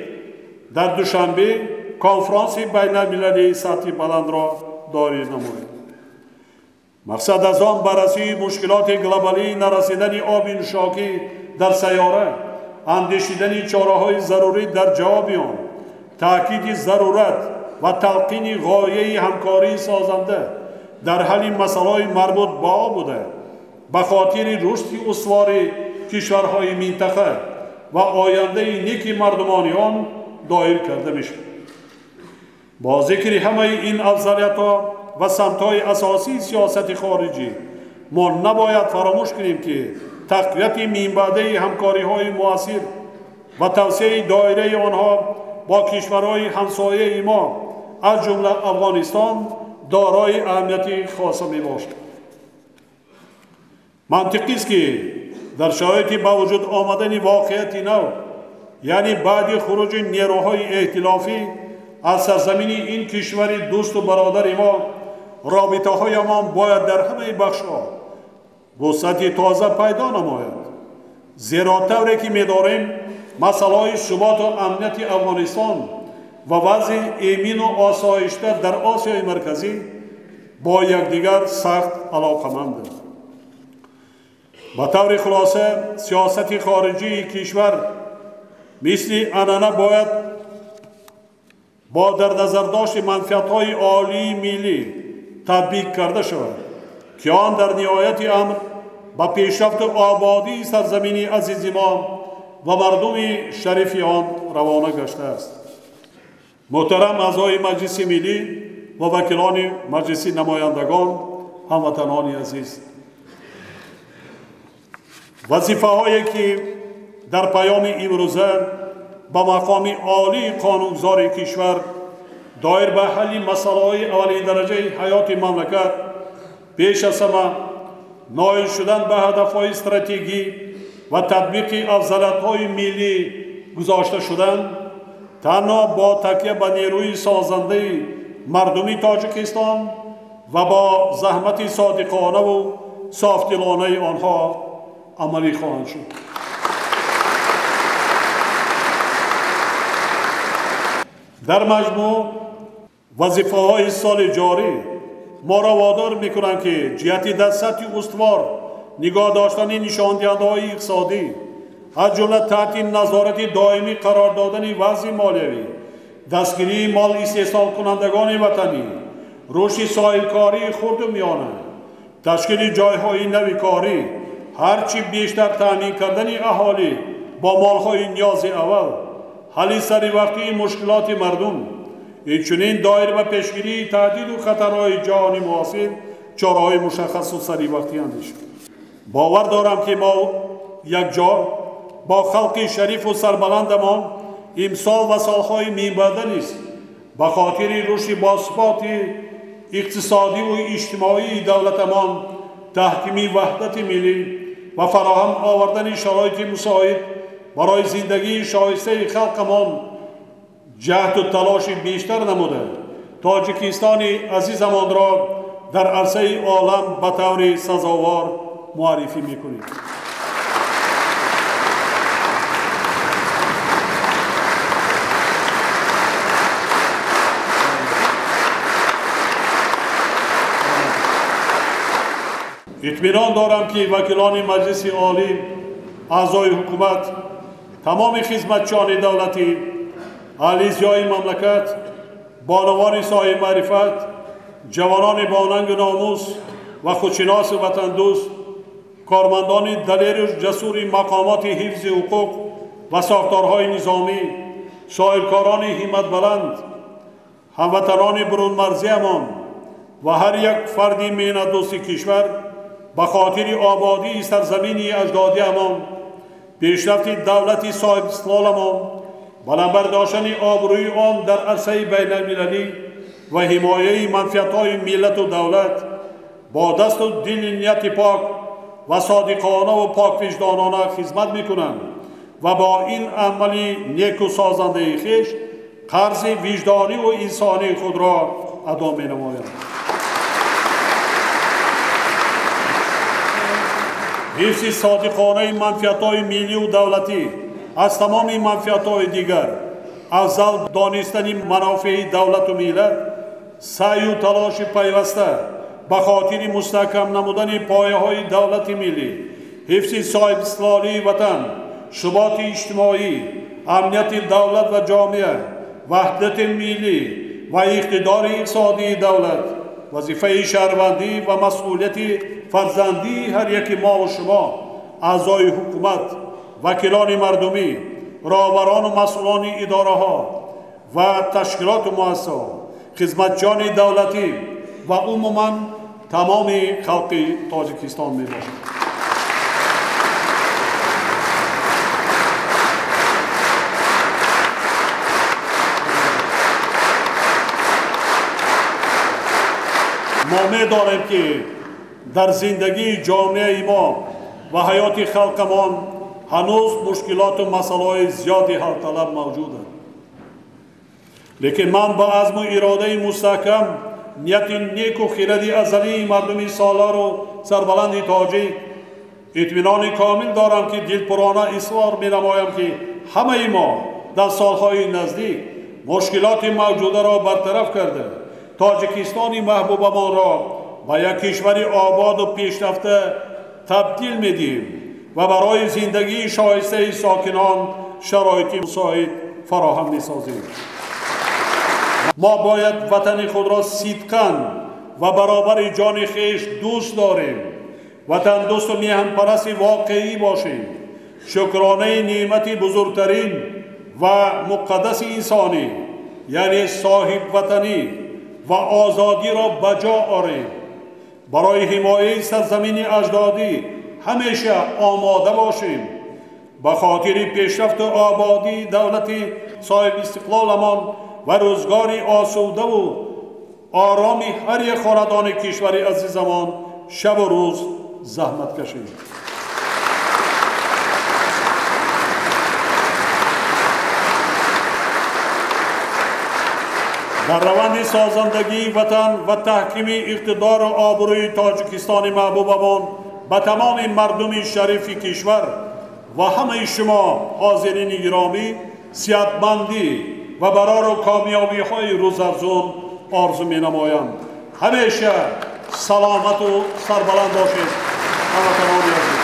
[SPEAKER 2] در دوشنبه کنفرانس بین‌المللی سطح بلند را دایر نمود. مقصد از آن بررسی مشکلات گلوبالی نرسیدن آب نوشابه در سیاره، اندیشیدن چاره‌های ضروری در جواب آن، تأکید ضرورت و تلقین غایه همکاری سازنده در حل مسائل مربوط به آب بوده به خاطر رشد استوار کشورهای منطقه و آینده نیک مردمان آن دایر کرده میشود. با ذکر همه این افضلیت‌ها و سمت‌های اساسی سیاست خارجی ما نباید فراموش کنیم که تقویت منبع همکاری‌های مؤثر و توسعه دایره آنها با کشورهای همسایه ما از جمله افغانستان دارای اهمیت خاص میباشد. منطقی است که در شرایط با وجود آمدن واقعیت نو، یعنی بعد خروج نیروهای ائتلافی از سرزمین این کشور دوست و برادر ما، رابطه‌هایمان باید در همه بخش‌ها وسعت تازه پیدا نماید. زیرا طوری که می‌داریم مسائل ثبات و امنیت افغانستان و وضع امن و آسایش‌تر در آسیای مرکزی با یکدیگر سخت علاقه‌مندند. به طور خلاصه سیاست خارجی کشور مثل عنعنه باید با در نظر داشت منفعت‌های عالی ملی تطبیق کرده شود که آن در نهایت امر به پیشرفت و آبادی سرزمین عزیز ما و مردم شریف آن روانه گشته است. محترم اعضای مجلس ملی و وکیلان مجلس نمایندگان، هموطنان عزیز، وظیفه‌هایی که در پیام امروزه با مقام عالی قانونگذار کشور دایر به حل مسائل اولین درجه حیات مملکت پیش از همه نائل شدن به هدف‌های استراتژی و تطبیق افضلیت‌های ملی گذاشته شدن، تنها با تکیه به نیروی سازنده مردمی تاجیکستان و با زحمت صادقانه و صافدلانه آنها عملی خواهند شد. در مجموع وظیفه‌های سال جاری ما را وادار می‌کنند که جهت در سطح استوار نگاه داشتن نشاندهنده‌های اقتصادی از جمله تحت نظارت دائمی قرار دادن وضع مالیوی، دستگیری مال استحصال کنندگان وطنی، رشد ساحل‌کاری خرد و میانه، تشکیل جایهای نوی کاری، هرچی بیشتر تامین کردن اهالی با مالهای نیاز اول، حل سری وقتی مشکلات مردم، اینچنین دایر به پیشگیری تهدید و خطرهای جهانی معاصر چاره‌های مشخص و سری وقتی اندیش. باور دارم که ما یک جا با خلق شریف و سربلندمان امسال و سالهای منبعد نیست به خاطر رشد باثبات اقتصادی و اجتماعی دولتمان، تحکیم وحدت ملی و فراهم آوردن شرایط مساعد برای زندگی شایسته خلقمان جهد و تلاش بیشتر نموده تاجیکستان عزیزمان را در عرصه عالم به طور سزاوار معرفی می‌کنیم. اطمینان دارم که وکیلان مجلس عالی، اعضای حکومت، تمام خدمتچیان دولتی، اهلیزیای مملکت، بانوان صاحب معرفت، جوانان باننگ ناموس و خودشناس وطن دوست، کارمندان دلیر و جسور مقامات حفظ حقوق و ساختارهای نظامی، ساحلکاران همت بلند، هموطنان برون مرزیمان و هر یک فردی مهنت دوست کشور به خاطر آبادی سرزمین اجدادیمان، پیشرفت دولت صاحب استقلالمان، بلند داشتن آبروی آن در عرصه بین المللی و حمایه منفعت‌های ملت و دولت با دست و دل نیت پاک و صادقانه و پاک وجدانانه خدمت می‌کنند و با این عمل نیک و سازنده خویش قرض وجدانی و انسانی خود را ادا می‌نمایند. حفظ صادقانه منفعت‌های ملی و دولتی از تمام منفعت‌های دیگر، افضل دانستن منافع دولت و ملت، سعی و تلاش پیوسته به خاطر مستحکم نمودن پایه‌های دولت ملی، حفظ صاحب استقلالی وطن، ثبات اجتماعی، امنیت دولت و جامعه، وحدت ملی و اقتدار اقتصادی دولت، وظیفه شهروندی و مسئولیت فرزندی هر یک ما و شما، اعضای حکومت، وکیلان مردمی، رهبران و مسئولان اداره ها و تشکیلات مؤسسه، خدمتچیان دولتی و عموما تمام خلق تاجیکستان می باشد. ما می داریم که در زندگی جامعه ما و حیات خلقمان هنوز مشکلات و مسائل زیادی حل طلب موجودند. لیکن من با عزم و اراده مستحکم، نیت نیک و خرد ازلی مردم سالار و سربلند تاجیک، اطمینان کامل دارم که دلپرانه اصرار می نمایم که همه ما در سالهای نزدیک مشکلات موجوده را برطرف کرده تاجیکستان محبوبمان را به یک کشور آباد و پیشرفته تبدیل می‌دهیم و برای زندگی شایسته ساکنان شرایط مساعد فراهم می‌سازیم. ما باید وطن خود را صدقاً و برابر جان خویش دوست داریم، وطن دوست و میهن پرست واقعی باشیم، شکرانه نعمت بزرگترین و مقدس انسانی یعنی صاحب وطنی و آزادی را بجا آوریم. برای حمایت سرزمین اجدادی همیشه آماده باشیم. به خاطر پیشرفت و آبادی دولت صاحب استقلالمان و روزگار آسوده و آرام هر یک خاندان کشور عزیزمان شب و روز زحمت کشیم. در روند سازندگی وطن و تحکیم اقتدار و آبروی تاجیکستان محبوبمان به تمام مردم شریف کشور و همه شما حاضرین گرامی صحتمندی و برای کامیابی های روزافزون آرزو می نمایم. همیشه سلامت و سربلند باشید. هموطنان عزیز.